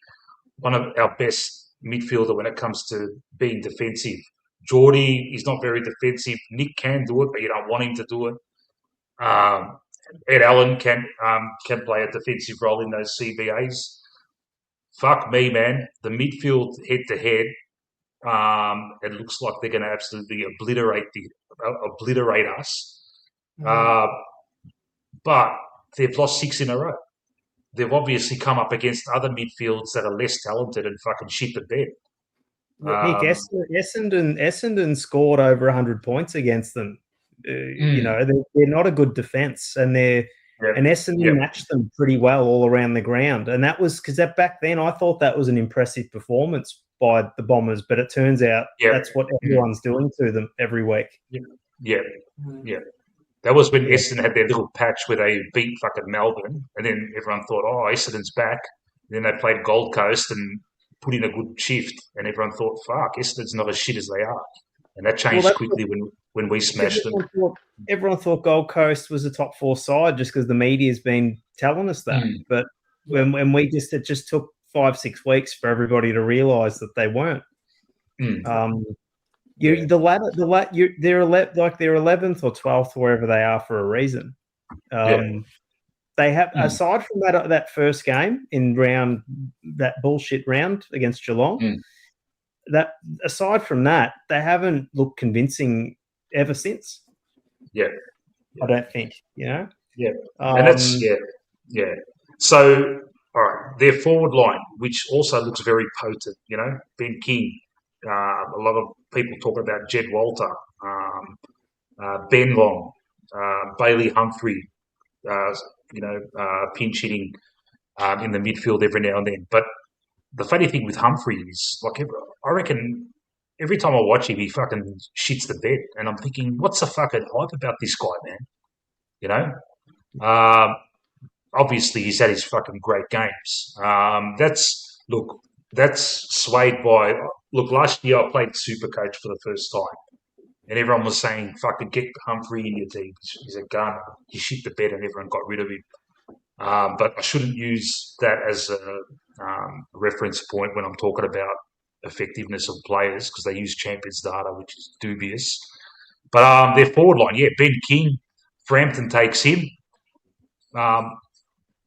S1: one of our best midfielder when it comes to being defensive. Geordie is not very defensive. Nick can do it, but you don't want him to do it. Ed Allen can play a defensive role in those CBAs. Fuck me, man. The midfield head-to-head, It looks like they're going to absolutely obliterate us. But they've lost 6 in a row. They've obviously come up against other midfields that are less talented and fucking shit the bed.
S2: Nick, Essendon scored over 100 points against them. You know, they're not a good defence, and Essendon matched them pretty well all around the ground. And that was because back then I thought that was an impressive performance by the Bombers, but it turns out that's what everyone's doing to them every week.
S1: Yeah. That was when Essendon had their little patch where they beat fucking Melbourne, and then everyone thought, oh, Essendon's back. And then they played Gold Coast and put in a good shift, and everyone thought, fuck, Essendon's not as shit as they are. And that changed quickly when we smashed them.
S2: Everyone thought Gold Coast was a top 4 side just because the media's been telling us that. But when it just took 5-6 weeks for everybody to realise that they weren't. They're 11th or 12th wherever they are for a reason. They have aside from that first game in that bullshit round against Geelong. That aside from that, they haven't looked convincing ever since. I don't think, you know.
S1: And that's So, all right, their forward line, which also looks very potent, you know, Ben King. A lot of people talk about Jed Walter, Ben Long, Bailey Humphrey, pinch hitting in the midfield every now and then. But the funny thing with Humphrey is, like, I reckon every time I watch him, he fucking shits the bed. And I'm thinking, what's the fucking hype about this guy, man? You know? Obviously, he's had his fucking great games. That's swayed by... Look, last year I played Supercoach for the first time. And everyone was saying, fucking get Humphrey in your team. He's a gun. He shit the bed and everyone got rid of him. But I shouldn't use that as a reference point when I'm talking about effectiveness of players because they use Champions data, which is dubious. But their forward line, Ben King, Frampton takes him.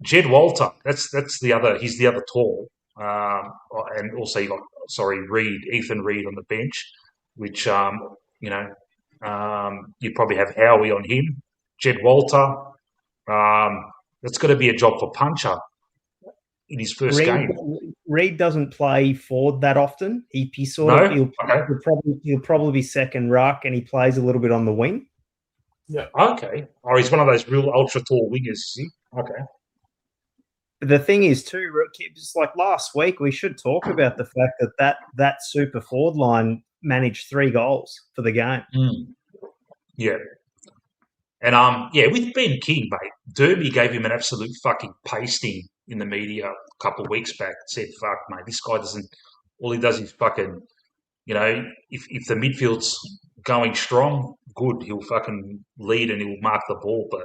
S1: Jed Walter, that's the other. He's the other tall, and also you got Ethan Reid on the bench, which you probably have Howie on him. Jed Walter, that's got to be a job for Puncher in his first game.
S2: Reid doesn't play forward that often. He'll probably be second ruck, and he plays a little bit on the wing.
S5: Yeah.
S1: Okay. Or he's one of those real ultra tall wingers, is he? Okay.
S2: The thing is, too, just like last week, we should talk about the fact that super forward line managed 3 goals for the game.
S1: Yeah. And with Ben King, mate, Derby gave him an absolute fucking pasting in the media a couple of weeks back. Said, fuck, mate, this guy all he does is fucking, if the midfield's going strong, good, he'll fucking lead and he'll mark the ball. But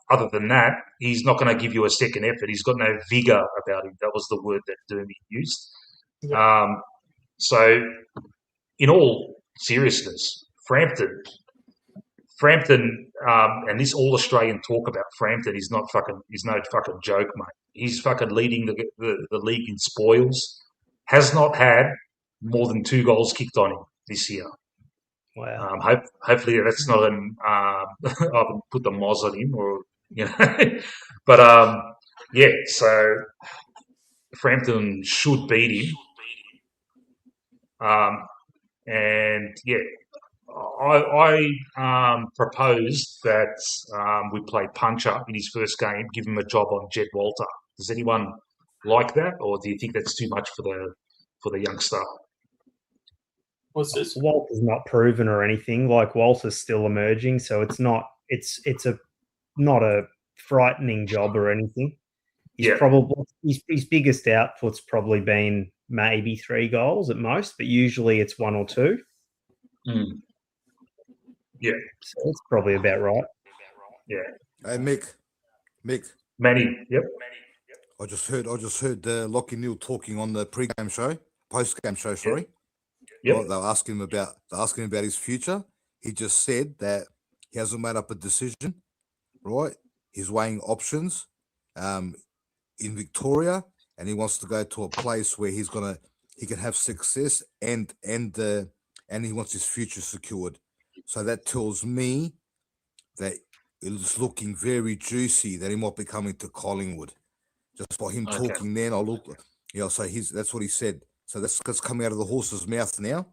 S1: other than that, he's not going to give you a second effort. He's got no vigour about him. That was the word that Derby used. Yeah. So, in all seriousness, Frampton, and this all-Australian talk about Frampton is no fucking joke, mate. He's fucking leading the league in spoils. Has not had more than 2 goals kicked on him this year.
S2: Wow.
S1: Hopefully that's not I haven't put the moz on him, or but so Frampton should beat him. I proposed that we play Puncher in his first game, give him a job on Jed Walter. Does anyone like that, or do you think that's too much for the youngster?
S5: What's this?
S2: Walter's not proven or anything. Like, Walter's still emerging, so it's not a frightening job or anything. His biggest output's probably been maybe 3 goals at most, but usually it's 1 or 2.
S1: Yeah.
S2: So it's probably about right.
S1: Yeah.
S3: Hey, Mick.
S1: Manny, yep.
S3: I just heard Lockie Neal talking on the post-game show, sorry.
S1: Yep.
S3: Well, they're asking him about his future. He just said that he hasn't made up a decision, right? He's weighing options in Victoria, and he wants to go to a place where he's going to he can have success and he wants his future secured. So that tells me that it's looking very juicy that he might be coming to Collingwood. Just by him talking then, so that's what he said. So that's coming out of the horse's mouth now.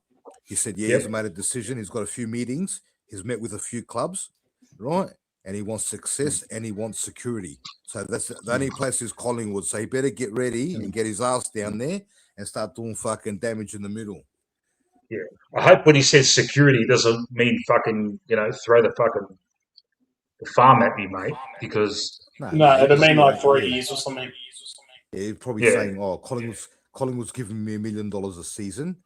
S3: He said, he's made a decision. He's got a few meetings. He's met with a few clubs, right? And he wants success and he wants security. So that's the only place is Collingwood. So he better get ready and get his ass down there and start doing fucking damage in the middle.
S1: Yeah. I hope when he says security, doesn't mean fucking, throw the farm at me, mate, because...
S5: No, it'll mean like 3 years or something.
S3: Yeah, he's probably saying, Collingwood's giving me $1 million a season.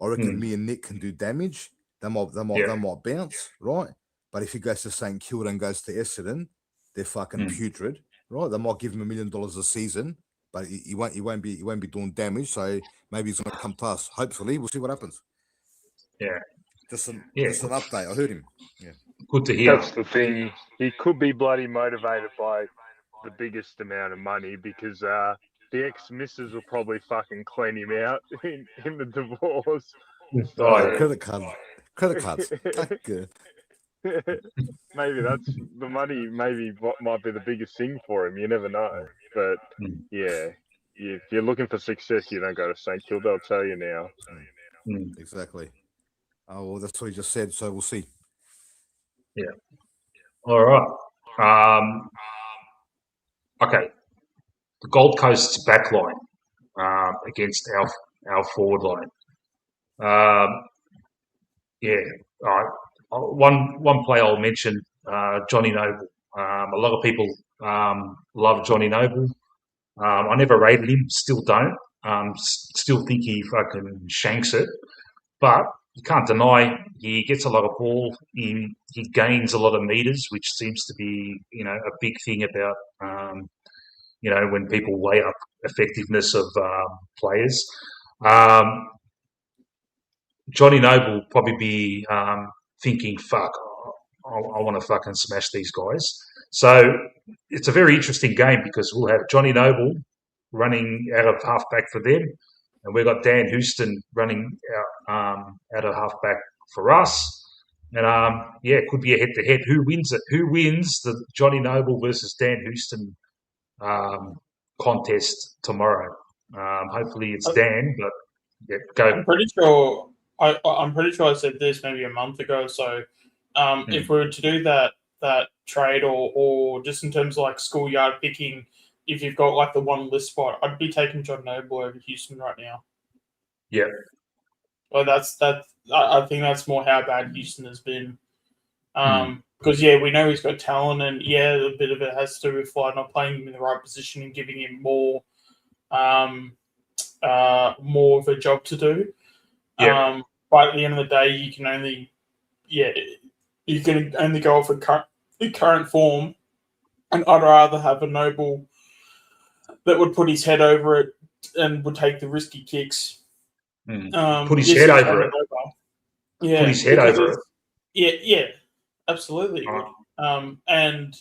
S3: I reckon me and Nick can do damage. They might bounce, right? But if he goes to St Kilda and goes to Essendon, they're fucking putrid, right? They might give him $1 million a season, but he won't be doing damage. So maybe he's going to come to us. Hopefully, we'll see what happens.
S1: Yeah,
S3: just an update. I heard him. Yeah,
S1: good to hear.
S4: That's the thing. He could be bloody motivated by the biggest amount of money because the ex-missus will probably fucking clean him out in the divorce.
S3: Credit cards.
S4: Maybe that's the money. Maybe what might be the biggest thing for him. You never know. But yeah, if you're looking for success, you don't go to St Kilda. I'll tell you now.
S3: Exactly. Oh well, that's what he just said. So we'll see.
S1: Yeah. All right. Okay. The Gold Coast's back line against our forward line. All right. One player I'll mention, Johnny Noble. A lot of people love Johnny Noble. I never rated him, still don't. Still think he fucking shanks it. But you can't deny he gets a lot of ball. He gains a lot of meters, which seems to be a big thing about when people weigh up effectiveness of players. Johnny Noble will probably be thinking, "Fuck, I want to fucking smash these guys." So it's a very interesting game because we'll have Johnny Noble running out of halfback for them, and we've got Dan Houston running out of halfback for us. And it could be a head-to-head. Who wins it? Who wins the Johnny Noble versus Dan Houston contest tomorrow? Hopefully it's Dan, but yeah, go.
S5: I'm pretty sure. I'm pretty sure I said this maybe a month ago or so. If we were to do that trade or just in terms of like schoolyard picking, if you've got like the one list spot, I'd be taking John Noble over Houston right now.
S1: Yeah.
S5: Well, I think that's more how bad Houston has been. Because we know he's got talent, and a bit of it has to do with Fly not playing him in the right position and giving him more of a job to do.
S1: Yeah.
S5: But at the end of the day, you can only go off the current form, and I'd rather have a Noble that would put his head over it and would take the risky kicks.
S1: Put his head over it.
S5: Yeah,
S1: put his head over it.
S5: Yeah, absolutely. And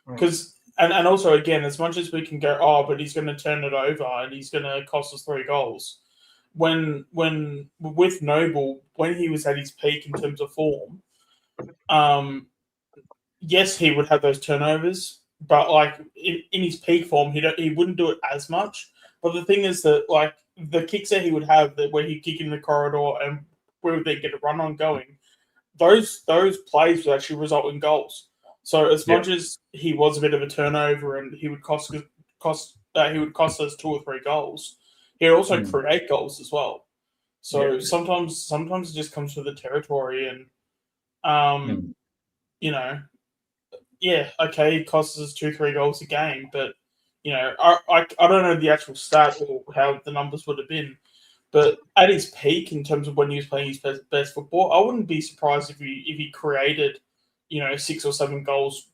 S5: because and also again, as much as we can go, but he's going to turn it over and he's going to cost us 3 goals. When with Noble, when he was at his peak in terms of form, yes, he would have those turnovers, but like in his peak form, he wouldn't do it as much. But the thing is that like the kicks that he would have, that where he'd kick in the corridor and where they get a run on going, those plays would actually result in goals. So as much as he was a bit of a turnover and he would cost us 2 or 3 goals, he'd also create goals as well. So sometimes it just comes with the territory, and okay, it costs us 2-3 goals a game, but I don't know the actual stat or how the numbers would have been, but at his peak in terms of when he was playing his best football, I wouldn't be surprised if he created 6 or 7 goals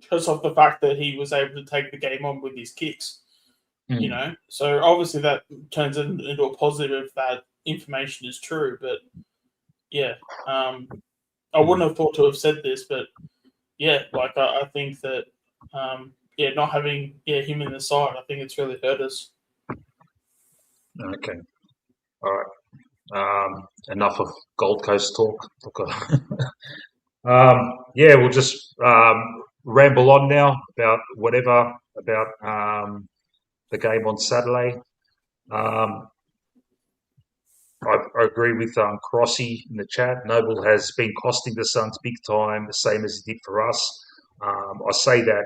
S5: just off the fact that he was able to take the game on with his kicks. So obviously that turns into a positive if that information is true, but I wouldn't have thought to have said this, but I think that not having him in the side, I think it's really hurt us.
S1: Okay. All right. Enough of Gold Coast talk. We'll just ramble on now about whatever about the game on Saturday. I agree with Crossy in the chat. Noble has been costing the Suns big time, the same as he did for us. I say that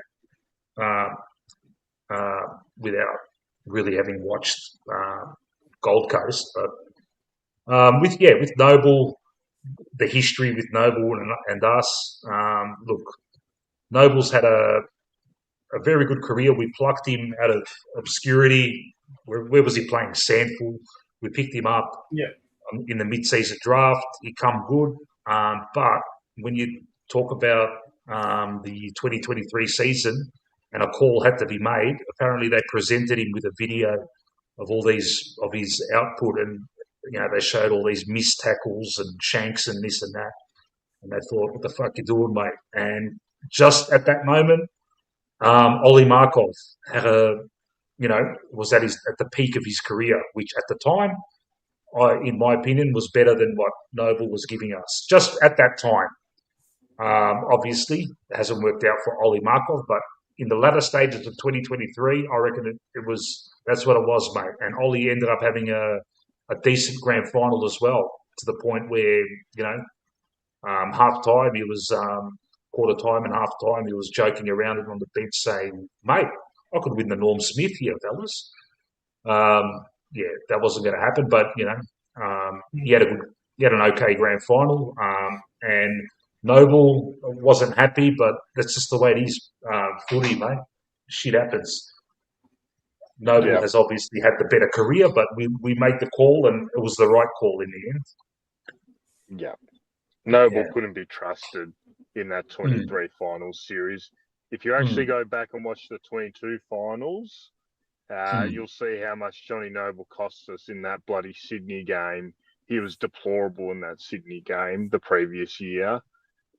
S1: without really having watched Gold Coast, but with Noble, the history with Noble and us. Look, Noble's had a very good career. We plucked him out of obscurity. Where was he playing? Sandful. We picked him up in the mid-season draft. He come good, but when you talk about the 2023 season and a call had to be made, apparently they presented him with a video of all these of his output, and they showed all these missed tackles and shanks and this and that, and they thought, "What the fuck you doing, mate?" And just at that moment, Ollie Markov had was at the peak of his career, which at the time, in my opinion, was better than what Noble was giving us. Just at that time, obviously, it hasn't worked out for Ollie Markov, but in the latter stages of 2023, I reckon that's what it was, mate. And Ollie ended up having a decent grand final as well, to the point where half time he was. Quarter time and half time, he was joking around it on the bench saying, "Mate, I could win the Norm Smith here, fellas." That wasn't going to happen, but he had an okay grand final, and Noble wasn't happy, but that's just the way it is. Footy, mate, shit happens. Noble has obviously had the better career, but we made the call, and it was the right call in the end.
S4: Yeah, Noble couldn't be trusted in that 23 finals series. If you actually go back and watch the 22 finals, you'll see how much Johnny Noble cost us in that bloody Sydney game. He was deplorable in that Sydney game the previous year.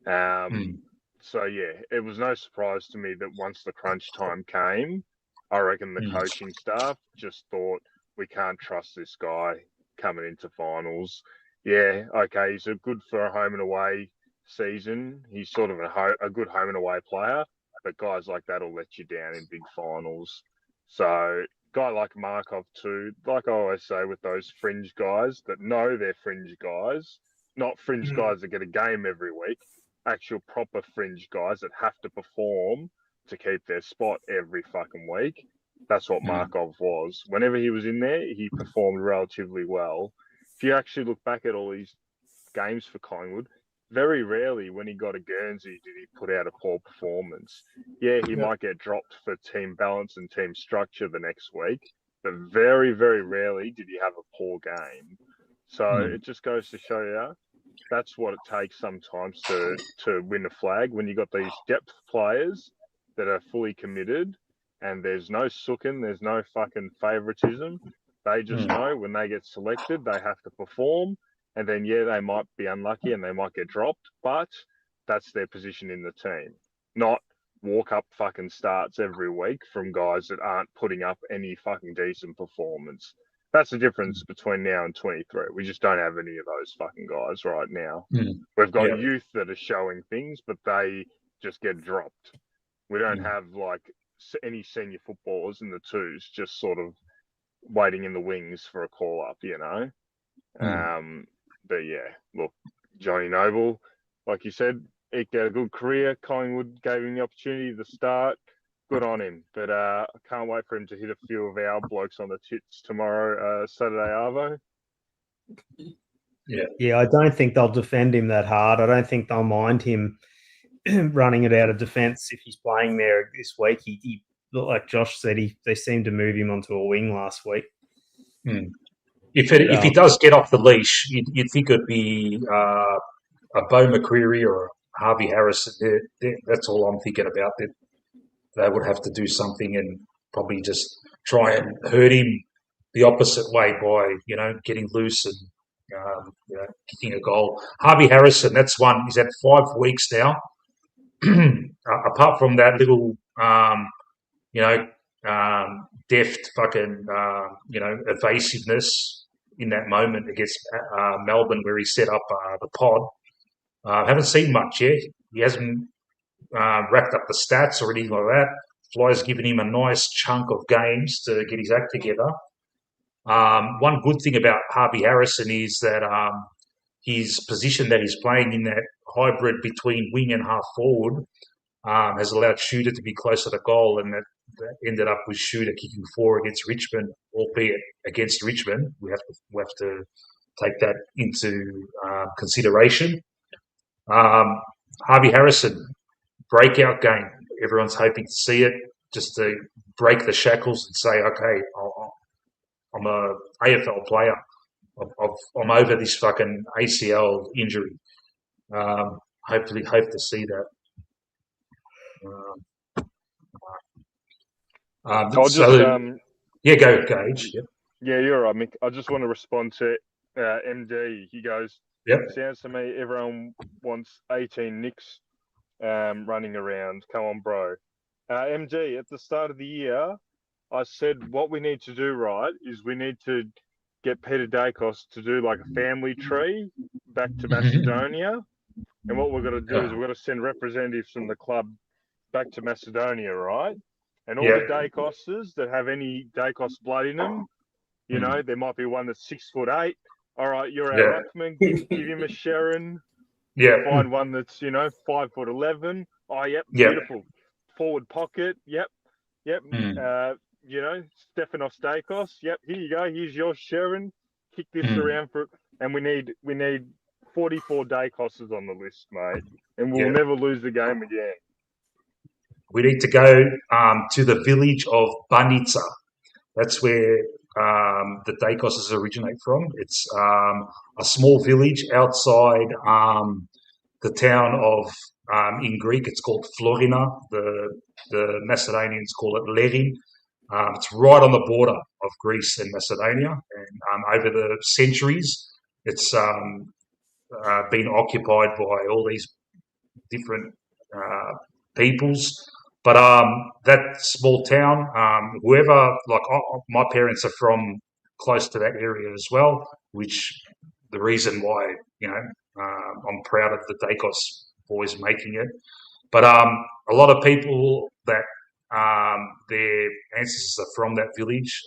S4: So, it was no surprise to me that once the crunch time came, I reckon the coaching staff just thought, we can't trust this guy coming into finals. Yeah, okay, he's good for a home and away season. He's sort of a good home and away player, but guys like that will let you down in big finals. So guy like Markov too, like I always say with those fringe guys that know they're fringe guys, not fringe guys that get a game every week, actual proper fringe guys that have to perform to keep their spot every fucking week. That's what Markov was. Whenever he was in there, he performed relatively well. If you actually look back at all these games for Collingwood, very rarely when he got a Guernsey did he put out a poor performance. Yeah, he might get dropped for team balance and team structure the next week, but very, very rarely did he have a poor game. So it just goes to show you that's what it takes sometimes to win a flag, when you got these depth players that are fully committed and there's no sooking, there's no fucking favouritism. They just know when they get selected, they have to perform. And then, they might be unlucky and they might get dropped, but that's their position in the team. Not walk up fucking starts every week from guys that aren't putting up any fucking decent performance. That's the difference between now and 23. We just don't have any of those fucking guys right now. We've got youth that are showing things, but they just get dropped. We don't have like any senior footballers in the twos just sort of waiting in the wings for a call up, But look, Johnny Noble, like you said, eked out a good career. Collingwood gave him the opportunity to start. Good on him. But I can't wait for him to hit a few of our blokes on the tits tomorrow, Saturday Arvo.
S7: Yeah, I don't think they'll defend him that hard. I don't think they'll mind him running it out of defence if he's playing there this week. He like Josh said, they seemed to move him onto a wing last week.
S1: If he does get off the leash, you'd think it'd be a Bo McCreary or a Harvey Harris. That's all I'm thinking about. They would have to do something and probably just try and hurt him the opposite way by getting loose and kicking a goal. Harvey Harrison, that's one. He's had 5 weeks now. Apart from that little deft fucking evasiveness. in that moment against Melbourne where he set up the pod. Haven't seen much yet. He hasn't racked up the stats or anything like that. Fly's given him a nice chunk of games to get his act together. One good thing about Harvey Harrison is that his position that he's playing in that hybrid between wing and half forward has allowed Shooter to be closer to goal, and that ended up with Shooter kicking 4 against Richmond, albeit against Richmond. We have to take that into consideration. Harvey Harrison, breakout game. Everyone's hoping to see it, just to break the shackles and say, okay, I'm a AFL player. I'm over this fucking ACL injury. Hopefully, hope to see that. Yeah, go, Gage. Yep.
S4: Yeah, you're right, Mick. I just want to respond to MD. He goes,
S1: yep.
S4: Sounds to me everyone wants 18 nicks running around. Come on, bro. MD, at the start of the year, I said what we need to do, right, is we need to get Peter Dacos to do like a family tree back to Macedonia. And what we're going to do is we're going to send representatives from the club back to Macedonia, right? And all the Dacoses that have any Dacos blood in them, you know, there might be one that's 6'8". All right, you're our ruckman. Give him a Sharon.
S1: Yeah.
S4: Find one that's, 5'11". Oh, yep, beautiful. Forward pocket. Yep. Stefanos Dacos. Yep, here you go. Here's your Sharon. Kick this around and we need 44 Dacoses on the list, mate, and we'll never lose the game again.
S1: We need to go to the village of Banica. That's where the Dacoses originate from. It's a small village outside the town of, in Greek, it's called Florina. The Macedonians call it Lerin. It's right on the border of Greece and Macedonia. And over the centuries, it's been occupied by all these different peoples. But that small town, my parents are from close to that area as well, which the reason why, I'm proud of the Dacos boys making it. But a lot of people that their ancestors are from that village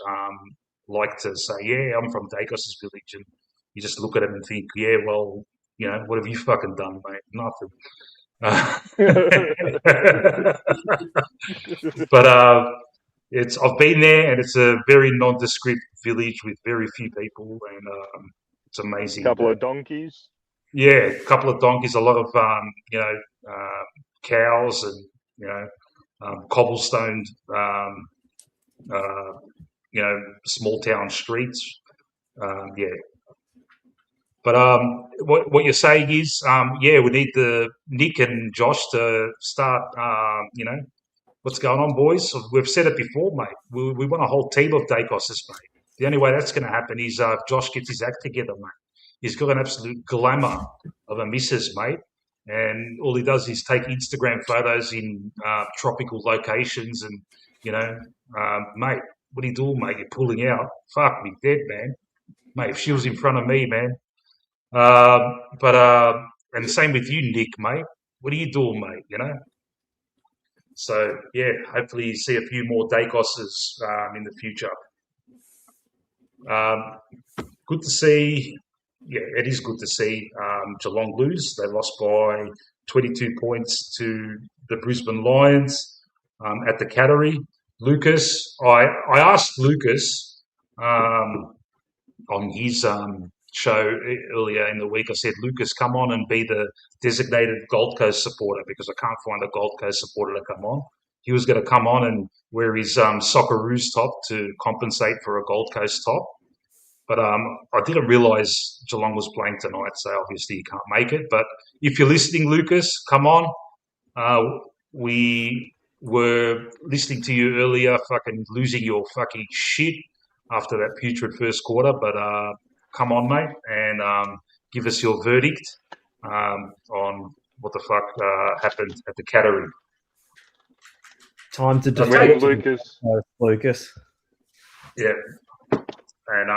S1: like to say, yeah, I'm from Dacos' village. And you just look at them and think, yeah, well, what have you fucking done, mate? Nothing. But I've been there, and it's a very nondescript village with very few people, and it's amazing.
S4: Couple of donkeys.
S1: Yeah, a couple of donkeys, a lot of cows, and cobblestoned small town streets. But what you're saying is, we need the Nick and Josh to start. What's going on, boys? We've said it before, mate. We want a whole team of Dacoses, mate. The only way that's going to happen is if Josh gets his act together, mate. He's got an absolute glamour of a missus, mate. And all he does is take Instagram photos in tropical locations, and mate, what are you doing, mate? You're pulling out. Fuck me dead, man. Mate, if she was in front of me, man. And the same with you, Nick, mate. What are you doing, mate? So hopefully you see a few more Dacoses in the future. Good to see. Yeah, it is good to see Geelong lose. They lost by 22 points to the Brisbane Lions at the Cattery. Lucas, I asked Lucas on his show earlier in the week. I said, Lucas, come on and be the designated Gold Coast supporter, because I can't find a Gold Coast supporter to come on. He was going to come on and wear his Socceroos top to compensate for a Gold Coast top. But I didn't realise Geelong was playing tonight, so obviously you can't make it. But if you're listening, Lucas, come on. We were listening to you earlier, fucking losing your fucking shit after that putrid first quarter. But come on, mate, and give us your verdict on what the fuck happened at the Cattery.
S7: Time to defeat
S4: Lucas.
S7: Lucas.
S1: Yeah. And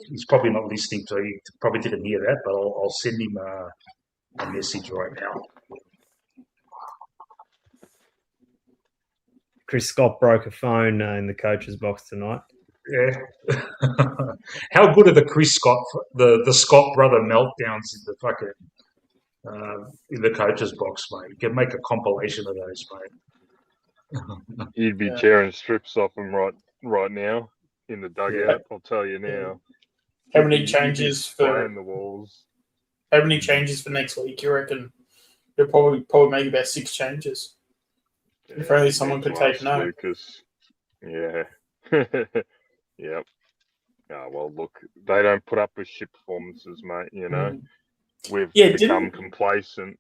S1: He's probably not listening, so he probably didn't hear that. But I'll send him a message right now.
S2: Chris Scott broke a phone in the coach's box tonight.
S1: Yeah. How good are the Chris Scott, the Scott brother meltdowns in the coach's box, mate? You can make a compilation of those, mate.
S4: You'd be tearing strips off him right now in the dugout. I'll tell you now.
S5: How many changes for
S4: the walls?
S5: How many changes for next week? You reckon? You'll probably make about 6 changes. Yeah, if only someone could take note.
S4: Lucas. Yeah. Yep. Oh, well, look, they don't put up with shit performances, mate. You know, we've become complacent.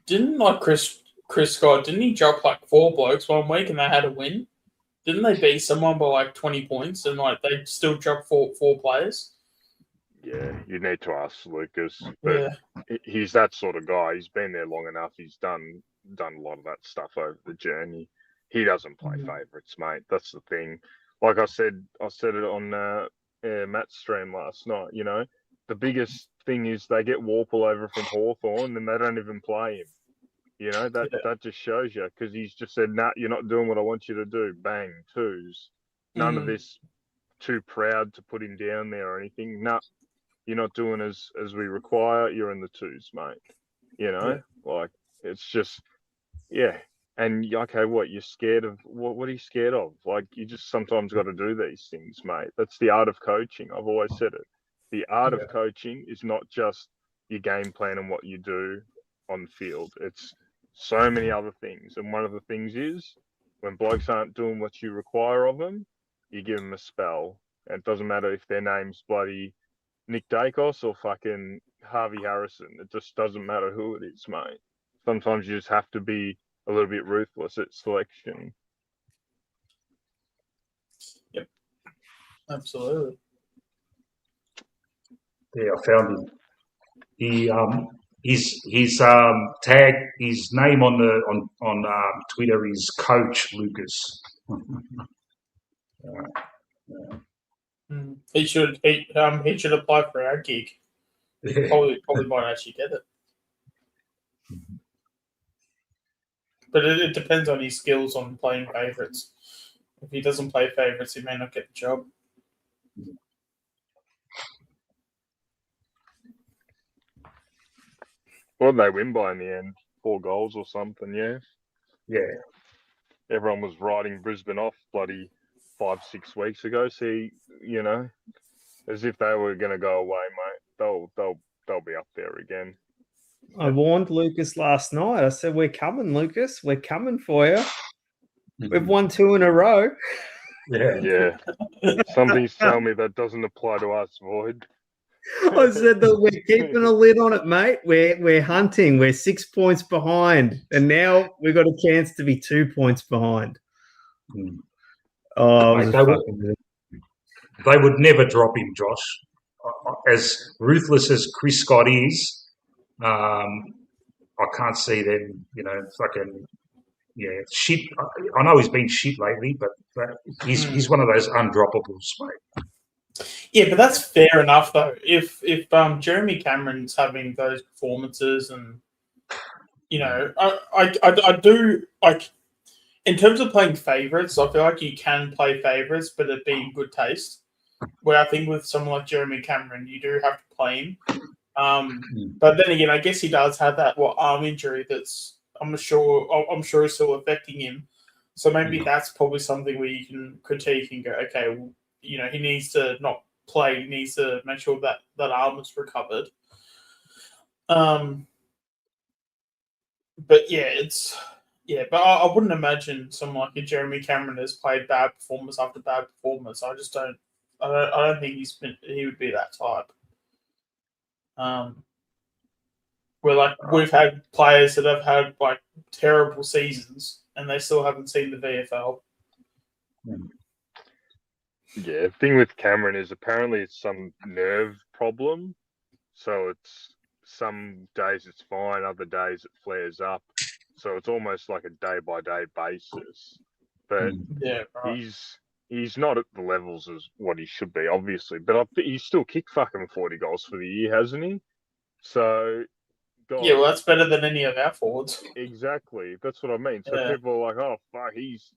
S5: Didn't Chris Scott? Didn't he drop 4 blokes one week and they had a win? Didn't they beat someone by 20 points and they still dropped four players?
S4: Yeah, you need to ask Lucas. But he's that sort of guy. He's been there long enough. He's done a lot of that stuff over the journey. He doesn't play favourites, mate. That's the thing. Like I said it on Matt's stream last night. You know, the biggest thing is they get Warple over from Hawthorn and they don't even play him. You know, that just shows you, because he's just said, nah, you're not doing what I want you to do. Bang, 2s. None of this too proud to put him down there or anything. Nah, you're not doing as we require. You're in the 2s, mate. You know, it's just, And okay, what you're scared of? What are you scared of? You just sometimes got to do these things, mate. That's the art of coaching. I've always said it. The art of coaching is not just your game plan and what you do on the field. It's so many other things, and one of the things is when blokes aren't doing what you require of them, you give them a spell. And it doesn't matter if their name's bloody Nick Dacos or fucking Harvey Harrison. It just doesn't matter who it is, mate. Sometimes you just have to be a little bit ruthless at selection.
S5: Yep, absolutely.
S1: Yeah, I found him. His tag, his name on Twitter is Coach Lucas.
S5: He should apply for our gig.
S1: Yeah.
S5: Probably might actually get it. But it depends on his skills on playing favourites. If he doesn't play favourites, he may not get the job.
S4: What did they win by in the end? 4 goals or something, yeah?
S1: Yeah.
S4: Everyone was writing Brisbane off bloody 5-6 weeks ago. See, you know, as if they were going to go away, mate. They'll be up there again.
S2: I warned Lucas last night. I said, we're coming, Lucas. We're coming for you. We've won 2 in a row.
S4: Yeah. Something's telling me that doesn't apply to us, Void.
S2: I said that we're keeping a lid on it, mate. We're hunting. We're 6 points behind. And now we've got a chance to be 2 points behind. Oh,
S1: they would never drop him, Josh. As ruthless as Chris Scott is, I can't see them, shit. I know he's been shit lately, but he's one of those undroppables, mate.
S5: Yeah, but that's fair enough, though. If Jeremy Cameron's having those performances, and I do like, in terms of playing favourites, I feel like you can play favourites, but it be in good taste. Where I think with someone like Jeremy Cameron, you do have to play him. But then again, I guess he does have that arm injury that's I'm sure is still affecting him. So maybe that's probably something where you can critique and go, okay, well, he needs to not play. He needs to make sure that arm is recovered. But but I wouldn't imagine someone like a Jeremy Cameron has played bad performance after bad performance. I just don't. I don't think he would be that type. Where we've had players that have had terrible seasons and they still haven't seen the VFL.
S4: Yeah, the thing with Cameron is apparently it's some nerve problem. So it's some days it's fine, other days it flares up. So it's almost like a day by day basis. But he's he's not at the levels as what he should be, obviously. But he's still kicked fucking 40 goals for the year, hasn't he? So, God,
S5: yeah, well, that's better than any of our forwards.
S4: Exactly. That's what I mean. So people are like, oh, fuck, geez,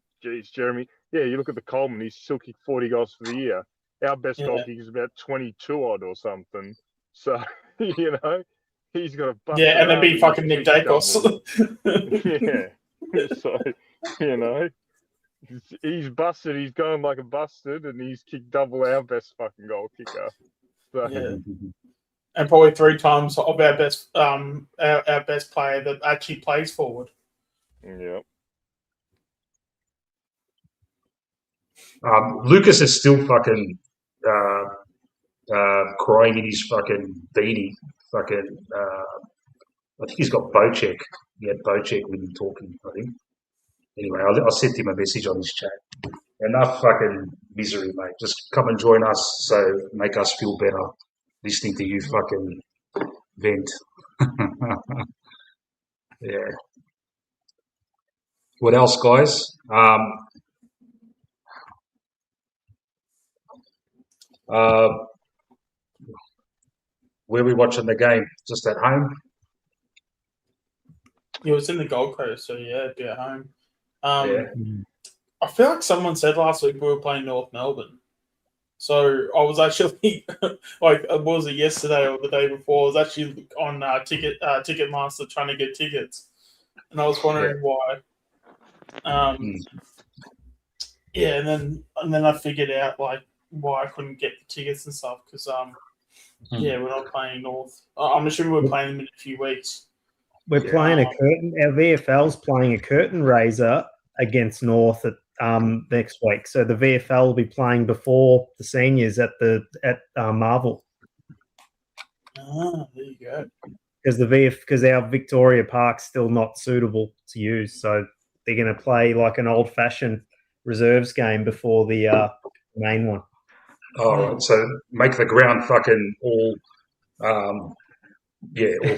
S4: Jeremy. Yeah, you look at the Coleman, he's still kicked 40 goals for the year. Our best goal kick is about 22 odd or something. So, you know, he's got a bust.
S5: Yeah, and then be fucking Nick Dacos.
S4: Yeah. So, you know, he's busted. He's going like a busted, and he's kicked double our best fucking goal kicker. So,
S5: yeah. And probably 3 times of our best our best player that actually plays forward.
S4: Yeah.
S1: Lucas is still fucking crying in his fucking beanie. Fucking, I think he's got Bocek. He had Bocek when he talking, I think. Anyway, I'll send him a message on his chat. Enough fucking misery, mate. Just come and join us, so make us feel better listening to you fucking vent. Yeah. What else, guys? Where are we watching the game? Just at home?
S5: Yeah, it was in the Gold Coast, so yeah, it'd be at home.
S1: Yeah.
S5: I feel like someone said last week we were playing North Melbourne. So I was actually like, was it yesterday or the day before? I was actually on Ticketmaster trying to get tickets, and I was wondering why. Yeah, and then I figured out like why I couldn't get the tickets and stuff because yeah, we're not playing North. I'm assuming we're playing them in a few weeks.
S7: We're playing a curtain. Our VFL's playing a curtain raiser against North at next week. So the VFL will be playing before the seniors at Marvel.
S5: Ah, there you go.
S7: Because our Victoria Park's still not suitable to use, so they're going to play like an old-fashioned reserves game before the main one.
S1: Oh, right. So make the ground fucking all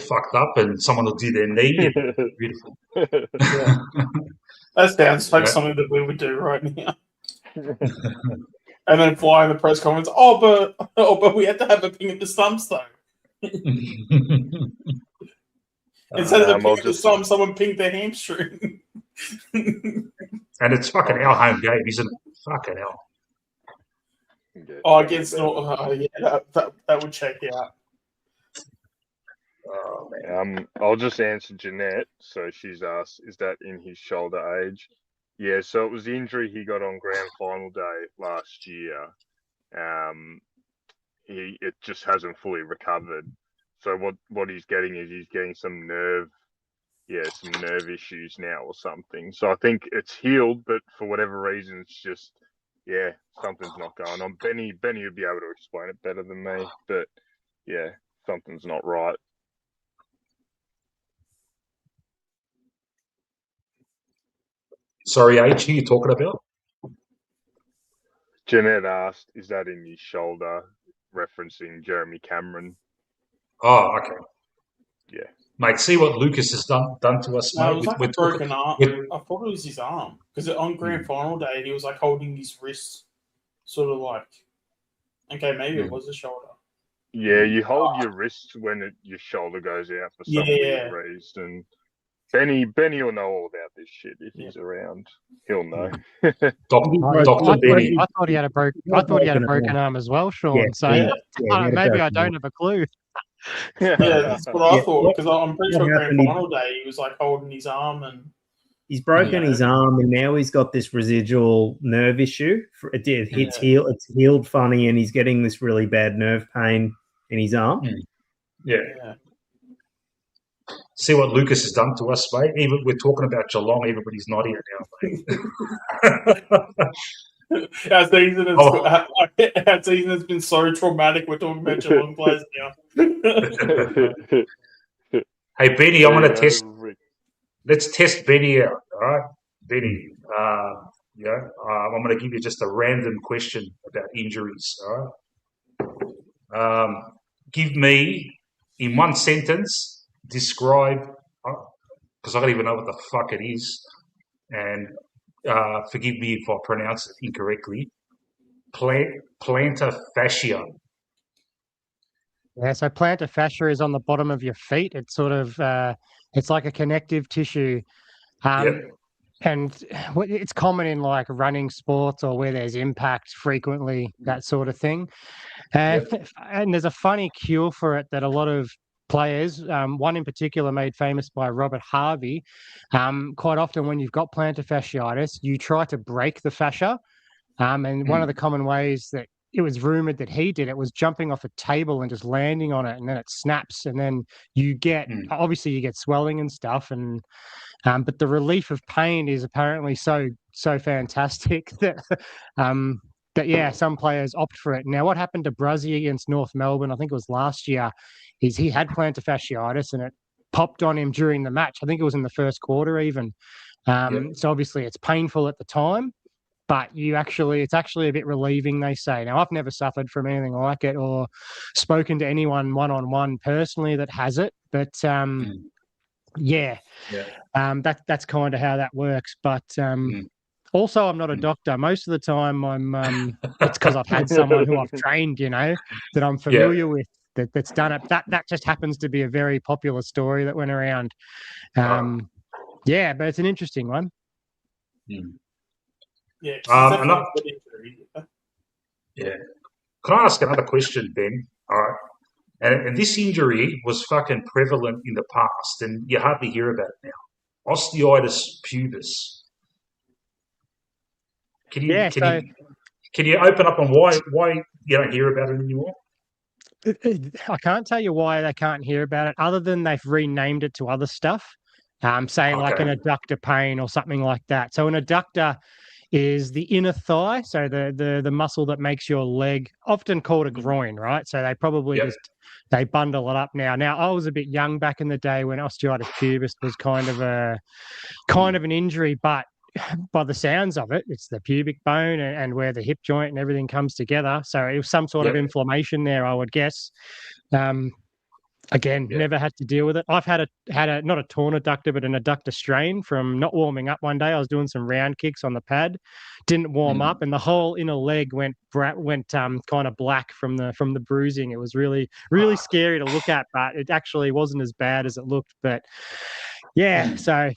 S1: fucked up, and someone will do their knee. Beautiful.
S5: Yeah. That sounds like something that we would do right now. And then fly in the press conference. But we had to have a ping at the stumps though. Instead of the ping at the stumps, someone pinged their hamstring.
S1: And it's fucking our home game, isn't it? Fucking hell.
S5: Against North. Yeah, that would check out.
S1: Oh, man.
S4: I'll just answer Jeanette. So she's asked, is that in his shoulder age? Yeah, so it was the injury he got on grand final day last year. It just hasn't fully recovered. So what he's getting is he's getting some nerve issues now or something. So I think it's healed, but for whatever reason, it's just, something's not going on. Benny would be able to explain it better than me, but yeah, something's not right.
S1: Sorry, H, who are you talking about?
S4: Jeanette asked, is that in his shoulder, referencing Jeremy Cameron?
S1: Oh, okay.
S4: Yeah.
S1: Mate, see what Lucas has done to us, mate.
S5: No, it was like a broken arm. I thought it was his arm. Because on grand final day, he was like holding his wrist, sort of like, okay, maybe it was a shoulder.
S4: Yeah, you hold your wrist when your shoulder goes out for some weird reason. Benny will know all about this shit if he's around. He'll know.
S1: Dr. Benny.
S6: I thought he had a broken arm as well, Sean. Maybe I don't have a clue.
S5: Yeah, that's what I thought. Because I'm pretty sure grand final day he was like holding his arm and
S7: he's broken his arm, and now he's got this residual nerve issue. It's healed funny, and he's getting this really bad nerve pain in his arm.
S1: Yeah. See what Lucas has done to us, mate. Even we're talking about Geelong, even when he's not here now, mate.
S5: Our season has been so traumatic. We're talking about Geelong players now.
S1: Hey, Benny, I'm going to test. Let's test Benny out, all right? Benny, I'm going to give you just a random question about injuries, all right? Give me, in one sentence, describe, because I don't even know what the fuck it is, and forgive me if I pronounce it incorrectly. Plantar fascia.
S6: Yeah, so plantar fascia is on the bottom of your feet. It's sort of it's like a connective tissue.
S1: Yep.
S6: And it's common in like running sports or where there's impact frequently, that sort of thing.
S1: Yep.
S6: And there's a funny cure for it that a lot of players, one in particular made famous by Robert Harvey, quite often when you've got plantar fasciitis, you try to break the fascia. And one of the common ways that it was rumored that he did it was jumping off a table and just landing on it, and then it snaps, and then you get obviously you get swelling and stuff, and but the relief of pain is apparently so fantastic that that some players opt for it. Now, what happened to Bruzzy against North Melbourne, I think it was last year, is he had plantar fasciitis and it popped on him during the match. I think it was in the first quarter even. So obviously it's painful at the time, but it's actually a bit relieving, they say. Now, I've never suffered from anything like it or spoken to anyone one-on-one personally that has it, but that's kind of how that works. But also, I'm not a doctor. Most of the time, it's because I've had someone who I've trained, that I'm familiar with that's done it. That just happens to be a very popular story that went around. But it's an interesting one.
S5: Yeah.
S1: Yeah. Can I ask another question, Ben? All right. And this injury was fucking prevalent in the past, and you hardly hear about it now. Osteitis pubis. Can you open up on why you don't hear about it anymore?
S6: I can't tell you why they can't hear about it, other than they've renamed it to other stuff, saying like an adductor pain or something like that. So an adductor is the inner thigh, so the muscle that makes your leg, often called a groin, right? So they probably they bundle it up now. Now, I was a bit young back in the day when osteitis pubis was kind of an injury, but by the sounds of it, it's the pubic bone and where the hip joint and everything comes together. So it was some sort of inflammation there, I would guess. Again, never had to deal with it. I've had a not a torn adductor, but an adductor strain from not warming up one day. I was doing some round kicks on the pad, didn't warm up, and the whole inner leg went kind of black from the bruising. It was really scary to look at, but it actually wasn't as bad as it looked. But so I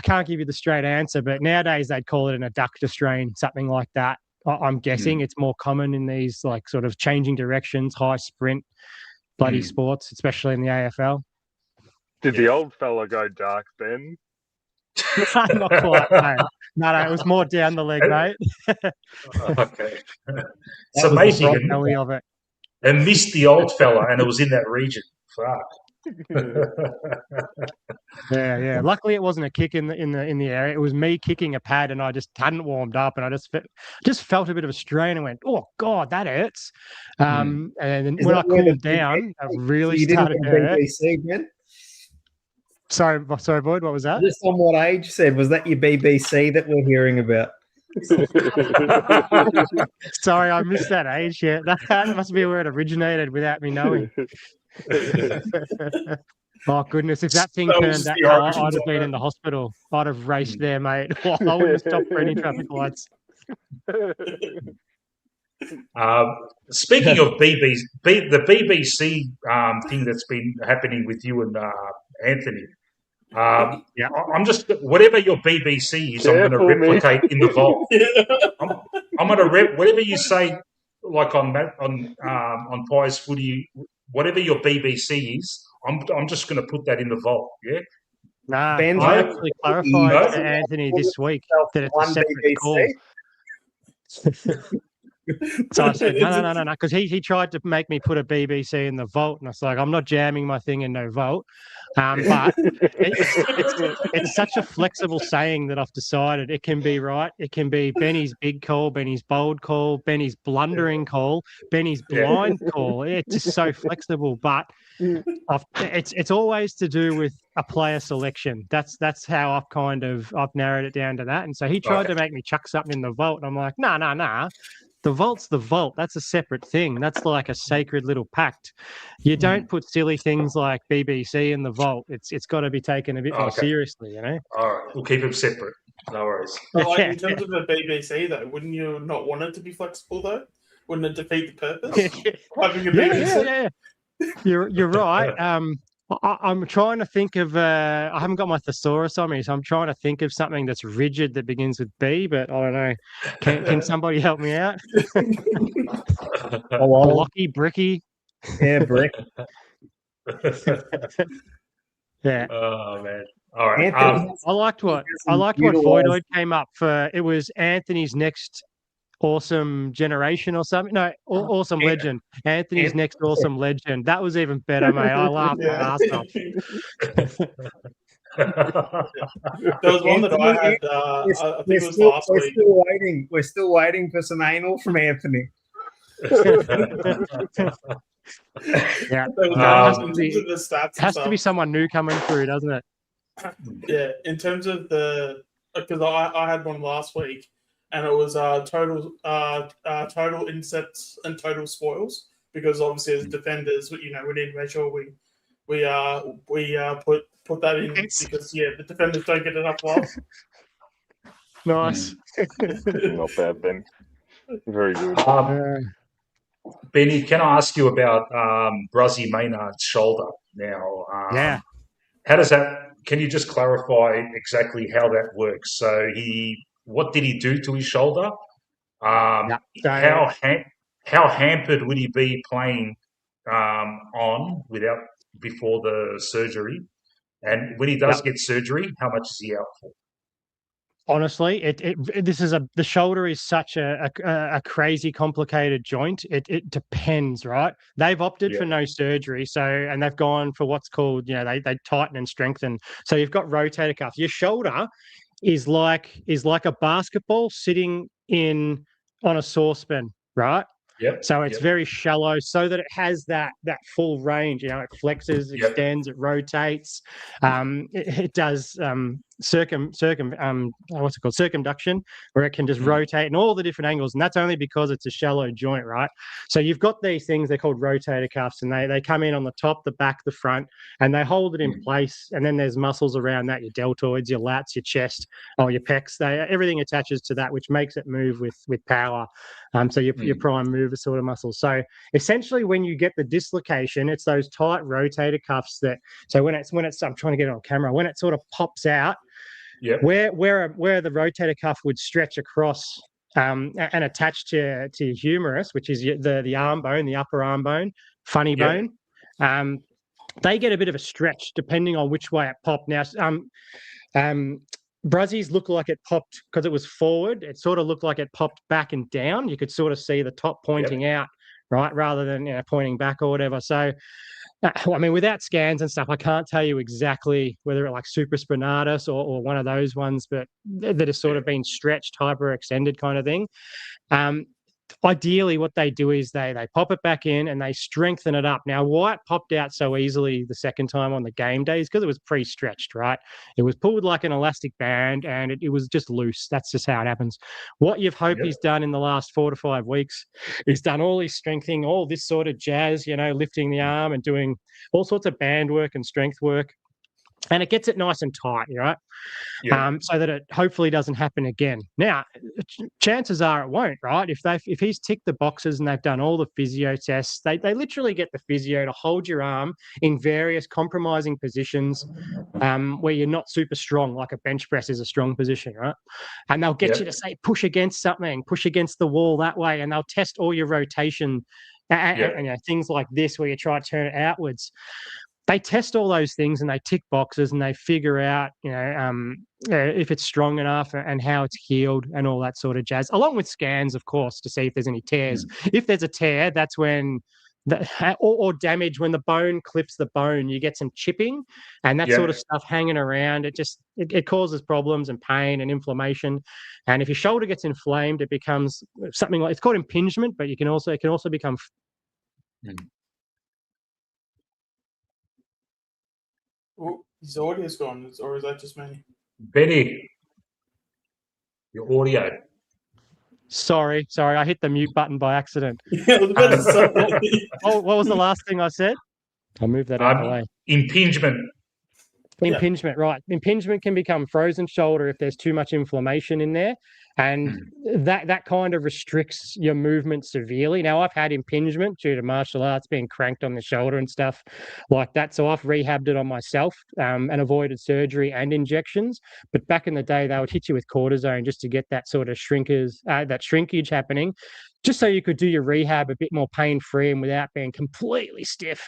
S6: can't give you the straight answer, but nowadays they'd call it an adductor strain, something like that. I'm guessing it's more common in these like sort of changing directions, high sprint, bloody sports, especially in the AFL.
S4: Did the old fella go dark, Ben?
S6: Not quite, no, it was more down the leg, mate.
S1: Okay. It's amazing. And missed the old fella, and it was in that region. Fuck.
S6: Yeah. Luckily, it wasn't a kick in the area. It was me kicking a pad, and I just hadn't warmed up, and I just felt a bit of a strain and went, "Oh God, that hurts." And then when I cooled down, I really started to hurt.
S7: BBC, Ben?
S6: Sorry, Boyd. What was that?
S7: Just on what age said, was that your BBC that we're hearing about?
S6: Sorry, I missed that age. Yeah, that must be where it originated without me knowing. Oh goodness! If that thing turned that hard, I'd have been in the hospital. I'd have raced there, mate. I wouldn't have stopped for any traffic lights.
S1: Speaking of the BBC thing that's been happening with you and Anthony, I'm just whatever your BBC is, I'm going to replicate in the vault. I'm going to whatever you say, like on Pies Footy, whatever your BBC is, I'm just going to put that in the vault. Yeah.
S6: Nah, I actually clarified to Anthony this week that it's a separate call. So I said, no, because he tried to make me put a BBC in the vault, and I was like, I'm not jamming my thing in no vault. But it's such a flexible saying that I've decided it can be right. It can be Benny's big call, Benny's bold call, Benny's blundering call, Benny's blind call. It's just so flexible, but it's always to do with a player selection. That's how I've narrowed it down to that. And so he tried to make me chuck something in the vault, and I'm like, nah. The vault's the vault. That's a separate thing. That's like a sacred little pact. You don't put silly things like BBC in the vault. It's got to be taken a bit more seriously, you know?
S1: All right. We'll keep them separate. No worries.
S5: Like in terms of the BBC, though, wouldn't you not want it to be flexible, though? Wouldn't it defeat the purpose? Having a big
S6: yeah. You're right. I'm trying to think of. I haven't got my thesaurus on me, so I'm trying to think of something that's rigid that begins with B. But I don't know. Can somebody help me out? Blocky, bricky.
S7: Yeah, brick.
S6: Yeah.
S1: Oh man! All right.
S7: Anthony,
S6: I liked what Voidoid came up for. It was Anthony's next awesome generation or something. No, awesome legend. Anthony's next awesome legend. That was even better, mate. I laughed my ass off.
S5: There was one that I had. I think it was last week.
S7: We're still waiting for some anal from Anthony.
S6: Yeah, has to be someone new coming through, doesn't it?
S5: Yeah, in terms of because I had one last week, and it was total intercepts and total spoils, because obviously as defenders, we need to make sure we put that in, because the defenders don't get enough love.
S6: Nice.
S4: Not bad, Ben. Very good.
S1: Benny, can I ask you about Bruzzy Maynard's shoulder now? How does that? Can you just clarify exactly how that works? So what did he do to his shoulder? How hampered would he be playing before the surgery? And when he does get surgery, how much is he out for?
S6: Honestly, the shoulder is such a crazy complicated joint. It depends, right? They've opted for no surgery, and they've gone for what's called, they tighten and strengthen. So you've got rotator cuff. Your shoulder is like a basketball sitting on a saucepan, right?
S1: Yep.
S6: So it's very shallow, so that it has that full range. It flexes, extends, it rotates. It does circumduction, where it can just rotate in all the different angles, and that's only because it's a shallow joint, right? So you've got these things, they're called rotator cuffs, and they come in on the top, the back, the front, and they hold it in place. And then there's muscles around that, your deltoids, your lats, your chest, your pecs. Everything attaches to that, which makes it move with power. So your prime mover sort of muscles. So essentially, when you get the dislocation, it's those tight rotator cuffs so when it's I'm trying to get it on camera, when it sort of pops out, where the rotator cuff would stretch across and attach to your humerus, which is the arm bone, the upper arm bone, funny bone. They get a bit of a stretch depending on which way it popped. Now, Bruzzies look like it popped because it was forward. It sort of looked like it popped back and down. You could sort of see the top pointing out, right, rather than pointing back or whatever. So, I mean, without scans and stuff, I can't tell you exactly whether it's like supraspinatus or one of those ones, but that has sort of been stretched, hyperextended kind of thing. Ideally, what they do is they pop it back in and they strengthen it up. Now, why it popped out so easily the second time on the game day is because it was pre-stretched, right? It was pulled like an elastic band, and it was just loose. That's just how it happens. What you've hoped he's done in the last 4 to 5 weeks is done all his strengthening, all this sort of jazz, lifting the arm and doing all sorts of band work and strength work. And it gets it nice and tight, right? So that it hopefully doesn't happen again. Now, chances are it won't, right? If he's ticked the boxes and they've done all the physio tests, they literally get the physio to hold your arm in various compromising positions where you're not super strong, like a bench press is a strong position, right? And they'll get you to say, push against something, push against the wall that way, and they'll test all your rotation and things like this where you try to turn it outwards. They test all those things and they tick boxes and they figure out, if it's strong enough and how it's healed and all that sort of jazz, along with scans, of course, to see if there's any tears. If there's a tear, that's when, or damage, when the bone clips the bone, you get some chipping and that sort of stuff hanging around. It causes problems and pain and inflammation. And if your shoulder gets inflamed, it becomes something like, it's called impingement, but it can also become.
S5: Oh, his audio's gone, or is that just me?
S1: Benny, your audio.
S6: Sorry, I hit the mute button by accident.
S5: Yeah, I was about to say.
S6: What was the last thing I said? I'll move that out of the way.
S1: Impingement.
S6: Impingement, right. Impingement can become frozen shoulder if there's too much inflammation in there. And that kind of restricts your movement severely. Now, I've had impingement due to martial arts, being cranked on the shoulder and stuff like that. So I've rehabbed it on myself and avoided surgery and injections. But back in the day, they would hit you with cortisone just to get that sort of shrinkage happening, just so you could do your rehab a bit more pain-free and without being completely stiff.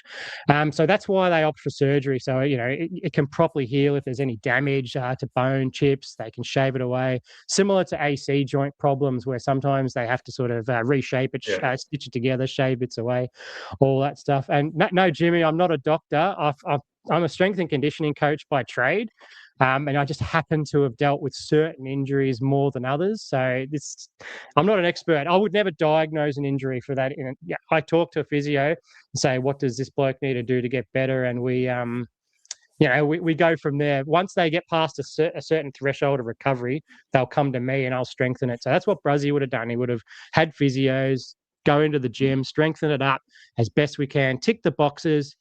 S6: So that's why they opt for surgery. So, it can properly heal if there's any damage to bone chips. They can shave it away. Similar to AC joint problems, where sometimes they have to sort of reshape it, stitch it together, shave bits away, all that stuff. And no, Jimmy, I'm not a doctor. I'm a strength and conditioning coach by trade. And I just happen to have dealt with certain injuries more than others. So I'm not an expert. I would never diagnose an injury for that. I talk to a physio and say, what does this bloke need to do to get better? And we go from there. Once they get past a certain threshold of recovery, they'll come to me and I'll strengthen it. So that's what Bruzzy would have done. He would have had physios, go into the gym, strengthen it up as best we can, tick the boxes,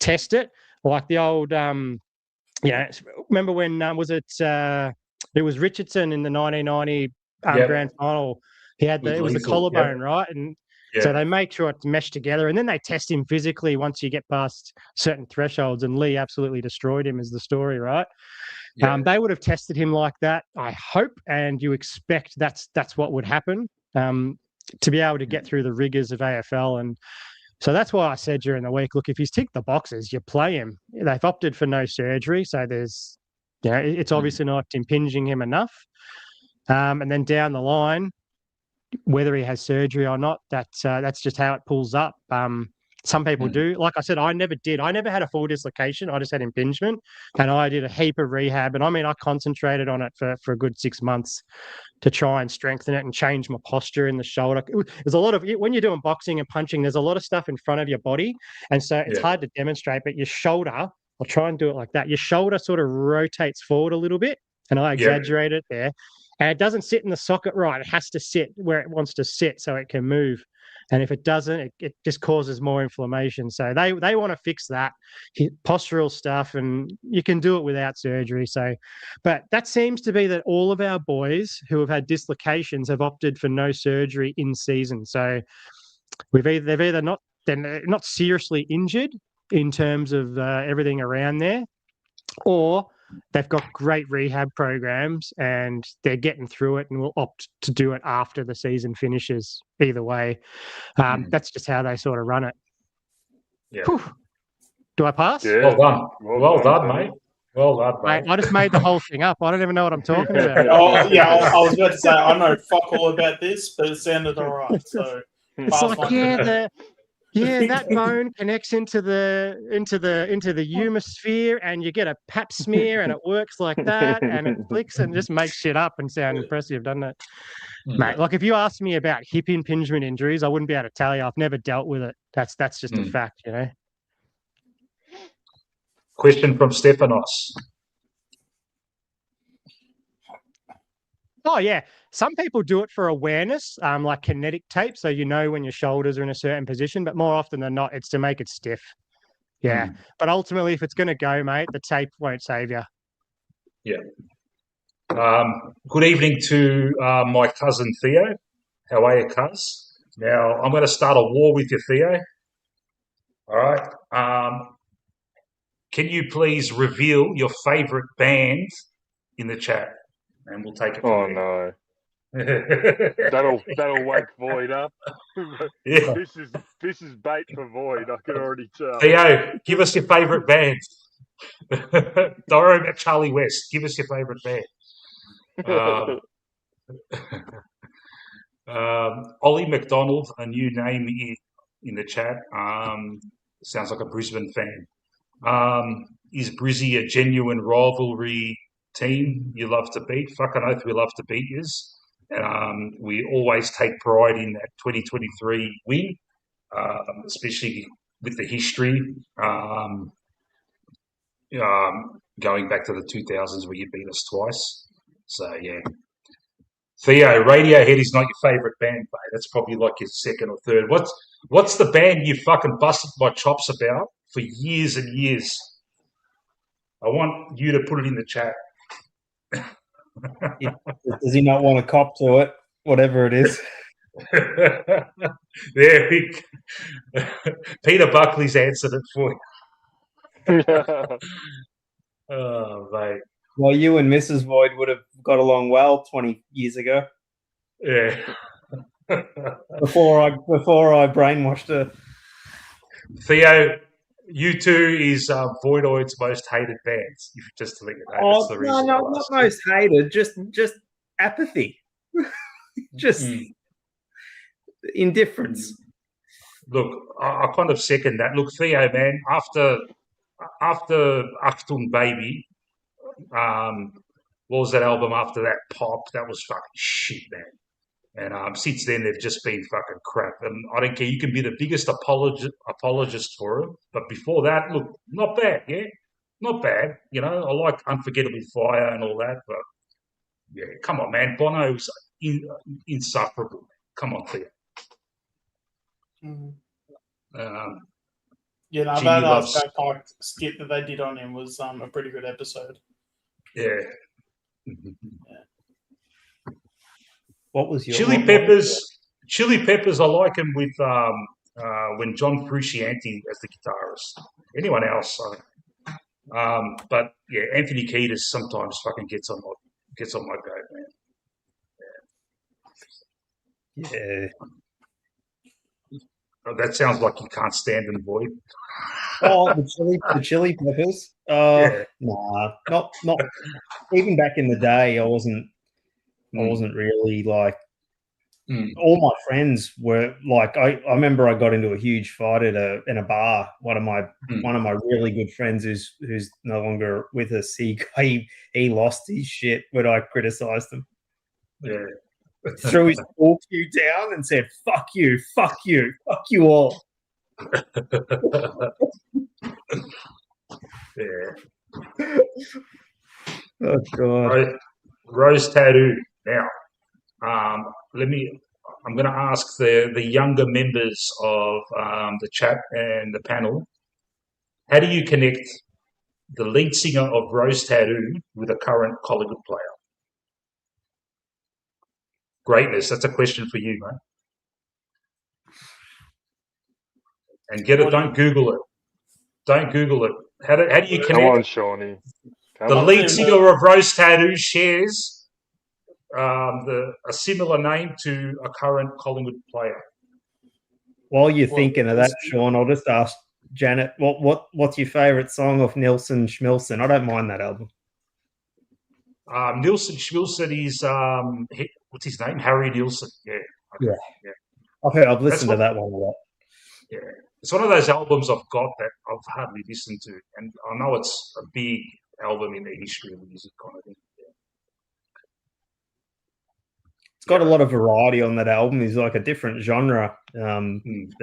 S6: test it, like the old remember when it was Richardson in the 1990 grand final? He had it was the collarbone, right? And so they make sure it's meshed together, and then they test him physically once you get past certain thresholds. And Lee absolutely destroyed him, is the story, right? They would have tested him like that, I hope, and you expect that's what would happen to be able to get through the rigors of AFL. And so that's why I said during the week, look, if he's ticked the boxes, you play him. They've opted for no surgery, so there's, it's obviously not impinging him enough. And then down the line, whether he has surgery or not, that's just how it pulls up. Some people do. Like I said, I never did. I never had a full dislocation. I just had impingement, and I did a heap of rehab. And I concentrated on it for a good 6 months to try and strengthen it and change my posture in the shoulder. There's a lot of, when you're doing boxing and punching, there's a lot of stuff in front of your body, and so it's hard to demonstrate. But your shoulder, I'll try and do it like that. Your shoulder sort of rotates forward a little bit, and I exaggerate it there. And it doesn't sit in the socket right. It has to sit where it wants to sit so it can move. And if it doesn't, it just causes more inflammation. So they want to fix that postural stuff, and you can do it without surgery. So, but that seems to be that all of our boys who have had dislocations have opted for no surgery in season. So they're not seriously injured in terms of everything around there, or they've got great rehab programs and they're getting through it and will opt to do it after the season finishes. Either way, that's just how they sort of run it. Whew. Do I pass?
S1: Yeah. Well done. Well done, mate. Well done, mate.
S6: I just made the whole thing up. I don't even know what I'm talking about.
S5: I was about to say, I know fuck all about this, but it sounded all right. So
S6: it's like, that bone connects into the humosphere, and you get a pap smear, and it works like that, and it clicks and just makes shit up and sound impressive, doesn't it, mate? Like, if you asked me about hip impingement injuries, I wouldn't be able to tell you. I've never dealt with it. That's just a fact,
S1: Question from Stefanos.
S6: Oh, yeah. Some people do it for awareness, like kinetic tape, so when your shoulders are in a certain position, but more often than not, it's to make it stiff. Yeah. But ultimately, if it's going to go, mate, the tape won't save you.
S1: Yeah. Good evening to my cousin Theo. How are you, cuz? Now, I'm going to start a war with you, Theo. All right. Can you please reveal your favourite band in the chat? And we'll take it from
S4: there. No. That'll wake Void up. This is bait for Void, I can already tell.
S1: Theo, give us your favourite band. Don't worry about Charlie West. Give us your favourite band. Ollie McDonald, a new name in the chat. Sounds like a Brisbane fan. Is Brizzy a genuine rivalry team you love to beat? Fucking oath, we love to beat yous. We always take pride in that 2023 win, especially with the history going back to the 2000s where you beat us twice. So, yeah. Theo, Radiohead is not your favourite band, mate. That's probably like your second or third. What's the band you fucking busted my chops about for years and years? I want you to put it in the chat.
S7: Does he not want to cop to it? Whatever it is.
S1: There, Peter Buckley's answered it for you. Oh, mate.
S7: Well, you and Mrs. Void would have got along well 20 years ago.
S1: Yeah.
S7: Before I brainwashed her.
S1: Theo, U2 is Voidoid's most hated bands. Just to let you know, that's the reason.
S7: No, not most hated. Just apathy. Just indifference.
S1: Look, I kind of second that. Look, Theo, man, after Achtung Baby, what was that album after that? Pop, that was fucking shit, man. And since then, they've just been fucking crap. And I don't care. You can be the biggest apologist for them. But before that, look, not bad, yeah? Not bad. You know, I like Unforgettable Fire and all that. But, yeah, come on, man. Bono's insufferable. Man. Come on, Theo.
S5: Yeah, no, that Park skit that they did on him was a pretty good episode.
S1: Yeah.
S7: What was your
S1: Chili Peppers? Chili Peppers. I like him with when John Frusciante as the guitarist. Anyone else? But yeah, Anthony Kiedis sometimes fucking gets on my goat, man.
S7: Yeah.
S1: Oh, that sounds like you can't stand them, boy.
S7: Oh, the Chili Peppers.
S1: Yeah.
S7: Nah, not even back in the day. I wasn't really like. All my friends were like. I remember I got into a huge fight in a bar. One of my really good friends who's no longer with us. He lost his shit when I criticised him.
S1: Yeah.
S7: Threw his ball cue down and said, fuck you all.
S1: Yeah.
S7: Oh, God.
S1: Rose Tattoo. Now, I'm going to ask the younger members of the chat and the panel, how do you connect the lead singer of Rose Tattoo with a current Collingwood player? Greatness, that's a question for you, mate. And get it, don't Google it. Don't Google it. How do you connect?
S4: Come on, Shawnee.
S1: The lead singer of Rose Tattoo shares a similar name to a current Collingwood player.
S7: While you're thinking of that, Sean, I'll just ask Janet, what's your favourite song of Nilsson Schmilsson? I don't mind that album.
S1: Nilsson Schmilsson is what's his name? Harry Nilsson. Yeah. Okay.
S7: Yeah. I've listened to that one a lot.
S1: Yeah. It's one of those albums I've got that I've hardly listened to. And I know it's a big album in the history of music kind of thing. Yeah.
S7: It's got a lot of variety on that album. It's like a different genre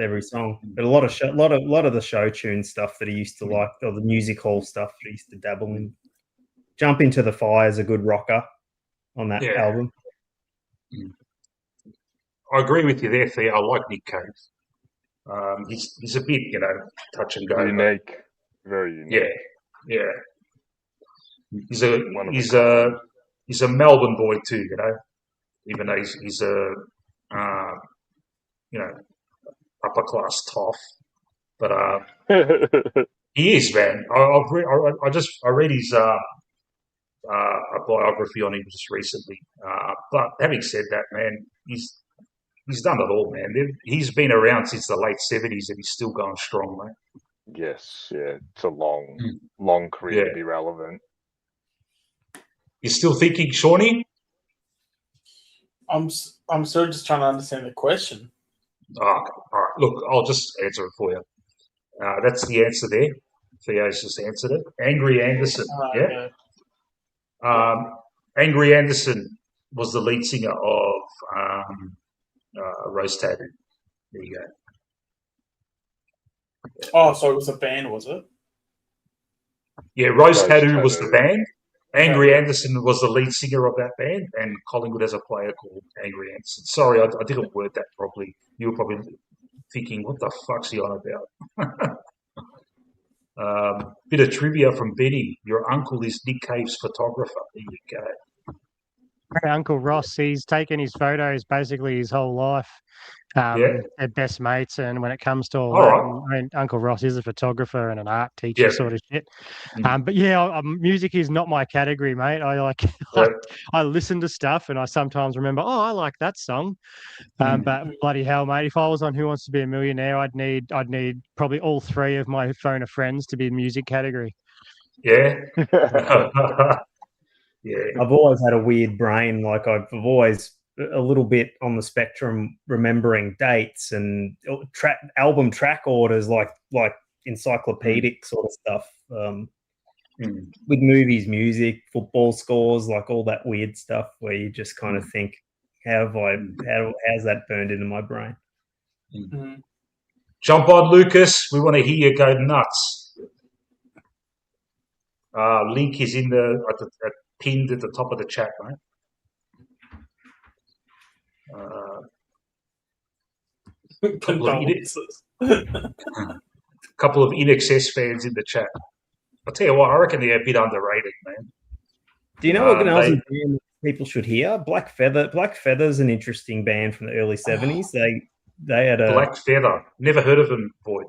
S7: every song. But a lot of the show tune stuff that he used to like, or the music hall stuff that he used to dabble in. Jump Into the Fire is a good rocker on that album.
S1: I agree with you there, Theo. I like Nick Cave. He's a bit, touch and go.
S4: Unique. Very unique.
S1: Yeah. He's a Melbourne boy too, even though he's a upper class toff, but he is, man. I read his a biography on him just recently. But having said that, man, he's done it all, man. He's been around since the late 70s and he's still going strong, mate.
S4: Yes, yeah. It's a long career to be relevant.
S1: You still thinking, Shawnee?
S5: I'm still just trying to understand the question.
S1: Oh, all right. Look, I'll just answer it for you. That's the answer there. Theo's just answered it. Angry Anderson. Angry Anderson was the lead singer of Rose Tattoo. There you go.
S5: Yeah. Oh, so it was a band, was it?
S1: Yeah, Rose Tattoo was the band. Angry Anderson was the lead singer of that band, and Collingwood has a player called Angry Anderson. Sorry, I didn't word that properly. You were probably thinking, what the fuck's he on about? Bit of trivia from Benny. Your uncle is Nick Cave's photographer. There you go.
S6: Uncle Ross, he's taken his photos basically his whole life. At best mates, and when it comes to all that, and, I mean, Uncle Ross is a photographer and an art teacher, sort of shit. But yeah, music is not my category, mate. I listen to stuff, and I sometimes remember, oh, I like that song. But bloody hell, mate, if I was on Who Wants to Be a Millionaire, I'd need probably all three of my phone of friends to be music category.
S1: Yeah.
S7: Yeah. I've always had a weird brain. Like I've always a little bit on the spectrum, remembering dates and album track orders, like encyclopedic sort of stuff. With movies, music, football scores, like all that weird stuff where you just kind of think, how's that burned into my brain?
S1: Jump on, Lucas. We want to hear you go nuts. Link is in pinned at the top of the chat, mate. Couple of InXS fans in the chat. I'll tell you what, I reckon they're a bit underrated, man.
S7: Do you know what Aussie band people should hear? Black Feather. Black Feather's an interesting band from the early 70s. They had a
S1: Black Feather. Never heard of them, Boyd.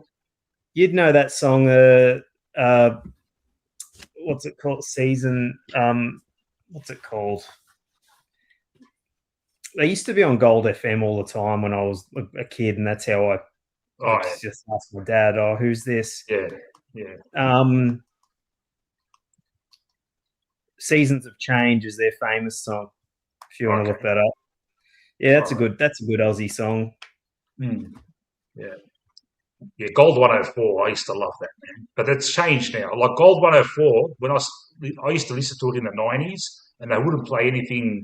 S7: You'd know that song. What's it called? Season. What's it called? They used to be on Gold FM all the time when I was a kid, and that's how I just asked my dad, "Oh, who's this?"
S1: Yeah.
S7: Seasons of Change is their famous song. If you want to look that up, yeah, that's a good Aussie song.
S1: Yeah, Gold 104. I used to love that, man, but it's changed now. Like Gold 104, when I used to listen to it in the 90s, and they wouldn't play anything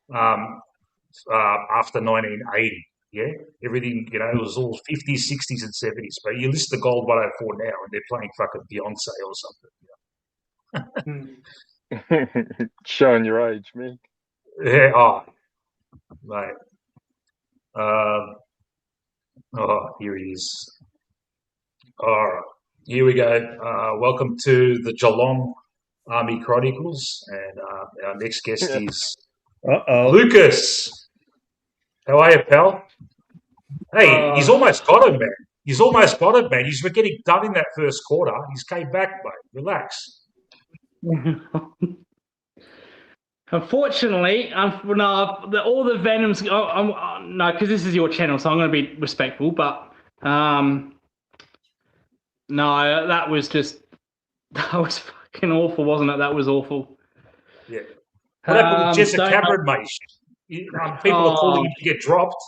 S1: after 1980. Yeah, everything, it was all 50s, 60s, and 70s. But you listen to Gold 104 now, and they're playing fucking Beyonce or something.
S4: Showing your age, man.
S1: Yeah, mate. Here he is. All right, here we go. Welcome to the Geelong Army Chronicles, and our next guest is Lucas. How are you, pal? Hey, he's almost got him, man. He's getting done in that first quarter. He's came back, mate. Relax.
S8: Unfortunately, all the Venoms. No, because this is your channel, so I'm going to be respectful. But no, that was fucking awful, wasn't it? That was awful.
S1: Yeah. What happened with Jessica Cameron, mate? People are calling him to get dropped.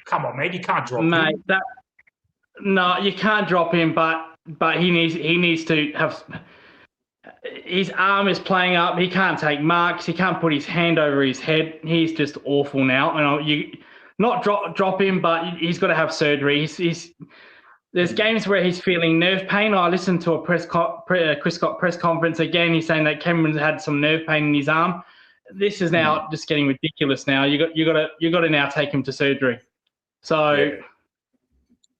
S1: Come on, man, you can't drop him.
S8: No, you can't drop him, but he needs to have. His arm is playing up. He can't take marks. He can't put his hand over his head. He's just awful now. And you not drop him, but he's got to have surgery. There's games where he's feeling nerve pain. I listened to a Chris Scott press conference again. He's saying that Cameron's had some nerve pain in his arm. This is now just getting ridiculous. Now you got to now take him to surgery. So,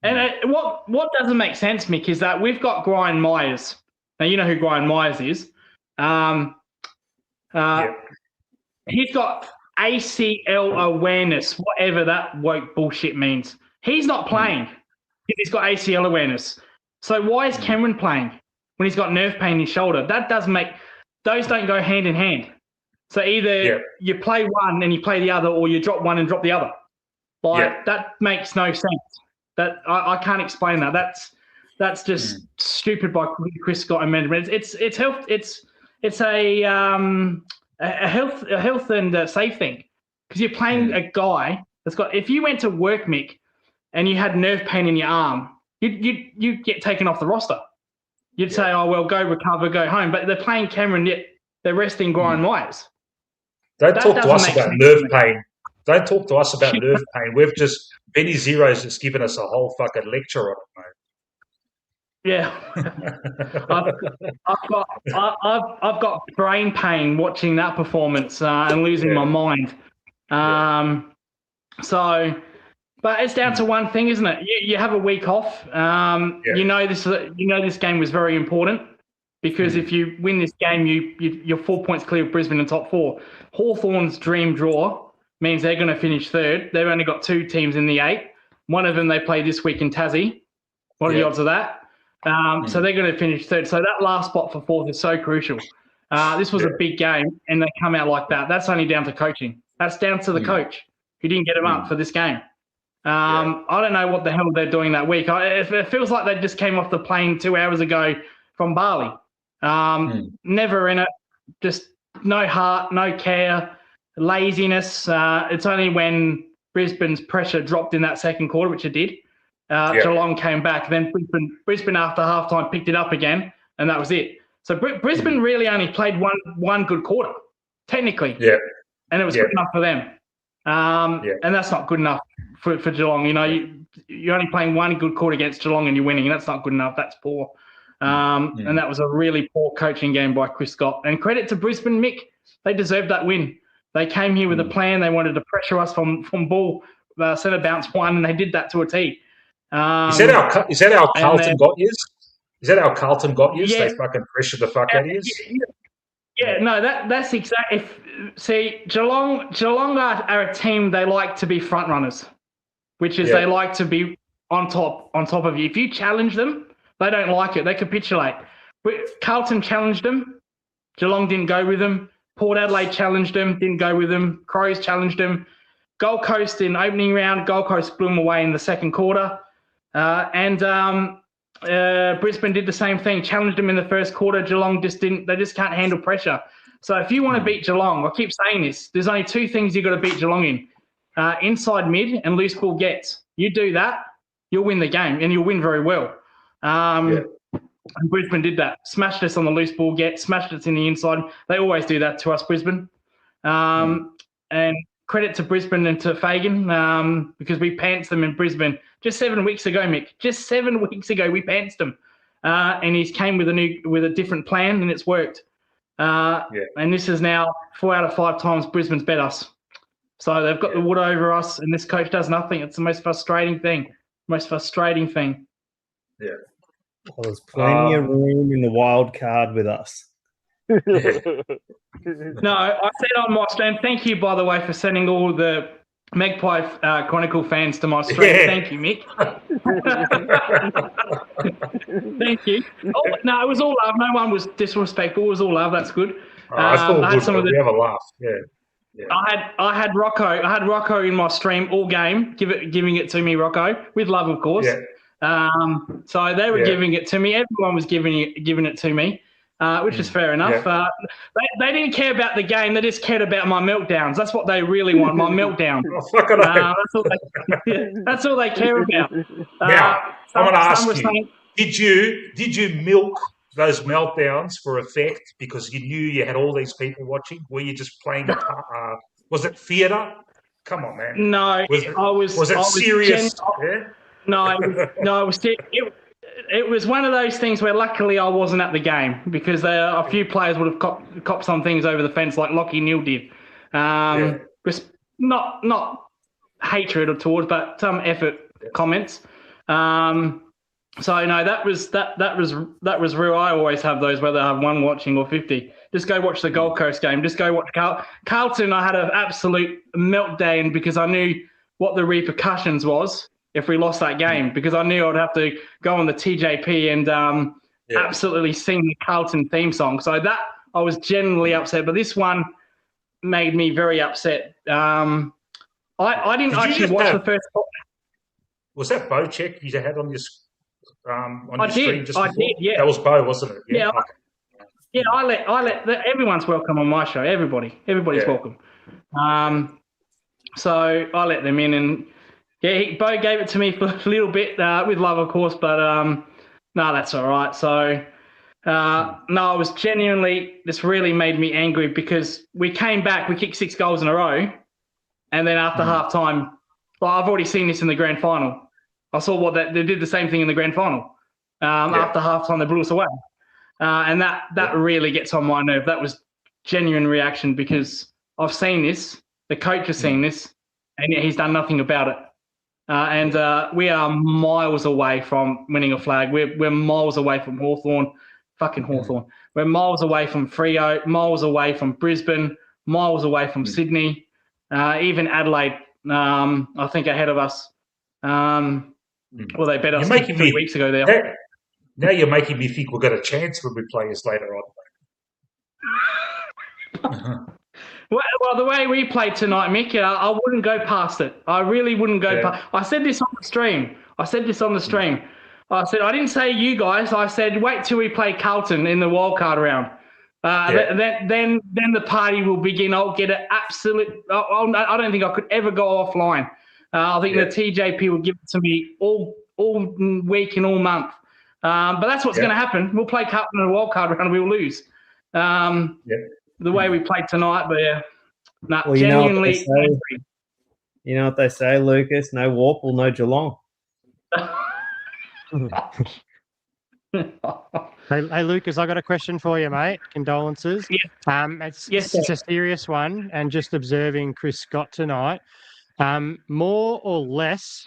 S8: and what doesn't make sense, Mick, is that we've got Brian Myers. Now you know who Brian Myers is. He's got ACL awareness, whatever that woke bullshit means. He's not playing if he's got ACL awareness. So why is Cameron playing when he's got nerve pain in his shoulder? That doesn't make those don't go hand in hand. So either you play one and you play the other, or you drop one and drop the other. That makes no sense. That I can't explain that. That's just stupid by Chris Scott and management. It's health. It's a health and safe thing, because you're playing a guy that's got. If you went to work, Mick, and you had nerve pain in your arm, you'd get taken off the roster. You'd say, "Oh well, go recover, go home." But they're playing Cameron, yet they're resting Brian Myers.
S1: Don't talk to us about nerve pain. Don't talk to us about nerve pain. We've just Benny Zero's just given us a whole fucking lecture on it, mate.
S8: Yeah, I've got brain pain watching that performance and losing my mind. So, but it's down to one thing, isn't it? You have a week off. You know this game was very important. because if you win this game, you're 4 points clear of Brisbane in top 4. Hawthorn's dream draw means they're going to finish third. They've only got 2 teams in the 8. One of them they play this week in Tassie. What are the odds of that? So they're going to finish third. So that last spot for 4th is so crucial. This was a big game, and they come out like that. That's only down to coaching. That's down to the coach who didn't get them up for this game. I don't know what the hell they're doing that week. It feels like they just came off the plane 2 hours ago from Bali. Never in it, just no heart, no care, laziness. It's only when Brisbane's pressure dropped in that second quarter, which it did. Geelong came back. Then Brisbane after halftime picked it up again, and that was it. So Brisbane really only played one good quarter, technically. And it was good enough for them. And that's not good enough for Geelong. You know, you're only playing one good quarter against Geelong and you're winning. That's not good enough. That's poor. And that was a really poor coaching game by Chris Scott. And credit to Brisbane, Mick. They deserved that win. They came here with a plan. They wanted to pressure us from ball, centre bounce 1, and they did that to a T.
S1: Is that how Carlton got you? Is that how Carlton got you? They fucking pressured the fuck out of you?
S8: Yeah, no, that's exactly. See, Geelong are a team. They like to be front runners, which is they like to be on top of you. If you challenge them, they don't like it. They capitulate. Carlton challenged them. Geelong didn't go with them. Port Adelaide challenged them. Didn't go with them. Crows challenged them. Gold Coast in opening round. Gold Coast blew them away in the second quarter. And Brisbane did the same thing, challenged them in the first quarter. Geelong just didn't. They just can't handle pressure. So if you want to beat Geelong, I keep saying this, there's only 2 things you've got to beat Geelong in. Inside mid and loose ball gets. You do that, you'll win the game, and you'll win very well. And Brisbane did that. Smashed us on the loose ball get, smashed us in the inside. They always do that to us, Brisbane. And credit to Brisbane and to Fagan because we pantsed them in Brisbane just 7 weeks ago, Mick. Just 7 weeks ago, we pantsed them. And he's came with a different plan, and it's worked. And this is now 4 out of 5 times Brisbane's bet us. So they've got the wood over us, and this coach does nothing. It's the most frustrating thing.
S1: Yeah.
S7: Well, there's plenty of room in the wild card with us.
S8: No, I said on my stream, thank you, by the way, for sending all the Magpie Chronicle fans to my stream. Thank you, Mick. Thank you. Oh, no, it was all love. No one was disrespectful. It was all love. That's good.
S1: I had some of the. We have a laugh.
S8: I had Rocco in my stream all game, giving it to me, Rocco, with love, of course. So they were giving it to me. Everyone was giving it to me, which is fair enough. They didn't care about the game. They just cared about my meltdowns. That's what they really want, my meltdown. That's all they care about.
S1: Now, I'm going to ask you, did you milk those meltdowns for effect because you knew you had all these people watching? Were you just playing was it theatre? Come on, man.
S8: No,
S1: was it serious?
S8: It was one of those things where luckily I wasn't at the game because a few players would have copped some things over the fence like Lockie Neal did. Just not hatred towards, but some effort comments. So no, that was real. I always have those, whether I have one watching or 50. Just go watch the Gold Coast game. Just go watch Carlton. I had an absolute meltdown because I knew what the repercussions was if we lost that game, because I knew I'd have to go on the TJP and absolutely sing the Carlton theme song. So that I was genuinely upset, but this one made me very upset. I didn't actually watch the first.
S1: Was that Bocek you had on your stream just before?
S8: I did, yeah.
S1: That was Bo, wasn't it?
S8: Yeah. I let everyone's welcome on my show. Everybody's welcome. So I let them in, and Bo gave it to me for a little bit with love, of course, but no, that's all right. So no, I was genuinely, this really made me angry because we came back, we kicked 6 goals in a row, and then after half time, I've already seen this in the grand final. I saw they did the same thing in the grand final. After half time, they blew us away. And that really gets on my nerve. That was genuine reaction because I've seen this, the coach has seen this, and yet he's done nothing about it. And we are miles away from winning a flag. We're miles away from Hawthorn. fucking Hawthorn. We're miles away from Freo, miles away from Brisbane, miles away from Sydney, even Adelaide. I think ahead of us. Well, they bet us 3 weeks ago there.
S1: Now you're making me think we've got a chance when we play us later on.
S8: Well, the way we played tonight, Mick, I wouldn't go past it. I really wouldn't go past. I said this on the stream. I said, I didn't say you guys. I said, wait till we play Carlton in the wildcard round. Then the party will begin. I'll get an absolute. I don't think I could ever go offline. I think the TJP will give it to me all week and all month. But that's what's going to happen. We'll play Carlton in the wildcard round and we'll lose. The way we played tonight, but genuinely.
S2: You know what they say, Lucas? No Warple, no Geelong.
S6: Hey, Lucas, I got a question for you, mate. Condolences. It's a serious one, and just observing Chris Scott tonight. More or less,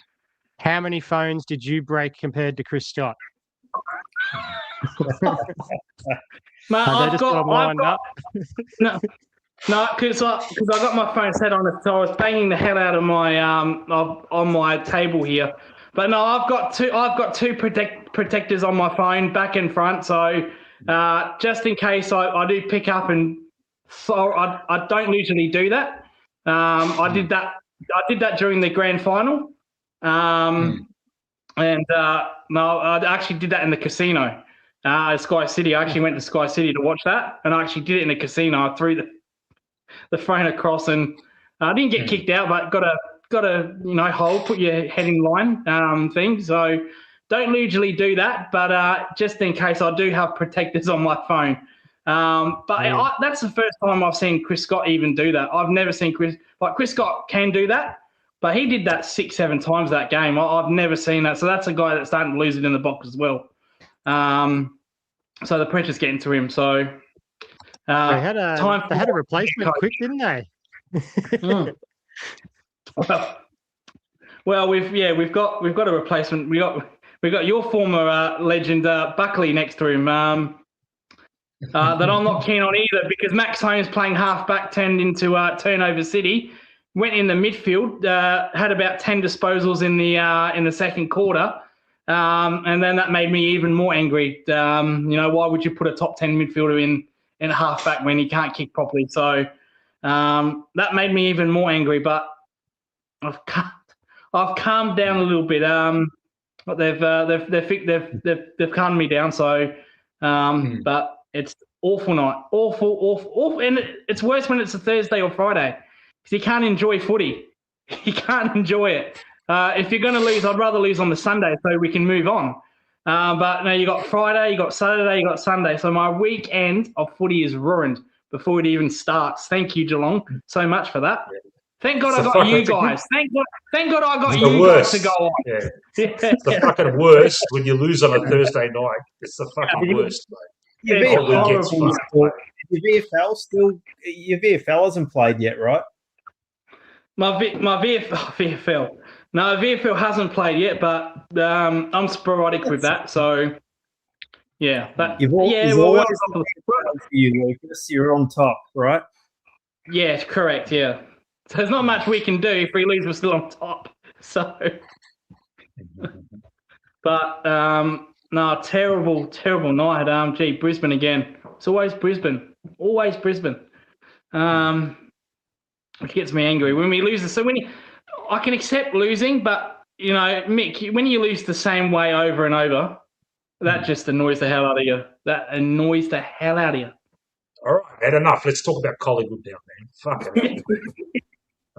S6: how many phones did you break compared to Chris Scott?
S8: I've got no, because I got my phone set on it, so I was banging the hell out of my on my table here. But no, I've got two protectors on my phone, back and front. So just in case I do pick up, and so I don't usually do that. I did that during the grand final, and no, I actually did that in the casino. Sky City. I actually went to Sky City to watch that, and I actually did it in the casino. I threw the phone across, and I didn't get kicked out, but got a hold, put your head in line thing. So don't usually do that, but just in case, I do have protectors on my phone. That's the first time I've seen Chris Scott even do that. I've never seen Chris Scott can do that, but he did that 6-7 times that game. I've never seen that. So that's a guy that's starting to lose it in the box as well. So the pressure's getting to him. So
S6: they had a replacement quick, didn't they?
S8: Well, we've got a replacement. We got your former legend Buckley next to him. That I'm not keen on either, because Max Holmes playing halfback turned into turnover city. Went in the midfield, had about 10 disposals in the second quarter. And then that made me even more angry. Why would you put a top 10 midfielder in a halfback when he can't kick properly? So that made me even more angry. But I've calmed down a little bit. But they've calmed me down. So, but it's awful night, awful, and it's worse when it's a Thursday or Friday, because you can't enjoy footy. You can't enjoy it. If you're going to lose, I'd rather lose on the Sunday so we can move on. But no, you got Friday, you got Saturday, you got Sunday. So my weekend of footy is ruined before it even starts. Thank you, Geelong, so much for that. Thank God I got you guys. Thank God I got you guys to go on.
S1: Yeah. It's the fucking worst when you lose on a Thursday night. It's the fucking worst, mate.
S2: Your VFL hasn't played yet, right?
S8: My VFL. No, VFL hasn't played yet, but I'm sporadic with that. So, yeah. But
S2: always for you, Lucas. You're on top, right?
S8: Yeah, correct. Yeah. So there's not much we can do. If we lose, we're still on top. So, but no, terrible night. Brisbane again. It's always Brisbane. Which gets me angry when we lose. So I can accept losing, but Mick, when you lose the same way over and over, that just annoys the hell out of you.
S1: All right, had enough. Let's talk about Collingwood now, man. Fucking
S4: hell.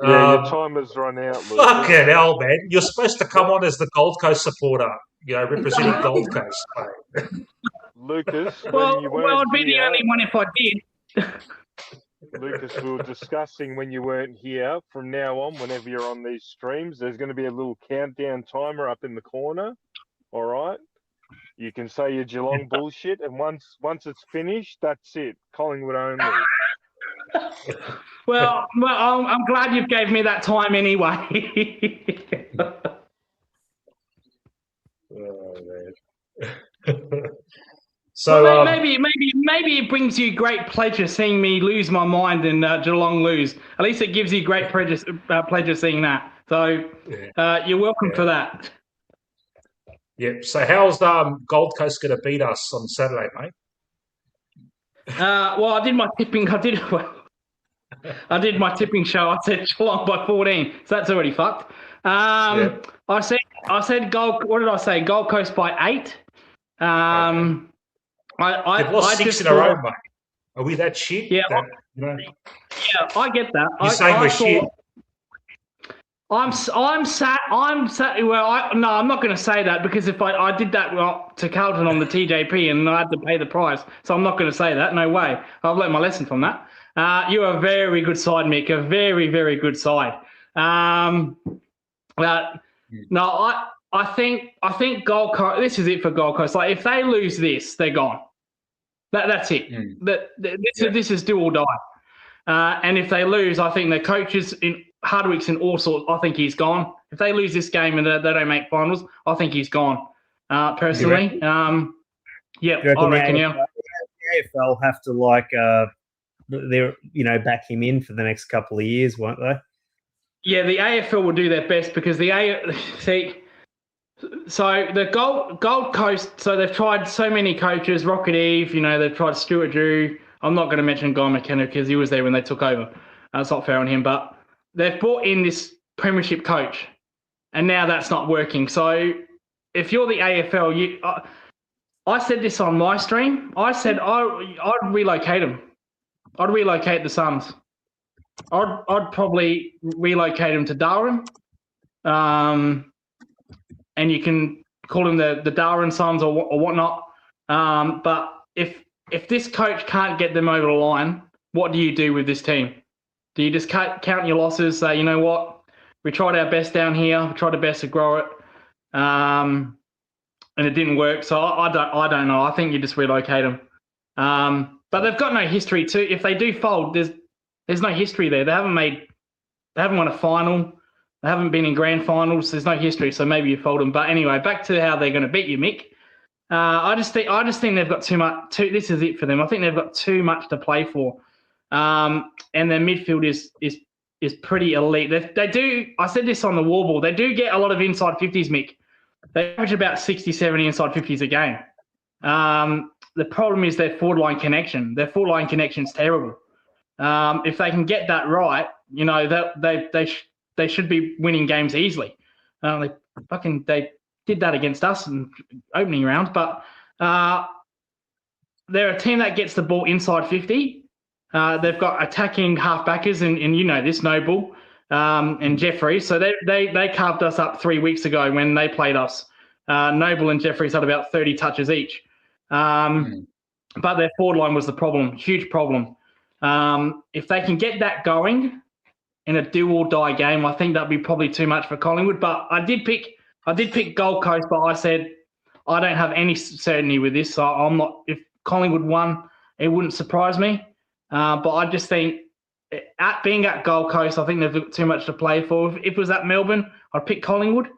S4: Your timer's run out, Lucas.
S1: Fucking hell, man. You're supposed to come on as the Gold Coast supporter, representing Gold Coast, mate.
S4: Lucas,
S8: well, I'd be the only one if I did.
S4: Lucas, we were discussing when you weren't here. From now on, whenever you're on these streams, there's going to be a little countdown timer up in the corner. All right? You can say your Geelong bullshit, and once it's finished, that's it. Collingwood only.
S8: Well, I'm glad you gave me that time anyway.
S1: Oh, man. So
S8: well, maybe it brings you great pleasure seeing me lose my mind and Geelong lose. At least it gives you great pleasure seeing that. So you're welcome for that.
S1: Yeah. So how's Gold Coast going to beat us on Saturday, mate?
S8: Well, I did my tipping. I did my tipping show. I said Geelong by 14, so that's already fucked. I said Gold. What did I say? Gold Coast by 8.
S1: They've lost 6 in a row, mate. Are we that shit?
S8: Yeah,
S1: Yeah,
S8: I get that.
S1: You're saying we're shit.
S8: I'm sat. Well, no, I'm not going to say that because if I did that to Carlton on the TJP and I had to pay the price, so I'm not going to say that. No way. I've learned my lesson from that. You're a very good side, Mick. A very, very good side. No, I think Gold Coast. This is it for Gold Coast. Like if they lose this, they're gone. That's it. This is do or die. And if they lose, I think the coaches in Hardwick's and all sorts. I think he's gone. If they lose this game and they don't make finals, I think he's gone. Personally, I reckon. Yeah.
S7: The AFL have to back him in for the next couple of years, won't they?
S8: Yeah, the AFL will do their best because so the Gold Coast. So they've tried so many coaches. Rocket Eve, they've tried Stuart Drew. I'm not going to mention Guy McKenna because he was there when they took over. It's not fair on him, but they've brought in this premiership coach, and now that's not working. So if you're the AFL, I said this on my stream. I said I'd relocate them. I'd relocate the Suns. I'd probably relocate them to Darwin, and you can call them the Darwin Suns or whatnot. But if this coach can't get them over the line, what do you do with this team? Do you just count your losses, say, you know what, we tried our best down here, we tried our best to grow it, and it didn't work. So I don't know. I think you just relocate them. But they've got no history too. If they do fold, there's no history there. They haven't won a final. They haven't been in grand finals. There's no history, so maybe you fold them. But anyway, back to how they're going to beat you, Mick. I just think they've got too much. This is it for them. I think they've got too much to play for. And their midfield is pretty elite. They do. I said this on the Warball. They do get a lot of inside 50s, Mick. They average about 60, 70 inside 50s a game. The problem is their forward line connection. Their forward line connection is terrible. If they can get that right, they should be winning games easily. They did that against us in opening round, but they're a team that gets the ball inside 50. They've got attacking halfbackers, and this Noble and Jeffrey. So they carved us up 3 weeks ago when they played us. Noble and Jeffries had about 30 touches each. But their forward line was the problem, huge problem. If they can get that going in a do or die game, I think that'd be probably too much for Collingwood. But I did pick Gold Coast, but I said I don't have any certainty with this. So I'm not. If Collingwood won, it wouldn't surprise me. But I just think being at Gold Coast, I think they've got too much to play for. If it was at Melbourne, I'd pick Collingwood,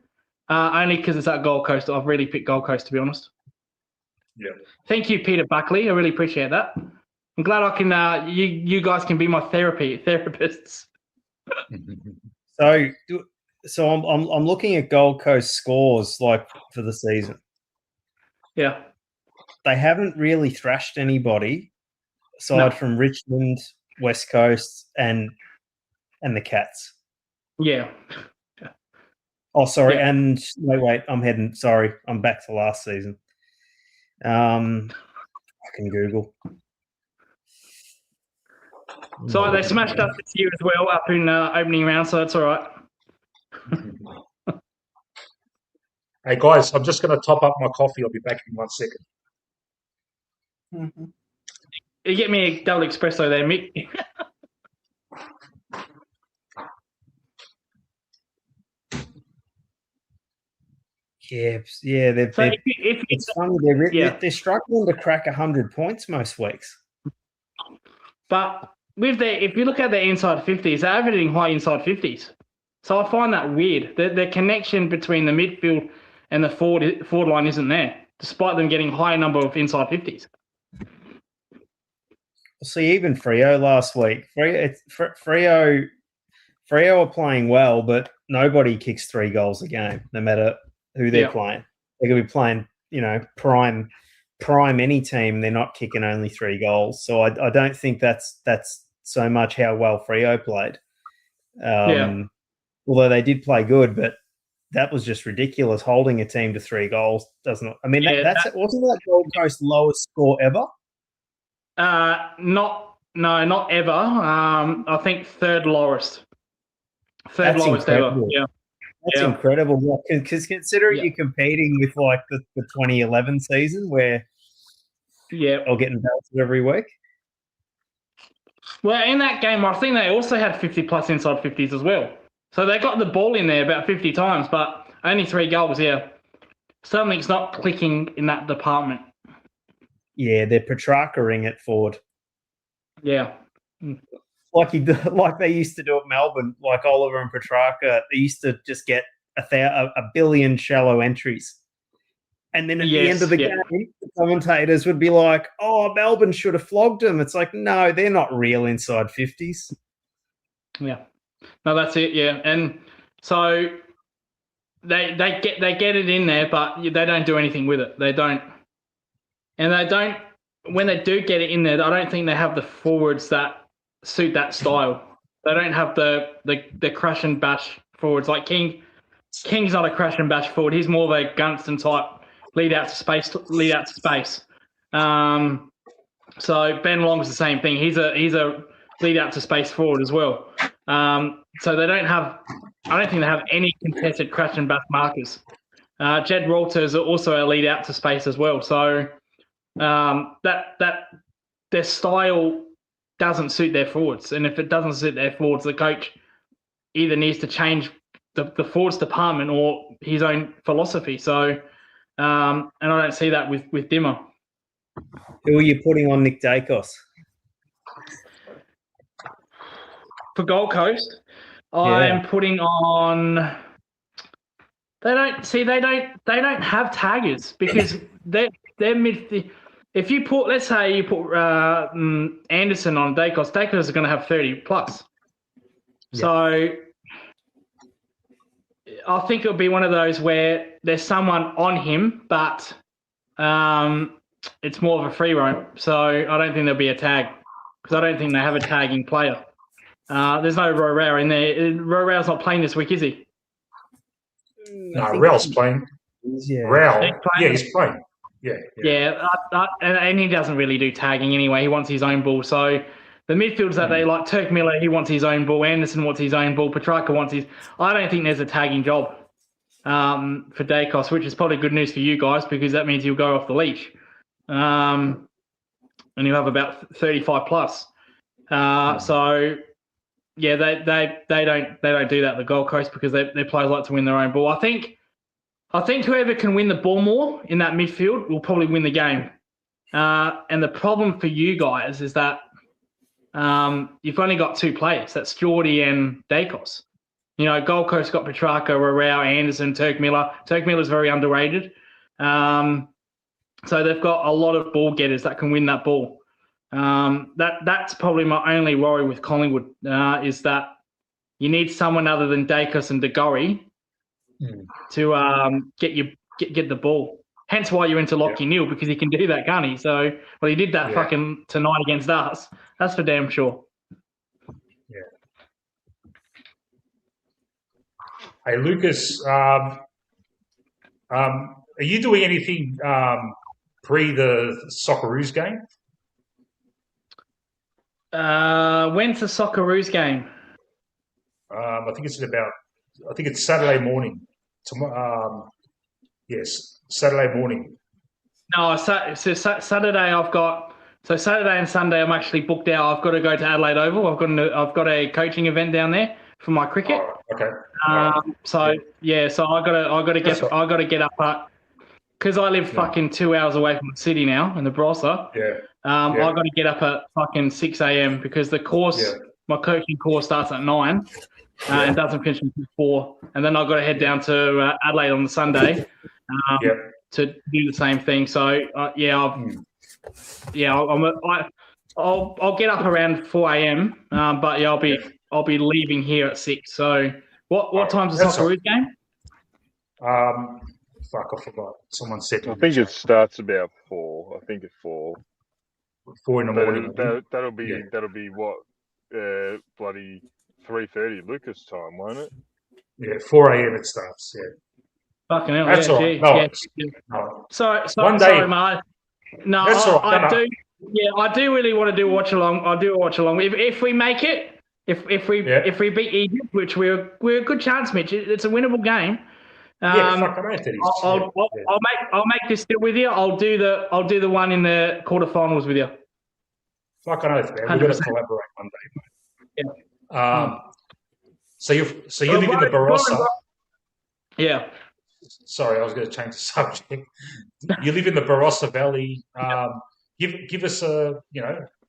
S8: only because it's at Gold Coast. I've really picked Gold Coast, to be honest.
S1: Yeah.
S8: Thank you, Peter Buckley. I really appreciate that. I'm glad I can. You guys can be my therapists.
S7: So I'm looking at Gold Coast scores like for the season.
S8: Yeah.
S7: They haven't really thrashed anybody aside from Richmond, West Coast, and the Cats.
S8: Yeah.
S7: Oh, sorry. Yeah. And wait. I'm back to last season. I can Google.
S8: So they smashed us this year as well up in opening round, so that's all right.
S1: Hey, guys, I'm just going to top up my coffee. I'll be back in 1 second.
S8: Mm-hmm. You get me a double espresso there, Mick.
S7: Yeah. It's funny. They're struggling to crack 100 points most weeks.
S8: But if you look at their inside 50s, they're averaging high inside 50s. So I find that weird. The connection between the midfield and the forward line isn't there. despite them getting higher number of inside 50s.
S2: See, even Freo last week, Freo are playing well, but nobody kicks 3 goals a game, no matter who they're playing. They could be playing, prime any team. They're not kicking only 3 goals. So I don't think that's so much how well Freo played. Although they did play good, but that was just ridiculous. Holding a team to 3 goals doesn't. I mean, wasn't that Gold Coast lowest score ever?
S8: Not ever. I think third lowest. Third lowest
S2: incredible.
S8: ever. Yeah.
S2: That's incredible. Because considering you're competing with like the 2011 season where they're getting belted every week.
S8: Well, in that game, I think they also had 50-plus inside 50s as well. So they got the ball in there about 50 times, but only 3 goals, Something's not clicking in that department.
S2: Yeah, they're Petrarca-ing it forward.
S8: Yeah.
S2: Like they used to do at Melbourne, like Oliver and Petrarca, they used to just get a billion shallow entries. And then at the end of the game, the commentators would be like, oh, Melbourne should have flogged them. It's like, no, they're not real inside 50s.
S8: Yeah. No, that's it, And so they get it in there, but they don't do anything with it. They don't. And they don't, when they do get it in there, I don't think they have the forwards that suit that style. They don't have the crash and bash forwards. Like King's not a crash and bash forward. He's more of a Gunston type, lead out to space. So Ben Long's the same thing. He's a lead out to space forward as well. So they don't have, I don't think they have any contested crash and bash markers. Jed Ralter is also a lead out to space as well. So that their style doesn't suit their forwards, and if it doesn't suit their forwards, the coach either needs to change the forwards department or his own philosophy. So, and I don't see that with Dimmer.
S2: Who are you putting on Nick Dacos?
S8: For Gold Coast, I am putting on. They don't have taggers because they're mid. If you put, let's say you put Anderson on Dacos is going to have 30 plus. Yeah. So I think it'll be one of those where there's someone on him, but it's more of a free roam. So I don't think there'll be a tag because I don't think they have a tagging player. There's no Rorau in there. Rorau's not playing this week, is he?
S1: No, Rao's playing. Rao, he's playing.
S8: And he doesn't really do tagging anyway. He wants his own ball. So the midfielders that they like, Turk Miller, he wants his own ball. Anderson wants his own ball. Petrarca wants his. I don't think there's a tagging job for Dacos, which is probably good news for you guys because that means he'll go off the leash, and he'll have about 35 plus. So yeah, they don't do that at the Gold Coast because their players like to win their own ball. I think whoever can win the ball more in that midfield will probably win the game. And the problem for you guys is that you've only got 2 players. That's Geordie and Dacos. Gold Coast got Petrarca, Rorau, Anderson, Turk Miller. Turk Miller's very underrated. So they've got a lot of ball getters that can win that ball. That's probably my only worry with Collingwood is that you need someone other than Dacos and De Goey to get the ball. Hence why you into Lockie Neal because he can do that, can't he? So, well, he did that fucking tonight against us. That's for damn sure.
S1: Yeah. Hey, Lucas, are you doing anything pre the Socceroos game?
S8: When's the Socceroos game?
S1: I think it's Saturday morning. Yes, Saturday morning.
S8: No, so Saturday I've got. So Saturday and Sunday I'm actually booked out. I've got to go to Adelaide Oval. I've got a coaching event down there for my cricket.
S1: Oh, okay.
S8: So I got to get up at because I live fucking 2 hours away from the city now in the Barossa. I got to get up at fucking 6 a.m. because the course, my coaching course starts at 9 and doesn't finish until 4. And then I've got to head down to Adelaide on the Sunday to do the same thing. So I'll get up around 4 a.m. But yeah, I'll be leaving here at 6. So what time's the Socceroos game?
S1: Fuck, I forgot. Someone said.
S4: I think it starts about 4. I think it's 4.
S1: 4 in the morning.
S4: That'll be what bloody 3:30 Lucas time, won't it?
S1: Yeah, 4 a.m. it starts. Yeah.
S8: Fucking hell.
S1: That's
S8: yeah,
S1: all right. No.
S8: One day, sorry, mate. No, I do. Yeah, I do really want to do a watch along. I'll do a watch along. If we make it, if we beat Egypt, which we're a good chance, Mitch. It's a winnable game.
S1: Fucking right, it is.
S8: I'll make this deal with you. I'll do the one in the quarterfinals with you.
S1: Fucking oath, man. We're going to collaborate one day, mate. Yeah. So you live in the Barossa.
S8: Yeah.
S1: Sorry, I was going to change the subject. You live in the Barossa Valley. Give us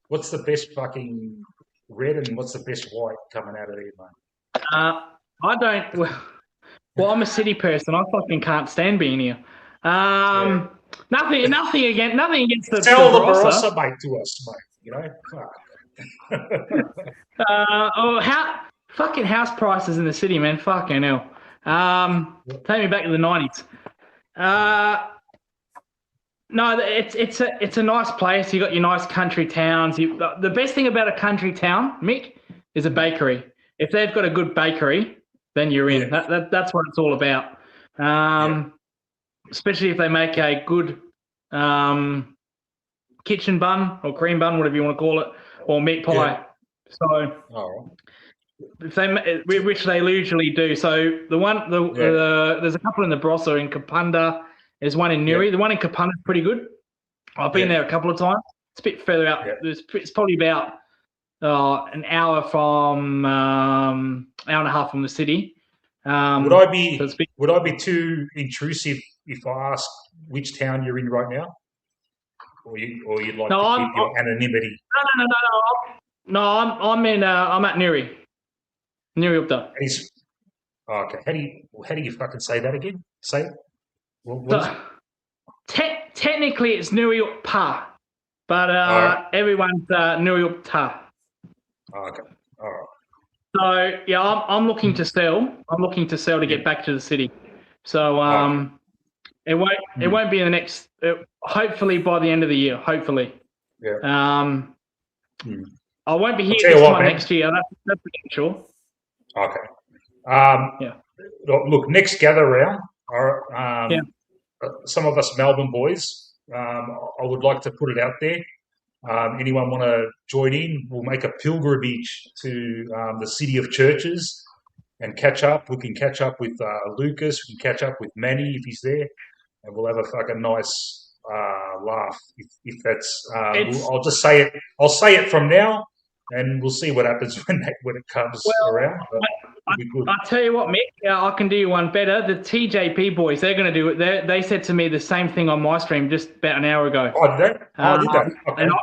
S1: what's the best fucking red and what's the best white coming out of there, mate?
S8: I don't. Well, I'm a city person. I fucking can't stand being here. Nothing against the
S1: Sell the
S8: Barossa,
S1: mate, to us, mate. You know.
S8: Fucking house prices in the city, man. Fucking hell. Take me back to the 90s. No, it's a nice place. You got your nice country towns. The best thing about a country town, Mick, is a bakery. If they've got a good bakery, then you're in. Yeah. That's what it's all about. Especially if they make a good kitchen bun or cream bun, whatever you want to call it, or meat pie. Yeah. So, if which they usually do. So there's a couple in the Barossa in Kapunda. There's one in Newry. The one in Kapunda is pretty good. I've been there a couple of times. It's a bit further out. It's probably about an hour from hour and a half from the city.
S1: Would I be too intrusive if I ask which town you're in right now, or you'd like to keep your anonymity?
S8: No. I'm at Newry. Newry up there.
S1: Okay. How do you fucking say that again? Say it.
S8: Technically, it's Newry up Pa, but everyone's Newry up Ta.
S1: Okay. All right.
S8: So yeah, I'm looking to sell. I'm looking to sell to get back to the city. So it won't be in the next. Hopefully by the end of the year. Hopefully.
S1: Yeah.
S8: I won't be here this time next year. That's for sure.
S1: Okay. Look, next gather round. Some of us Melbourne boys. I would like to put it out there. Anyone want to join in? We'll make a pilgrimage to the city of churches and catch up. We can catch up with Lucas. We can catch up with Manny if he's there, and we'll have a fucking nice laugh. If that's, I'll just say it. I'll say it from now, and we'll see what happens when it comes around.
S8: I'll tell you what, Mick, I can do you one better. The TJP boys, they're going to do it. They said to me the same thing on my stream just about an hour ago.
S1: Oh, did they? Okay,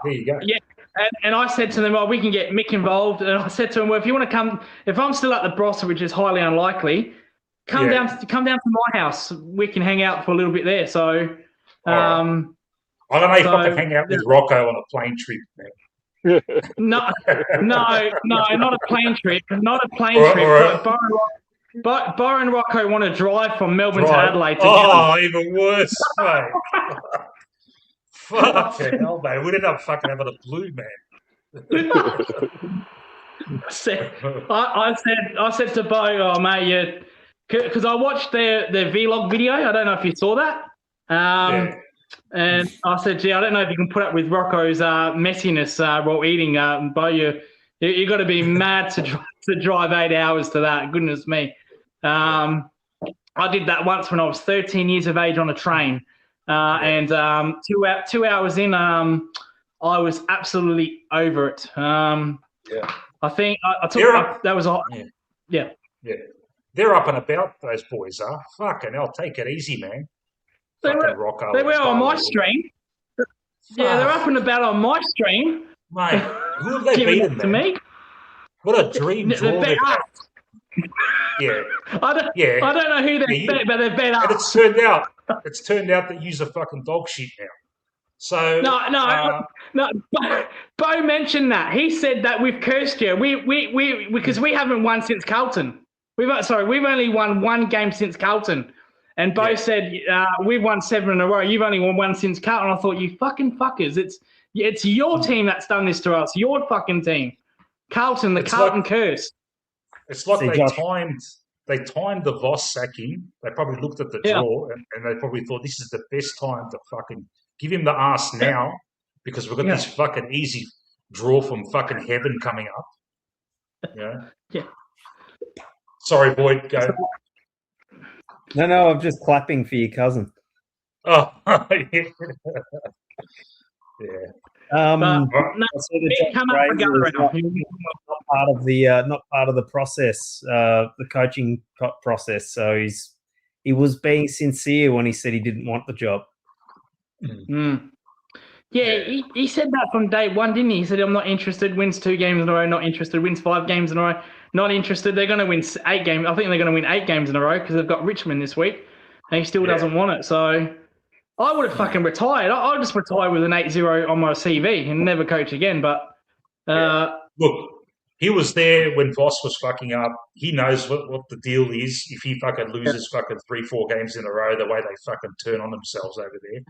S1: there you go.
S8: Yeah, and I said to them, we can get Mick involved. And I said to him, well, if you want to come, if I'm still at the Barossa, which is highly unlikely, come down to my house. We can hang out for a little bit there. So,
S1: I don't know if I can hang out with Rocco on a plane trip, man.
S8: No, not a plane trip. Not a plane trip. Byron and Rocco want to drive from Melbourne to Adelaide together.
S1: Oh, even worse, mate. Fucking hell, mate. We'd end up fucking having a blue, man.
S8: I said to Bo, mate, because I watched their vlog video. I don't know if you saw that. And I said, gee, I don't know if you can put up with Rocco's messiness while eating. Bo, you got to be mad to drive 8 hours to that. Goodness me. I did that once when I was 13 years of age on a train. And 2 hours in, I was absolutely over it. I think I took that was a yeah.
S1: They're up and about, those boys are. Fucking hell, take it easy, man.
S8: They were on my stream. Yeah, they're up and about on my stream.
S1: Mate, who have they beaten,
S8: to me?
S1: What a dream draw. I don't know who they bet, but they bet us.
S8: And
S1: it's turned out that you're a fucking dog shit now. So
S8: no. Bo mentioned that. He said that we've cursed you. We because we haven't won since Carlton. We've only won one game since Carlton. And Bo said we've won 7 in a row. You've only won one since Carlton. I thought, you fucking fuckers. It's your team that's done this to us. Your fucking team. Carlton, the Carlton curse.
S1: It's like they timed the Voss sacking. They probably looked at the draw and they probably thought this is the best time to fucking give him the ass now because we've got this fucking easy draw from fucking heaven coming up. Yeah. Sorry, Boyd, go.
S2: No, I'm just clapping for your cousin.
S1: Oh, yeah.
S2: Not part of the process, the coaching process. So he was being sincere when he said he didn't want the job.
S8: Yeah, he said that from day one, didn't he? He said, I'm not interested, wins 2 games in a row, not interested, wins 5 games in a row, not interested. They're going to win 8 games. I think they're going to win 8 games in a row because they've got Richmond this week and he still doesn't want it. So I would have fucking retired. I'll just retire with an 8-0 on my CV and never coach again. But
S1: look, he was there when Voss was fucking up. He knows what the deal is. If he fucking loses fucking 3-4 games in a row, the way they fucking turn on themselves over there.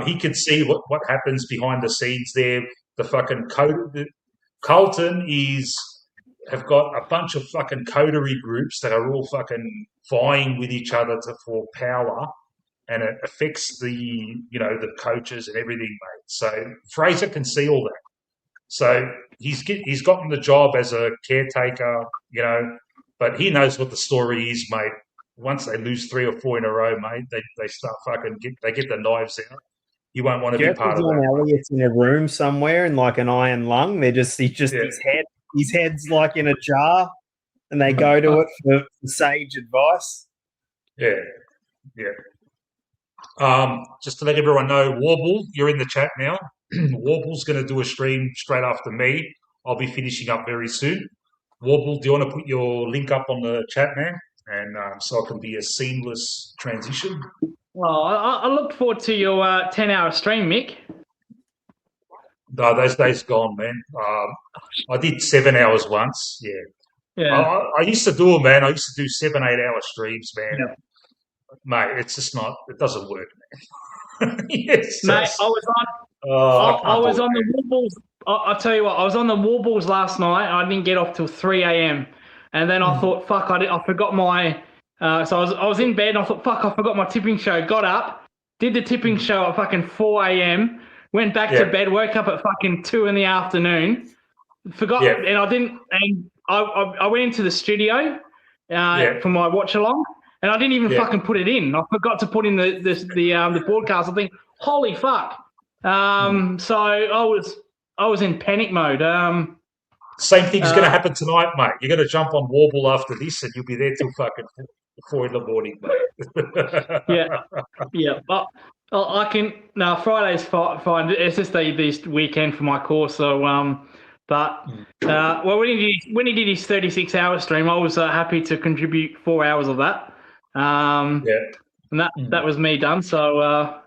S1: He can see what happens behind the scenes there. The fucking Carlton have got a bunch of fucking coterie groups that are all fucking vying with each other for power, and it affects the coaches and everything, mate. So Fraser can see all that. So he's gotten the job as a caretaker, but he knows what the story is, mate. Once they lose 3 or 4 in a row, mate, they start they get the knives out. You won't want to be part of that.
S2: Elliott's in a room somewhere in like an iron lung. His head's like in a jar, and they go to it for sage advice.
S1: Yeah. Just to let everyone know, Warble, you're in the chat now. Warble's going to do a stream straight after me. I'll be finishing up very soon. Warble, do you want to put your link up on the chat now? And so it can be a seamless transition.
S8: Well, I look forward to your 10-hour stream, Mick.
S1: No, those days gone, man. I did 7 hours once. Yeah. I used to do it, man. I used to do 7-8 hour streams, man. Yeah. Mate, it's just not. It doesn't work, man.
S8: Mate, I was on the Warbles. I'll tell you what. I was on the Warbles last night. I didn't get off till 3 a.m. And then I thought, fuck, I forgot my. So I was in bed and I thought, fuck, I forgot my tipping show. Got up, did the tipping show at fucking 4 a.m. Went back to bed, woke up at fucking 2 in the afternoon. Forgot, and I didn't. And I went into the studio for my watch along, and I didn't even fucking put it in. I forgot to put in the broadcast. I think, holy fuck. So I was in panic mode.
S1: Same thing's going to happen tonight, mate. You're going to jump on Warble after this, and you'll be there till fucking 4 in the morning, mate.
S8: Yeah. But I can. No, Friday's fine. It's just this weekend for my course. So, well, when he did his 36-hour stream, I was happy to contribute 4 hours of that. And that was me done. So, I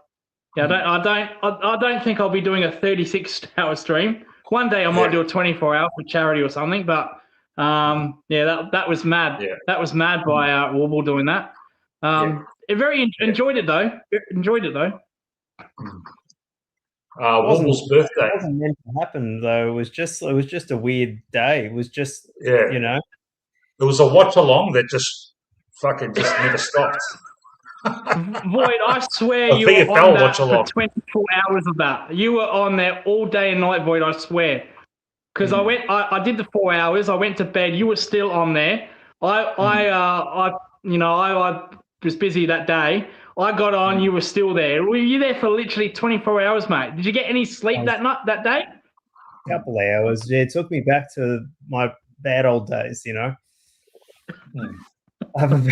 S8: don't think I'll be doing a 36-hour stream. One day I might do a 24-hour for charity or something, but that was mad. Yeah. That was mad by Warble doing that. Enjoyed it though.
S1: Warble's birthday.
S2: It wasn't meant to happen though. It was just a weird day. It was just It
S1: was a watch along that just never stopped.
S8: Void, I swear you were on that for 24 hours of that. You were on there all day and night, Void, I swear. Because I did the 4 hours, I went to bed, you were still on there. I was busy that day. I got on, you were still there. Were you there for literally 24 hours, mate? Did you get any sleep that day?
S2: A couple of hours. Yeah, it took me back to my bad old days, I haven't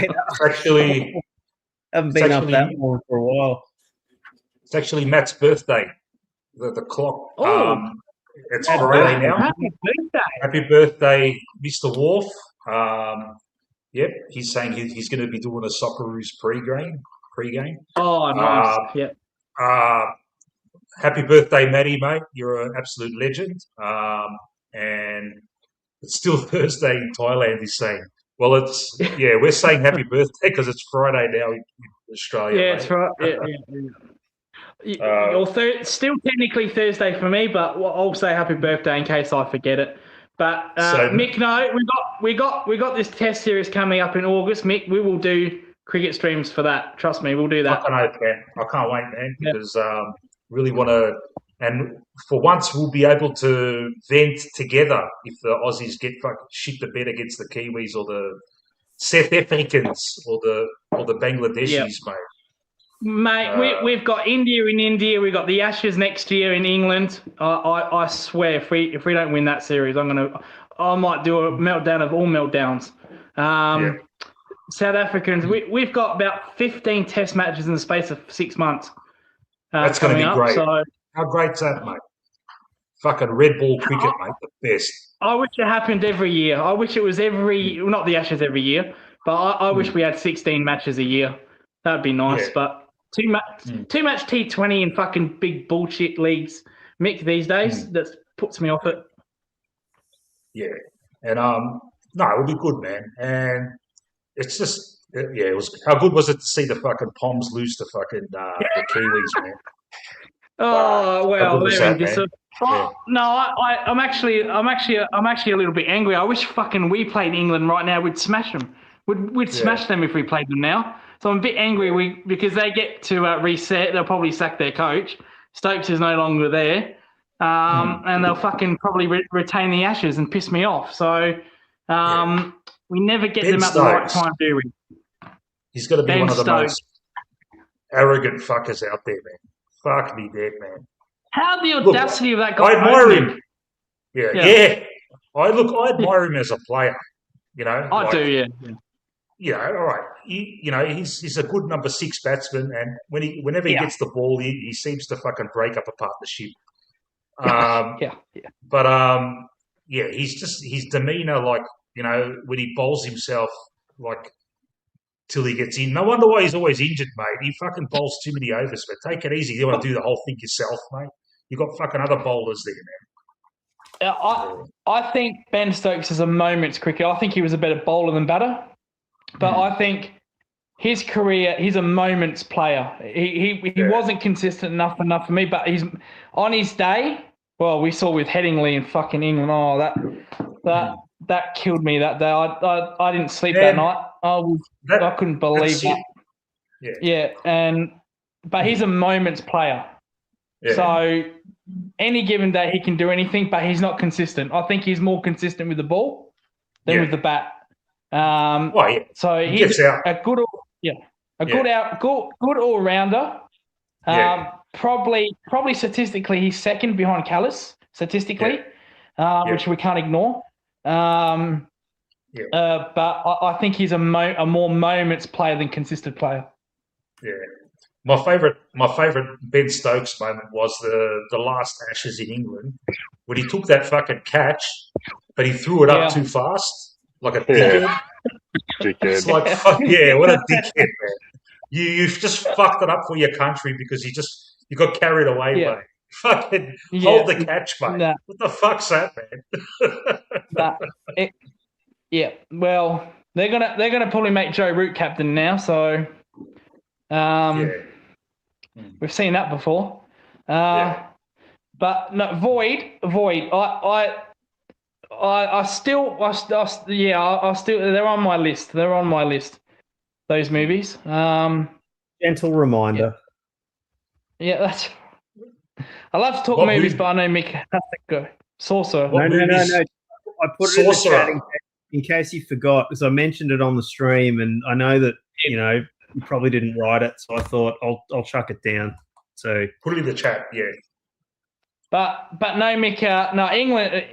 S2: been up that long for a while.
S1: It's actually Matt's birthday. The clock. It's
S8: Friday
S1: now.
S8: Happy birthday.
S1: Happy birthday, Mr. Wharf. He's saying he's going to be doing a Socceroos pre-game pre-game.
S8: Oh, nice. Yeah.
S1: Happy birthday, Matty, mate. You're an absolute legend. And it's still Thursday in Thailand, he's saying. Well, we're saying happy birthday because it's Friday now in Australia.
S8: Yeah,
S1: mate.
S8: it's right. Still technically Thursday for me, but I'll say happy birthday in case I forget it. But Mick, no, we got this test series coming up in August. Mick, we will do cricket streams for that. Trust me, we'll do that.
S1: I can't wait, man, because really want to. And for once, we'll be able to vent together if the Aussies get shit the bed against the Kiwis or the South Africans or the Bangladeshis, mate.
S8: Mate, we've got India in India. We've got the Ashes next year in England. I swear, if we don't win that series, I might do a meltdown of all meltdowns. South Africans, we've got about 15 Test matches in the space of 6 months.
S1: That's going to be great.
S8: So,
S1: how great's that, mate? Fucking red ball cricket, mate, the best.
S8: I wish it happened every year. I wish it was not the Ashes every year, but I wish we had 16 matches a year. That'd be nice, but too much T20 in fucking big bullshit leagues, Mick, these days, that puts me off it.
S1: Yeah, and no, it'll be good, man. And it's just, it was. How good was it to see the fucking Poms lose to fucking the Kiwis, man?
S8: Oh well, they're in
S1: Yeah.
S8: No, I'm actually a little bit angry. I wish fucking we played England right now. We'd smash them. We'd smash them if we played them now. So I'm a bit angry because they get to reset. They'll probably sack their coach. Stokes is no longer there, and they'll fucking probably retain the Ashes and piss me off. So we never get them at the right time, do we?
S1: He's got to be one of the most arrogant fuckers out there, man. Fuck me dead, man.
S8: How the audacity of that guy!
S1: I admire him. Yeah. I admire him as a player. You know,
S8: I do. Yeah.
S1: You know, all right. He's a good number 6 batsman, and whenever he gets the ball, he seems to fucking break up a partnership. But his demeanor, like, you know, when he bowls himself, like, till he gets in. No wonder why he's always injured, mate. He fucking bowls too many overs, but take it easy. You want to do the whole thing yourself, mate. You got fucking other bowlers there, man.
S8: I think Ben Stokes is a moment's cricket. I think he was a better bowler than batter. But I think his career, he's a moment's player. He wasn't consistent enough for me, but he's on his day. Well, we saw with Headingley in fucking England. Oh, that killed me that day. I didn't sleep that night. I couldn't believe that. But he's a moment's player. Yeah. So any given day he can do anything, but he's not consistent. I think he's more consistent with the ball than with the bat. So he's a good all rounder. Probably statistically he's second behind Callis statistically, which we can't ignore. But I think he's a more moments player than consistent player.
S1: Yeah. My favourite Ben Stokes moment was the last Ashes in England when he took that fucking catch, but he threw it up too fast. Like a dickhead. It's like, what a dickhead, man. You've just fucked it up for your country because you got carried away, mate. Fucking hold the catch, mate. Nah. What the fuck's that, man?
S8: Well, they're gonna probably make Joe Root captain now, so we've seen that before. But no, Void. I still, they're on my list. Those movies.
S2: Gentle reminder.
S8: That's. I love to talk movies, but I know Mick has to go. Sorcerer.
S2: No. I put it in the chat in case you forgot, because I mentioned it on the stream, and I know that you probably didn't write it, so I thought I'll chuck it down. So
S1: put it in the chat,
S8: But no, Mick, no, England,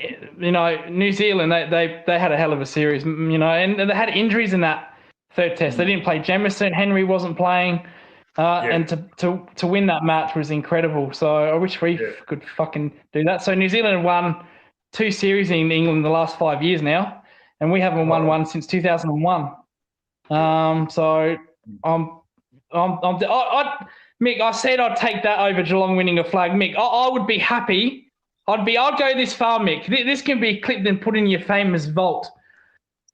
S8: New Zealand, they had a hell of a series, and they had injuries in that third test. They didn't play Jamieson, Henry wasn't playing, and to win that match was incredible. So I wish we could fucking do that. So New Zealand won 2 series in England in the last 5 years now, and we haven't won one since 2001. So Mick, I said I'd take that over Geelong winning a flag. Mick, I would be happy. I'd go this far, Mick. This can be clipped and put in your famous vault.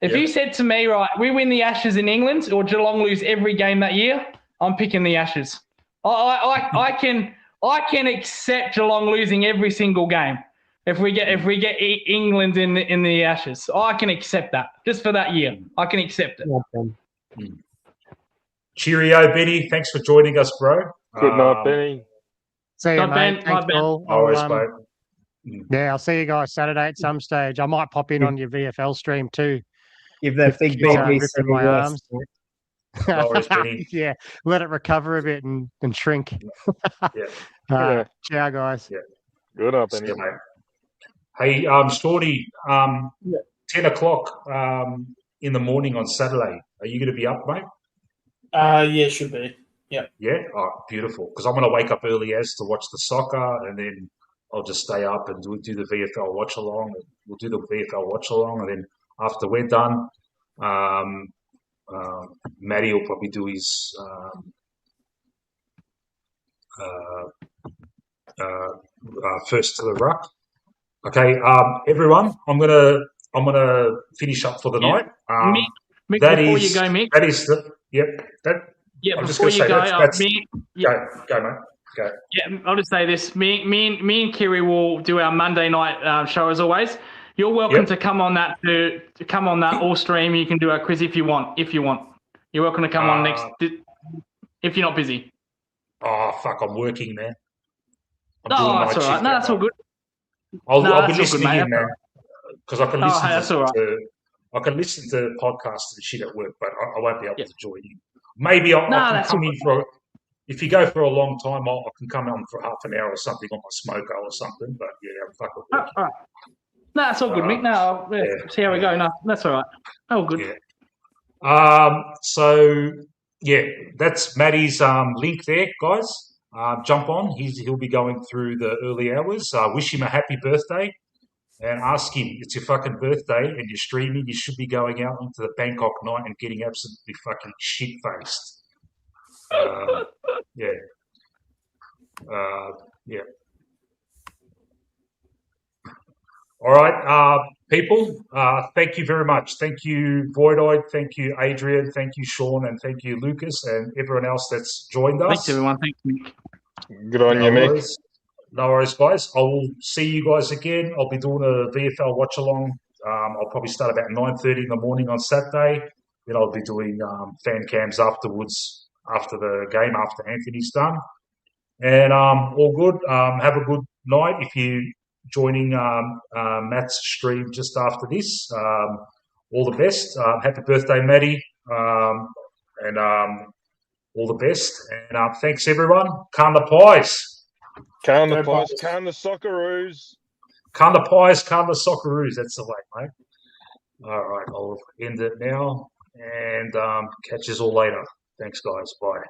S8: If you said to me, right, we win the Ashes in England or Geelong lose every game that year, I'm picking the Ashes. I can accept Geelong losing every single game if we get England in the Ashes. I can accept that just for that year. I can accept it.
S1: Cheerio, Benny. Thanks for joining us, bro.
S4: Good night, Benny.
S6: See you, mate.
S8: Ben.
S6: Thanks, Paul.
S1: Mate.
S6: I'll see you guys Saturday at some stage. I might pop in on your VFL stream too.
S7: Give that big baby
S6: in my arms.
S1: No worries, Benny.
S6: Yeah, let it recover a bit and shrink.
S1: Yeah.
S6: Ciao, guys.
S1: Yeah.
S4: Good up, Benny.
S1: Mate. Hey, Shorty, 10 o'clock in the morning on Saturday. Are you going to be up, mate?
S5: Yeah, should be. Yeah.
S1: Yeah? Oh, beautiful. Because I'm going to wake up early as to watch the soccer, and then I'll just stay up and do the VFL watch along. We'll do the VFL watch along, and then after we're done, Matty will probably do his first to the ruck. Okay, everyone, I'm gonna finish up for the night.
S8: Mick,
S1: that
S8: before
S1: is,
S8: you go, Mick.
S1: That is the I'm
S8: before you go,
S1: go, mate. Go.
S8: Yeah, I'll just say this. Me and Kiri will do our Monday night show as always. You're welcome to come on that to come on that all stream. You can do a quiz if you want. You're welcome to come on next if you're not busy.
S1: Oh fuck! I'm working, man.
S8: That's all right. No, that's all good.
S1: I'll be listening in, man, because I can listen.
S8: That's all right.
S1: I can listen to podcasts and shit at work, but I won't be able to join in. Maybe I can come in for. If you go for a long time, I can come on for half an hour or something on my smoker or something. But yeah, I'm fucking working.
S8: All right. No, that's all good, Mick. No, see how we go. No, that's all right. All good.
S1: Yeah. So yeah, that's Matty's link there, guys. Jump on. He'll be going through the early hours. Wish him a happy birthday and ask him, it's your fucking birthday and you're streaming. You should be going out into the Bangkok night and getting absolutely fucking shit faced. Yeah. All right, people. Thank you very much. Thank you, Voidoid. Thank you, Adrian. Thank you, Sean, and thank you, Lucas, and everyone else that's joined us.
S8: Thanks, everyone. Thanks, Mick.
S4: Good on you, Mick.
S1: No worries, guys. I will see you guys again. I'll be doing a VFL watch along. I'll probably start about 9:30 in the morning on Saturday. Then I'll be doing fan cams afterwards, after the game, after Anthony's done. And all good. Have a good night. If you joining Matt's stream just after this, all the best. Happy birthday, Matty. And all the best. And thanks, everyone. Can the pies.
S4: Can the pies. Can the Socceroos.
S1: Can the pies. Can the Socceroos. That's the way, mate. All right. I'll end it now. And catch us all later. Thanks, guys. Bye.